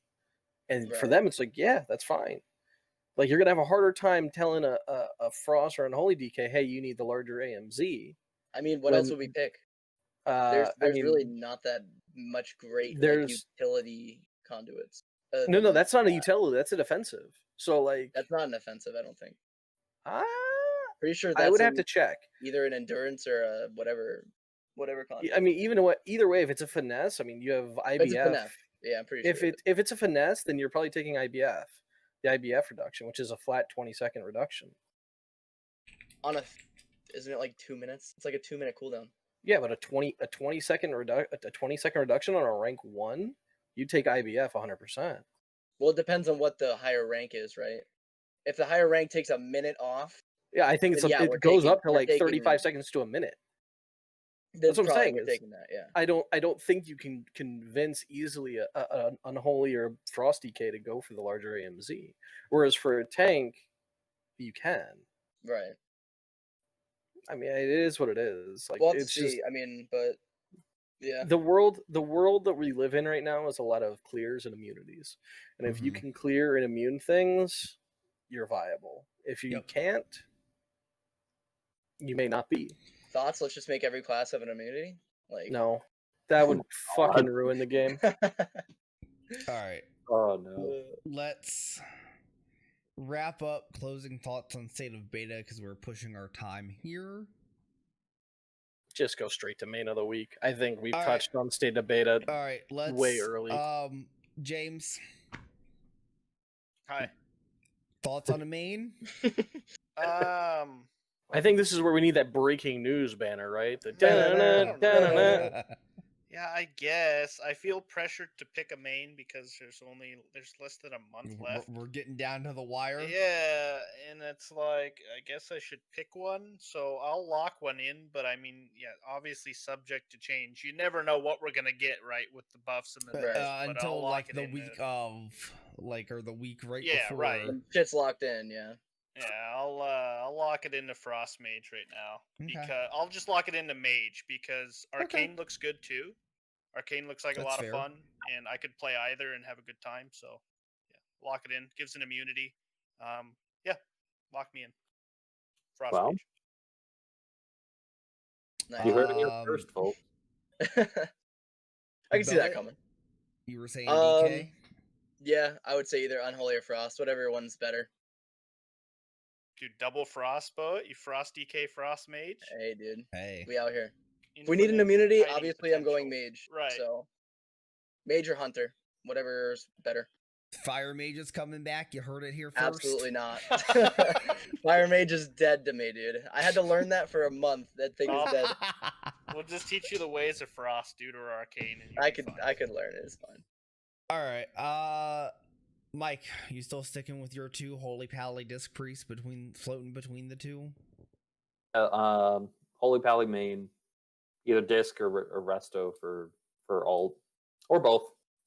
And for Right. them, it's like, yeah, that's fine. Like, you're gonna have a harder time telling a Frost or an Unholy DK, hey, you need the larger AMZ. I mean, what else would we pick? There's I mean, really not that much great like there's utility conduits. no, that's not a utility. That's a defensive. So like, That's not an offensive, I don't think. ah, Pretty sure I that's would have to check. either an endurance or a whatever conduit. I mean, either way, if it's a finesse, I mean, you have It's a IBF. finesse. Yeah, I'm pretty sure. If it's a finesse, then you're probably taking IBF, the IBF reduction, which is a flat 20-second reduction. Isn't it like 2 minutes? It's like a 2-minute cooldown. Yeah, but a 20-second reduction on a rank 1, you take IBF 100%. Well, it depends on what the higher rank is, right? If the higher rank takes a minute off, Yeah, I think then it goes up to like 35 seconds to a minute. then That's what I'm probably saying we're is- taking that. Yeah. I don't think you can convince easily an Unholy or Frost DK to go for the larger AMZ. Whereas for a tank, you can. Right. I mean, it is what it is. Like, Well, it's see. just I mean, but yeah. the world that we live in right now is a lot of clears and immunities. And if you Mhm. can clear and immune things, you're viable. If you Yep. can't, you may not be. Thoughts? Let's just make every class have an immunity. Like No, that would fucking ruin the game. All right, Oh no. let's wrap up closing thoughts on state of beta because we're pushing our time here. Just go straight to main of the week. I think we've All right. touched on state of beta. All right, let's Way early. James, Hi. thoughts on a main? I think this is where we need that breaking news banner, right? The don't da-na-na. Yeah, I guess. I feel pressured to pick a main because there's less than a month left. We're getting down to the wire. Yeah, and it's like I guess I should pick one, so I'll lock one in. But I mean, yeah, obviously subject to change. You never know what we're gonna get right with the buffs and the nerfs, but I'll until lock like it the in week to- of or the week right Yeah, before. right. when shit's locked in. Yeah. Yeah, I'll lock it into Frost Mage right now Okay. because I'll just lock it into Mage because Arcane looks good too. Arcane looks like That's a lot fair. of fun, and I could play either and have a good time. So, yeah, lock it in. Gives an immunity. Yeah, lock me in. Frost Well, Mage. Nice. You heard it here Um, first, folks. I can see that Bellet? coming. You were saying DK? Yeah, I would say either Unholy or Frost, whatever one's better. Dude, double Frostbow. You Frost DK Frost Mage. Hey, dude, Hey. we out here. If we need an Infinite immunity, hiding obviously I'm going potential. Mage. Right. So, Mage or Hunter, whatever's better. Fire Mage is coming back. You heard it here first. Absolutely not. Fire Mage is dead to me, dude. I had to learn that for a month. That thing is dead. We'll just teach you the ways of Frost, dude, or Arcane. And you'll I be could fine. learn it. It's fine. All right. Mike, you still sticking with your two Holy Pally Disc Priests floating between the two? Holy Pally main, either disc or resto for alt or both.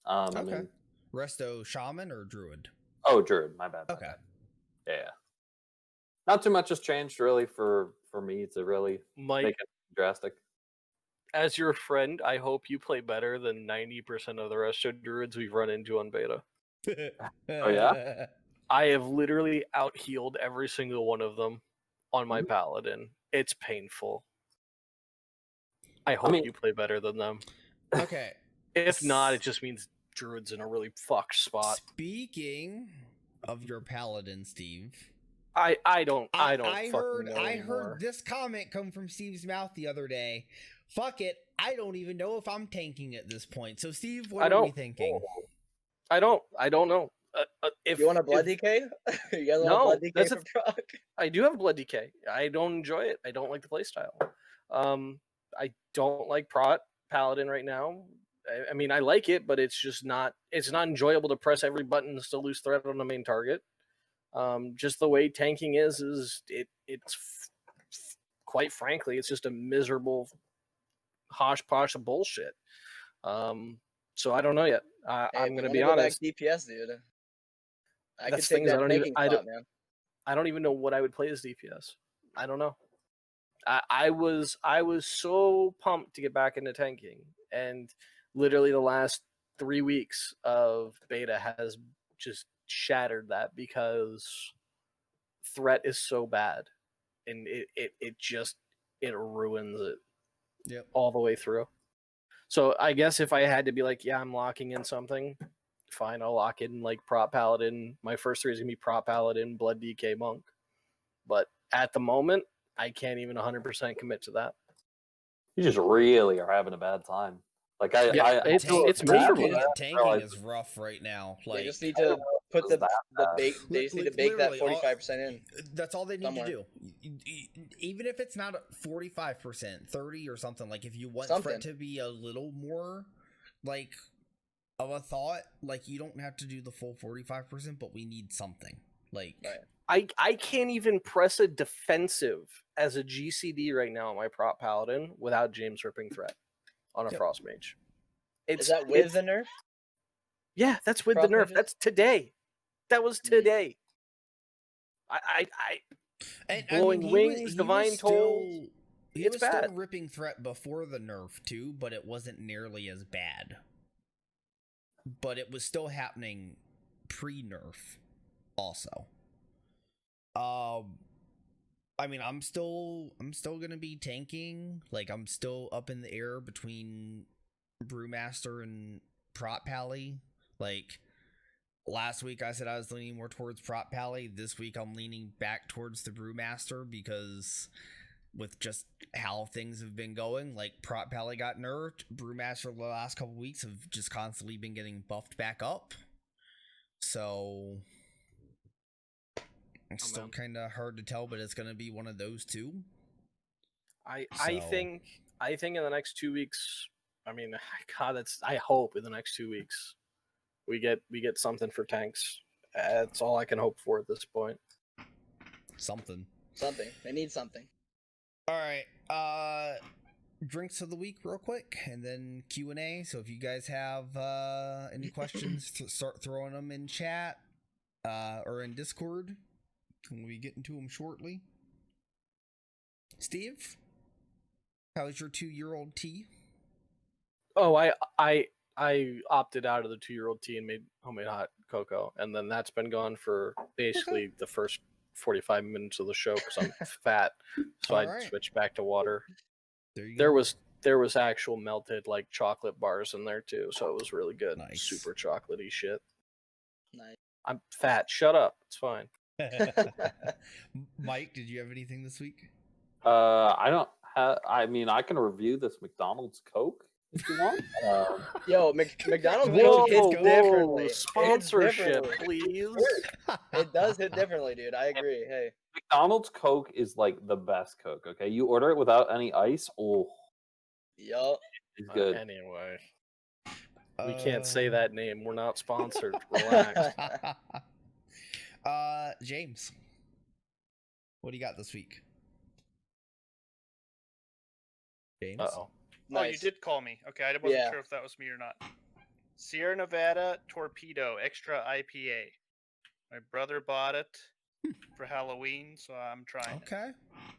I Okay. mean, Resto Shaman or Druid? Druid. My bad. Okay. Yeah. Not too much has changed really for me to really Mike, make it drastic. as your friend, I hope you play better than 90% of the rest of druids we've run into on beta. Oh, yeah? I have literally out-healed every single one of them on my Mhm. paladin. It's painful. I hope mean- you play better than them. Okay. If not, it just means druid's in a really fucked spot. Speaking of your paladin, Steve, I don't fucking heard know I anymore. heard this comment come from Steve's mouth the other day. Fuck it, I don't even know if I'm tanking at this point. So Steve, what I are we don't- thinking? I don't know. If You want a blood if- DK? You guys want No, a blood DK that's for proc? I do have blood DK. I don't enjoy it. I don't like the playstyle. I don't like paladin right now. I mean, I like it, but it's just not. It's not enjoyable to press every button to lose threat on the main target. Just the way tanking is quite frankly, it's just a miserable hodgepodge of bullshit. So I don't know yet. Hey, I'm if gonna you be wanna go back honest. DPS, dude. I could That's take things I that don't even- tanking I spot, man. I don't even know what I would play as DPS. I don't know. I was so pumped to get back into tanking, and literally the last 3 weeks of beta has just shattered that because threat is so bad, and it just ruins it Yep. all the way through. So I guess if I had to be like, yeah, I'm locking in something, fine, I'll lock in like Prot Paladin. My first 3 is gonna be Prot Paladin, Blood DK Monk. But at the moment, I can't even 100% commit to that. You just really are having a bad time. Like it's miserable. Tanking is rough right now. Like They just need to put the bake. They just need to bake that literally, 45% in. That's all they need somewhere. to do. Even if it's not 45%, 30 or something. Like if you want Something. threat to be a little more like of a thought, like you don't have to do the full 45%, but we need something. Like I can't even press a defensive as a GCD right now on my Prot Paladin without James ripping threat on a Frost Mage. Is that with the nerf? Yeah, that's with Frost the nerf. mages? That's today. That was today. Blowing Wings, Divine Toll. He It's was still bad. ripping threat before the nerf too, but it wasn't nearly as bad. But it was still happening pre-nerf also. I mean, I'm still gonna be tanking. Like, I'm still up in the air between Brewmaster and Prot Pally. Like, last week I said I was leaning more towards Prot Pally. This week I'm leaning back towards the Brewmaster because with just how things have been going, like Prot Pally got nerfed. Brewmaster the last couple weeks have just constantly been getting buffed back up. So it's still kind of hard to tell, but it's going to be one of those two. I think in the next 2 weeks, I mean, God, I hope in the next 2 weeks we get something for tanks. That's all I can hope for at this point. Something. They need something. All right. Drinks of the week real quick, and then Q&A. So if you guys have any questions, start throwing them in chat or in Discord. We'll be getting to them shortly. Steve, how's your 2-year-old tea? Oh, I opted out of the 2-year-old tea and made homemade hot cocoa, and then that's been gone for basically the first 45 minutes of the show because I'm fat, so I switched back to water. There was actual melted like chocolate bars in there too, so it was really good. Nice. Super chocolatey shit. Nice. I'm fat. Shut up. It's fine. Mike, did you have anything this week? I don't have. I mean, I can review this McDonald's Coke if you want. Yo, McDonald's Whoa, Coke hits differently. Sponsorship, please. It does hit differently, dude. I agree. Hey, McDonald's Coke is like the best Coke. Okay, you order it without any ice. Oh, yo, it's good. Anyway, we can't say that name. We're not sponsored. Relax. James, what do you got this week? James? Uh-oh. Oh, you did call me. Okay, I wasn't sure if that was me or not. Sierra Nevada Torpedo Extra IPA. My brother bought it for Halloween, so I'm trying. Okay.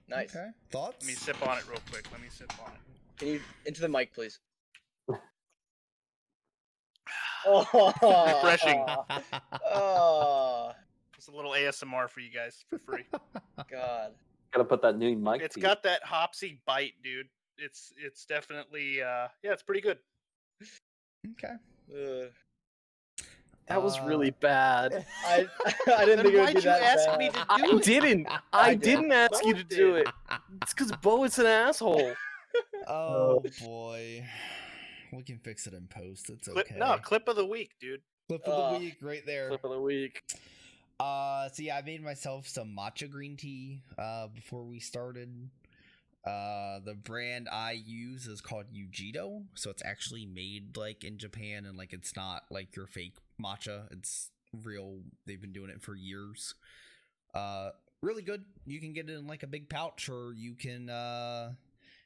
Nice. Okay. Thoughts? Let me sip on it real quick. Let me sip on it. Can you into the mic, please? Refreshing. Oh, It's a little ASMR for you guys for free. God. Gotta put that new mic. It's got that hopsy bite, dude. It's definitely it's pretty good. Okay. That was really bad. I didn't think it would Why'd be you that ask bad. me to do I it? didn't. I didn't ask you to do it. It's because Bo is an asshole. Oh boy. We can fix it in post. It's okay. Clip of the week, dude. Clip of the week right there. Clip of the week. So yeah, I made myself some matcha green tea before we started. The brand I use is called Yujito, so it's actually made like in Japan, and like it's not like your fake matcha. It's real. They've been doing it for years. Really good. You can get it in like a big pouch, or you can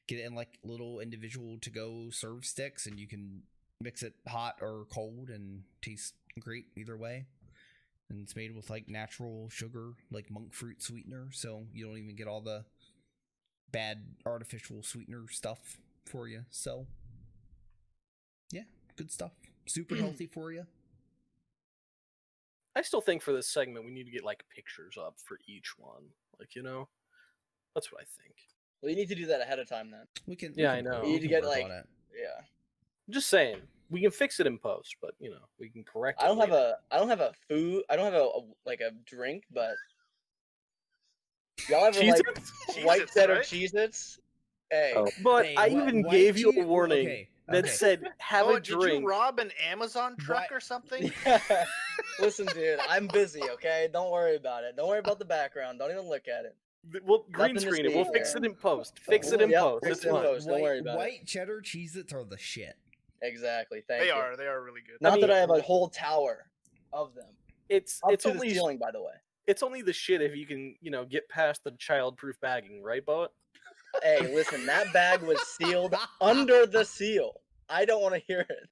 get it in like little individual to go serve sticks, and you can mix it hot or cold and tastes great either way. And it's made with like natural sugar, like monk fruit sweetener, so you don't even get all the bad artificial sweetener stuff for you. So yeah, good stuff. Super healthy for you. I still think for this segment we need to get like pictures up for each one. Like, that's what I think. Well, you need to do that ahead of time then. We can. Yeah, we I can know. work- You we need to can get work like, on it. yeah. I'm just saying we can fix it in post, but we can correct. I don't have later. I don't have a food. I don't have a drink, but y'all ever like Cheez-Its? white Cheez-Its, cheddar right? Cheez-Its? Hey, Oh. But Hey, I wh- even white gave you a chee- warning okay, that okay. said have Oh, a did you drink. rob an Amazon truck What? or something? listen, dude, I'm busy. Okay, don't worry about it. Don't worry about the background. Don't even look at it. We'll green Nothing to screen it. see We'll fix here. it in post. Fix it in Yep, post. fix It's it in fine. post. Don't worry about it. White cheddar Cheez-Its are the shit. Exactly. Thank They you. are really good. Not that mean, I have a whole tower of them. It's Up it's to the only ceiling, by the way. it's only the shit if you can get past the child-proof bagging, right, Boat? Hey, listen, that bag was sealed under the seal. I don't want to hear it.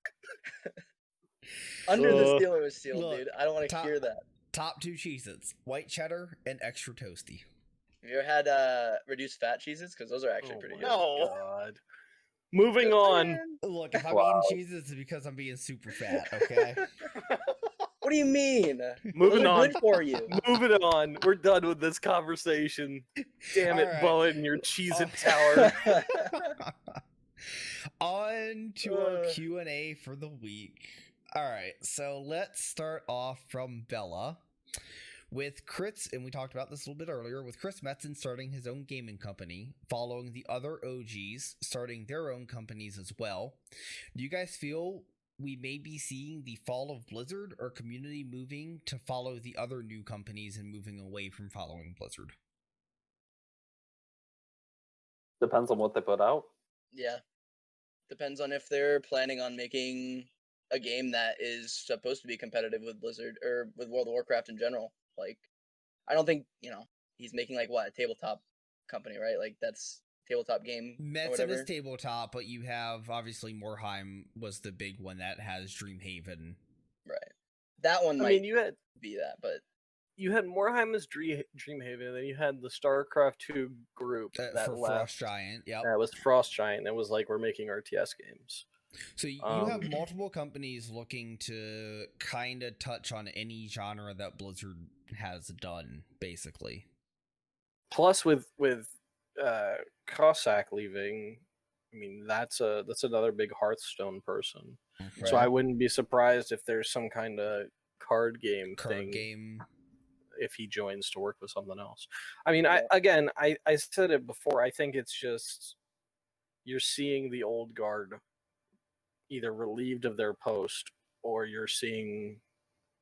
Under the seal, it was sealed, look, dude. I don't want to top- hear that. Top 2 Cheez-Its, white cheddar and extra toasty. Have you ever had reduced fat cheeses? Because those are actually pretty my good. No. God. Moving Just on. saying. Look, if I'm Wow. eating Cheez-Its, it's because I'm being super fat, okay? What do you mean? Moving Those are on. good for you. Moving on. We're done with this conversation. Damn it, Alright. Bowen, your Cheez-It Oh. tower. On to our Uh. Q&A for the week. All right, so let's start off from Bella with Chris, and we talked about this a little bit earlier, with Chris Metzen starting his own gaming company, following the other OGs starting their own companies as well. Do you guys feel we may be seeing the fall of Blizzard, or community moving to follow the other new companies and moving away from following Blizzard? Depends on what they put out. Yeah. Depends on if they're planning on making a game that is supposed to be competitive with Blizzard or with World of Warcraft in general. Like, I don't think, he's making like what, a tabletop company, right? Like that's tabletop game or Metzen whatever. is tabletop, but you have obviously Morheim was the big one that has Dreamhaven. Right. That one I might mean, you be that, but had Morheim as Dreamhaven, and then you had the StarCraft 2 group that for left. Frost Giant. Yep. That was Frost Giant. That was like, we're making RTS games. So you have multiple companies looking to kind of touch on any genre that Blizzard has done, basically. Plus, with Cossack leaving, I mean that's another big Hearthstone person. So I wouldn't be surprised if there's some kind of card game thing if he joins to work with something else. I mean, Yeah. I said it before. I think it's just you're seeing the old guard either relieved of their post, or you're seeing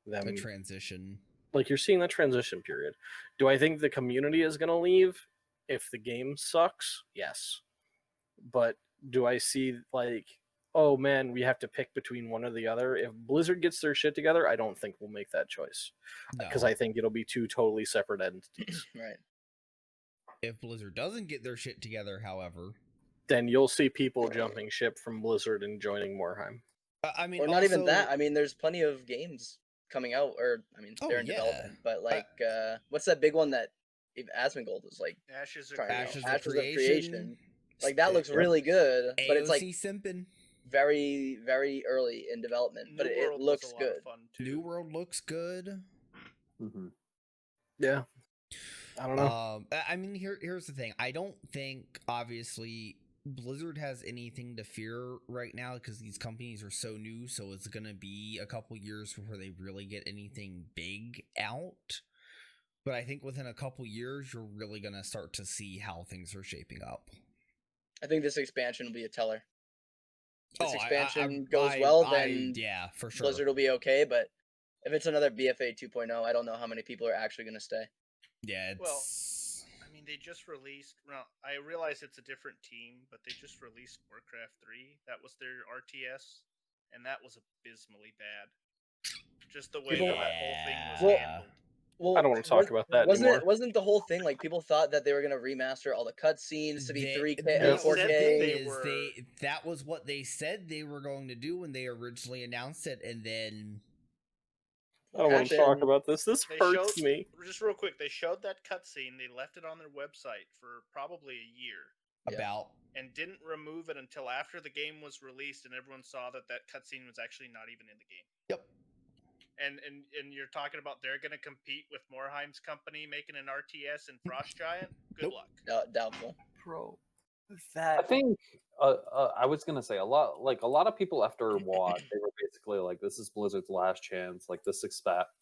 them a transition. Like, you're seeing that transition period. Do I think the community is going to leave if the game sucks? Yes. But do I see, like, oh man, we have to pick between one or the other? If Blizzard gets their shit together, I don't think we'll make that choice. Because No. I think it'll be two totally separate entities. right. If Blizzard doesn't get their shit together, however, Then you'll see people jumping ship from Blizzard and joining Morheim. I mean, Or not even also- that. I mean, there's plenty of games coming out, or I mean, Oh, they're in yeah. development. But like, what's that big one that Asmongold is like? Ashes of trying out? Ashes Ashes of Creation. Like that looks really good, but it's like simping. very, very early in development. But New it World was looks a lot good. of fun, too. New World looks good. Mm-hmm. Yeah. I don't know. I mean, here's the thing. I don't think, obviously, Blizzard has anything to fear right now because these companies are so new, so it's going to be a couple years before they really get anything big out. But I think within a couple years, you're really going to start to see how things are shaping up. I think this expansion will be a teller. If this Oh, expansion goes well, then yeah, for sure. Blizzard will be okay. But if it's another BFA 2.0, I don't know how many people are actually going to stay. Yeah, Well, I mean, they just released. Well, I realize it's a different team, but they just released Warcraft 3. That was their RTS, and that was abysmally bad. Just the way that whole thing was Well, handled. Well, I don't want to talk about that wasn't anymore. it? Wasn't the whole thing like people thought that they were gonna remaster all the cutscenes to be 3K no, or 4K? That was what they said they were going to do when they originally announced it, and then I don't want to talk about this. This They hurts showed- me. Just real quick, they showed that cutscene. They left it on their website for probably a year. Yeah. about And didn't remove it until after the game was released, and everyone saw that that cutscene was actually not even in the game. yep. and you're talking about they're going to compete with Morheim's company making an RTS and Frost Giant. Good Nope. luck. Doubtful. Bro, I think I was gonna say a lot of people after WAD, they were basically like, "This is Blizzard's last chance. Like this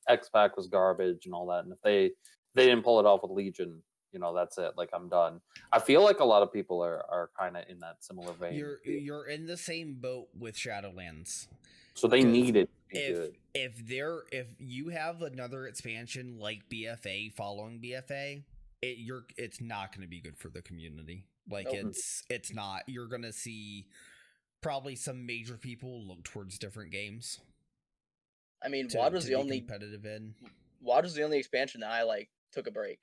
X-Pack was garbage and all that." And if they didn't pull it off with Legion, that's it. Like I'm done. I feel like a lot of people are kind of in that similar vein. You're in the same boat with Shadowlands. So they 'Cause need it to be good. If you have another expansion like BFA following BFA, it's not going to be good for the community. Like Nope. it's not. You're going to see probably some major people look towards different games. I mean, to WAD was the be only competitive in. WAD was the only expansion that I took a break.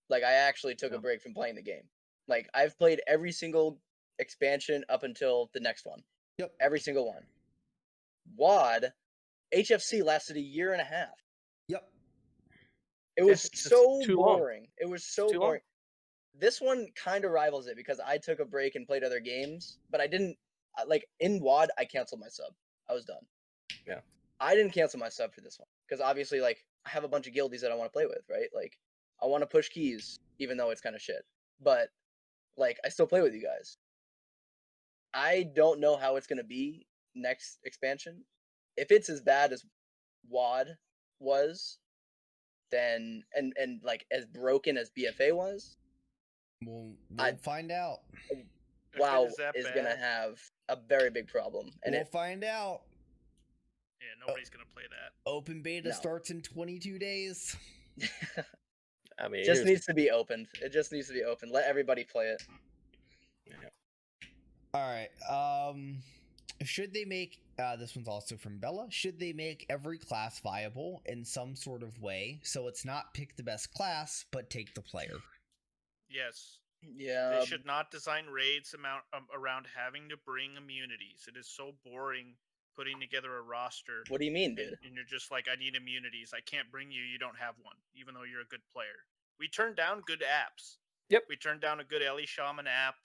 Like I actually took Yeah. a break from playing the game. Like I've played every single expansion up until the next one. Yep. Every single one. WAD, HFC lasted a year and a half. Yep. It was it's so too long. boring. It was so too long. boring. This one kind of rivals it because I took a break and played other games, but I didn't in WAD. I canceled my sub. I was done. Yeah. I didn't cancel my sub for this one because obviously, I have a bunch of guildies that I want to play with, right? Like, I want to push keys, even though it's kind of shit. But I still play with you guys. I don't know how it's gonna be next expansion. If it's as bad as WAD was, then and as broken as BFA was, We'll I'd- find out. If it WoW is that is gonna bad, have a very big problem. And We'll find out. yeah, nobody's going to play that. Open beta No. starts in 22 days. I mean, it just here's- needs to be opened. It just needs to be open. Let everybody play it. All right. Should they make this one's also from Bella? Should they make every class viable in some sort of way so it's not pick the best class but take the player? Yes. Yeah. They should not design raids around having to bring immunities. It is so boring putting together a roster. What do you mean, dude? And you're just like, I need immunities. I can't bring you. You don't have one, even though you're a good player. We turned down good apps. Yep. We turned down a good Ellie Shaman app.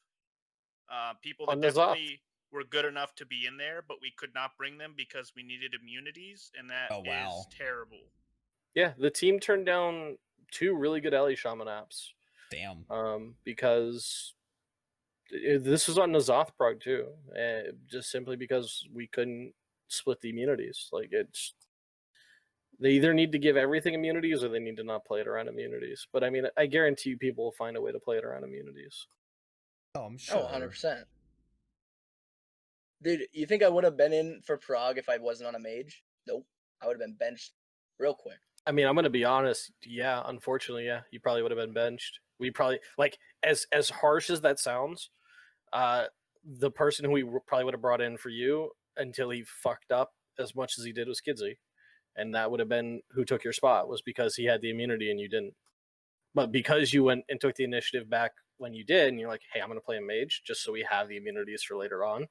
People that On Azeroth. definitely were good enough to be in there, but we could not bring them because we needed immunities, and that Oh, wow. is terrible. Yeah, the team turned down 2 really good Ellie Shaman apps. Damn. Because this was on Azeroth prog too, just simply because we couldn't split the immunities. They either need to give everything immunities or they need to not play it around immunities. But I mean, I guarantee you people will find a way to play it around immunities. Oh, I'm sure. Oh, 100%. Dude, you think I would have been in for Prague if I wasn't on a mage? Nope. I would have been benched real quick. I mean, I'm gonna be honest. Yeah, unfortunately, yeah, you probably would have been benched. We probably as harsh as that sounds. The person who we probably would have brought in for you until he fucked up as much as he did was Kidsy, and that would have been who took your spot was because he had the immunity and you didn't. But because you went and took the initiative back when you did, and you're like, hey, I'm gonna play a mage just so we have the immunities for later on.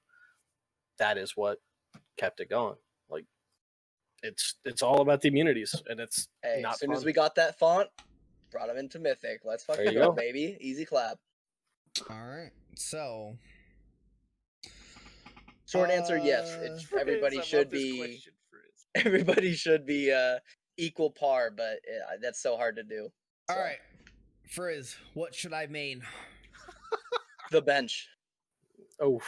That is what kept it going. It's all about the immunities, and it's Hey, not as soon fun. as we got that font, brought him into Mythic. Let's There fucking you go, go. baby. Easy clap. All right. So, Short answer, yes. Frizz, I Everybody love should this be question, Frizz. everybody should be equal par, but that's so hard to do. all So, right. Frizz, what should I main? The bench. Oh,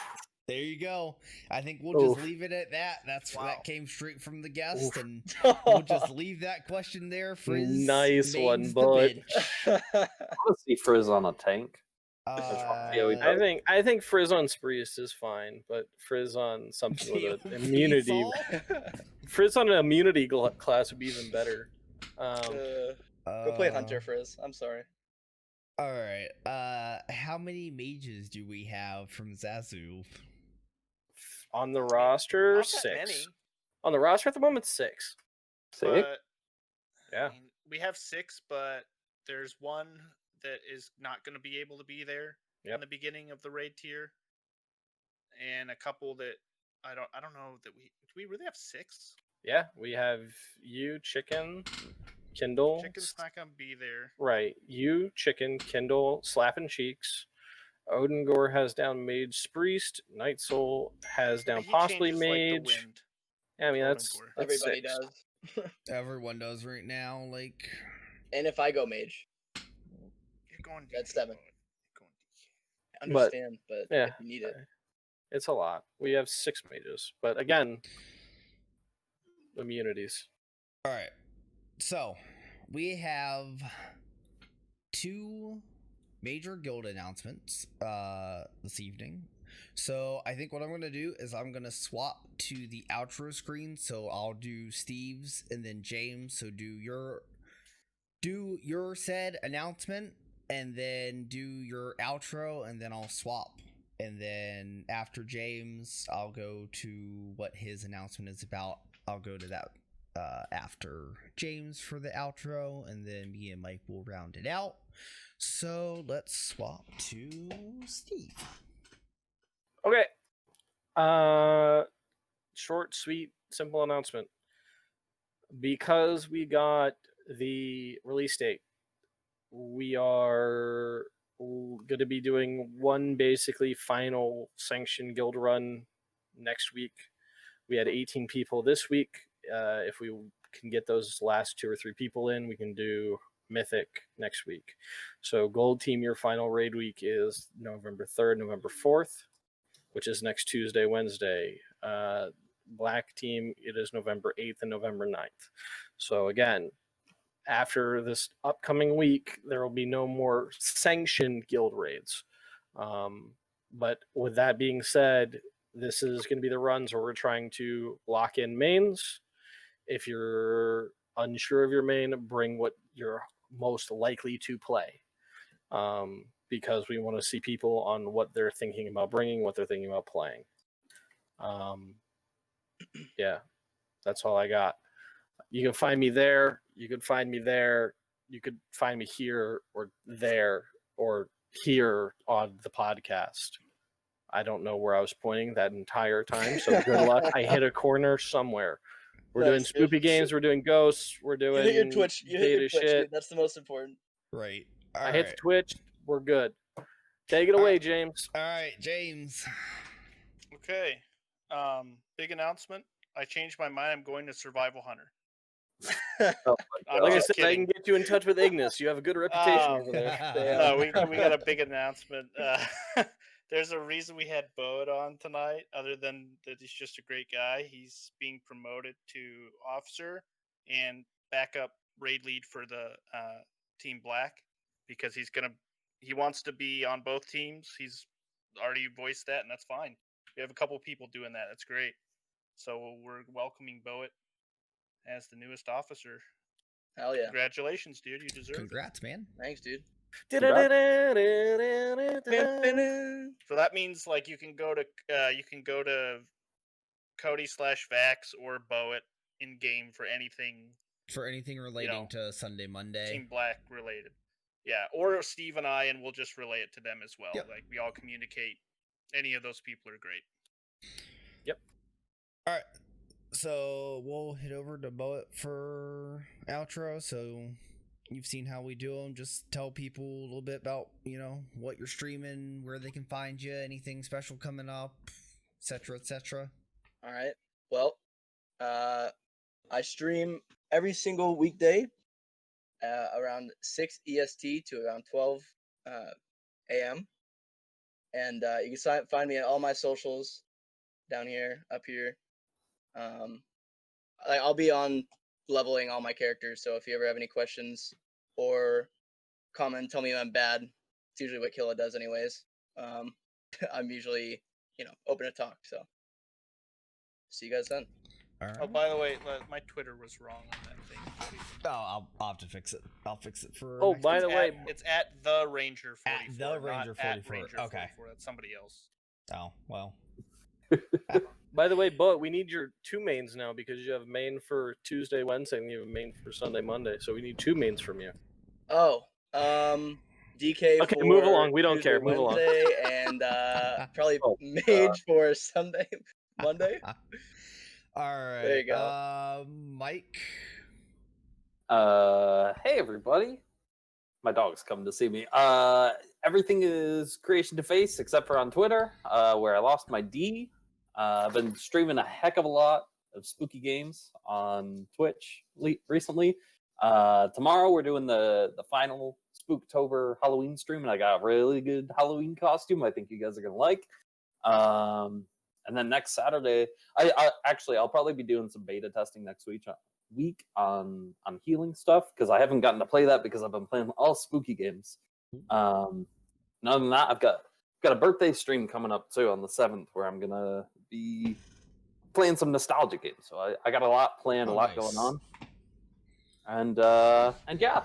There you go. I think we'll Oof. just leave it at that. Wow. That came straight from the guest, Oof. and we'll just leave that question there. Frizz, Nice one, mains the bud. bench. I want to see Frizz on a tank. I think Frizz on Spriest is fine, but Frizz on something with the an immunity, Faithful? Frizz on an immunity class would be even better. Go play Hunter, Frizz. I'm sorry. All right. How many mages do we have from Zazu? On the roster, Not that 6. many, On the roster at the moment, 6. Sick. but Yeah. I mean, we have 6, but there's one that is not going to be able to be there in the beginning of the raid tier, and a couple that I don't know that do we really have 6? Yeah, we have you, Chicken, Kindle. Chicken's not going to be there. Right. You, Chicken, Kindle, Slapping Cheeks. Odengore has down Mage Spriest. Night Soul has down He possibly changes like the Mage. wind. Yeah, I mean, that's Odengore. Everybody 6. does. Everyone does right now. Like, And if I go mage, You're going That's DK, 7. bud. You're going DK. I But, understand, but yeah, if you need it. it's a lot. We have 6 mages, but again, immunities. all right. So we have 2 major guild announcements this evening. So I think what I'm gonna do is I'm gonna swap to the outro screen. So I'll do Steve's and then James. So do your said announcement and then do your outro, and then I'll swap. And then after James, I'll go to what his announcement is about. I'll go to that after James for the outro, and then me and Mike will round it out. So let's swap to Steve. Okay. Short, sweet, simple announcement. Because we got the release date, we are going to be doing one basically final sanctioned guild run next week. We had 18 people this week. If we can get those last 2 or 3 people in, we can do Mythic next week. So Gold Team, your final raid week is November 3rd, November 4th, which is next Tuesday, Wednesday. Black Team, it is November 8th and November 9th. So again, after this upcoming week, there will be no more sanctioned guild raids. But with that being said, this is going to be the runs where we're trying to lock in mains. If you're unsure of your main, bring what you're most likely to play. Because we want to see people on what they're thinking about bringing, what they're thinking about playing. Yeah, that's all I got. You can find me there. You could find me there. You could find me here or there or here on the podcast. I don't know where I was pointing that entire time, so good luck. I hit a corner somewhere. We're doing spoopy games. We're doing ghosts. We're doing You hit your Twitch. You hit your Twitch, shit. dude. That's the most important. Right. I hit the Twitch. We're good. Take it away, James. All right, James. Okay. Big announcement. I changed my mind. I'm going to Survival Hunter. Like I just said, I kidding. can get you in touch with Ignis. You have a good reputation over there. No, we got a big announcement. There's a reason we had Boat on tonight, other than that he's just a great guy. He's being promoted to officer and backup raid lead for the Team Black, because he wants to be on both teams. He's already voiced that, and that's fine. We have a couple people doing that. That's great. So we're welcoming Boat as the newest officer. Hell yeah. Congratulations, dude. You deserve Congrats, man. Thanks, dude. it. So that means like you can go to Cody/Vax or Boat in game for anything relating to Sunday, Monday. Team Black related. Yeah, or Steve and I, and we'll just relay it to them as well. Yep. Like we all communicate. Any of those people are great. Yep. All right. So we'll head over to Boat for outro. So you've seen how we do them. Just tell people a little bit about, what you're streaming, where they can find you, anything special coming up, etc., etc. All right. Well, I stream every single weekday around 6 EST to around 12 a.m. And you can find me at all my socials down here, up here. I'll be on leveling all my characters, so if you ever have any questions or comment, tell me I'm bad. It's usually what Killa does anyways. I'm usually, open to talk, so see you guys then. All right. Oh, by the way, my Twitter was wrong on that thing. Oh, I'll have to fix it. I'll fix it for. Oh, next by week. the way, it's at the Ranger 44. At the Ranger 44. Ranger Okay. 44. That's somebody else. Oh well. by the way, but we need your 2 mains now because you have a main for Tuesday, Wednesday, and you have a main for Sunday, Monday. So we need 2 mains from you. Oh, DK. Okay, for move along. We don't Tuesday, care. Move along. Wednesday, and probably Mage for Sunday, Monday. All right. There you go. Mike. Hey everybody. My dog's coming to see me. Everything is Creation to Face except for on Twitter, where I lost my D. I've been streaming a heck of a lot spooky games on Twitch recently. Tomorrow we're doing the final Spooktober Halloween stream, and I got a really good Halloween costume I think you guys are gonna like. And then next Saturday, I'll probably be doing some beta testing next week on healing stuff, because I haven't gotten to play that because I've been playing all spooky games. Other than that, I've got a birthday stream coming up too on the 7th, where I'm gonna be playing some nostalgia games. So I got a lot planned, a lot going on, and yeah,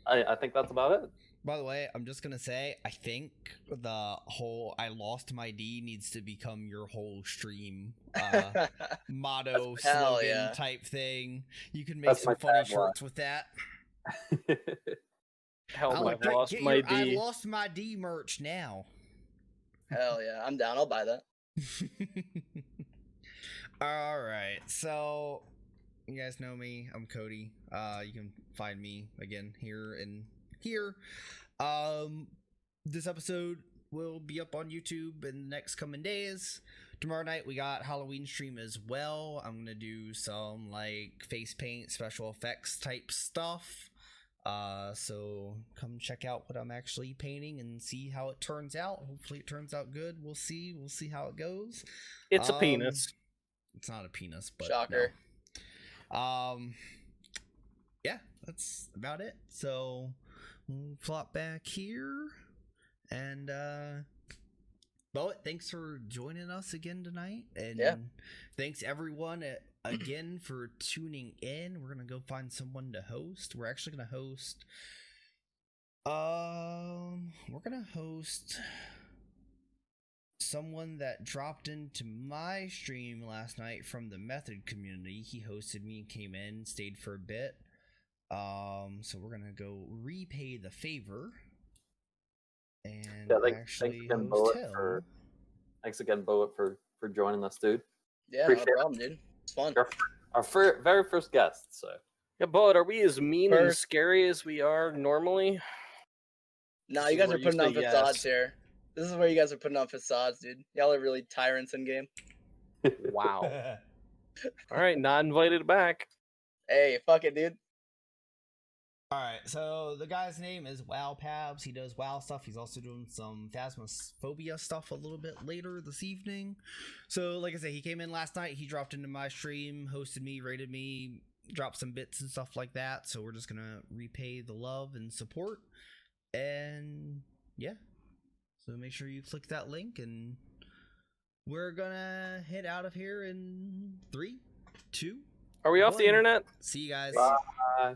I think that's about it. By the way, I'm just gonna say, I think the whole "I lost my D" needs to become your whole stream motto, slogan type thing. You can make some funny shirts with that. Hell, I've lost my D. I lost my D merch now. Hell yeah, I'm down. I'll buy that. All right, so you guys know me. I'm Cody. You can find me again here and here. This episode will be up on YouTube in the next coming days. Tomorrow night we got Halloween stream as well. I'm gonna do some like face paint, special effects type stuff. So come check out what I'm actually painting and see how it turns out. Hopefully it turns out good. We'll see how it goes. It's a penis. It's not a penis, but shocker. No. Yeah, that's about it. So we'll flop back here, and Boet, thanks for joining us again tonight, and thanks everyone again for tuning in. We're gonna go find someone to host. We're actually gonna host someone that dropped into my stream last night from the Method community. He hosted me, came in, stayed for a bit. So we're gonna go repay the favor and actually host him. Thanks again, Boet, for joining us, dude. Yeah, no problem, dude. It's fun. Our very first guest. So yeah, Boet, are we as mean and scary as we are normally? No, you guys are putting on facades here. This is where you guys are putting on facades, dude. Y'all are really tyrants in game. Wow. All right, not invited back. Hey, fuck it, dude. Alright, so the guy's name is WowPabs. He does WoW stuff. He's also doing some Phasmophobia stuff a little bit later this evening. So, like I said, he came in last night. He dropped into my stream, hosted me, rated me, dropped some bits and stuff like that. So we're just gonna repay the love and support. And yeah. So make sure you click that link, and we're gonna head out of here in 3, 2. Are we off the internet? See you guys. bye.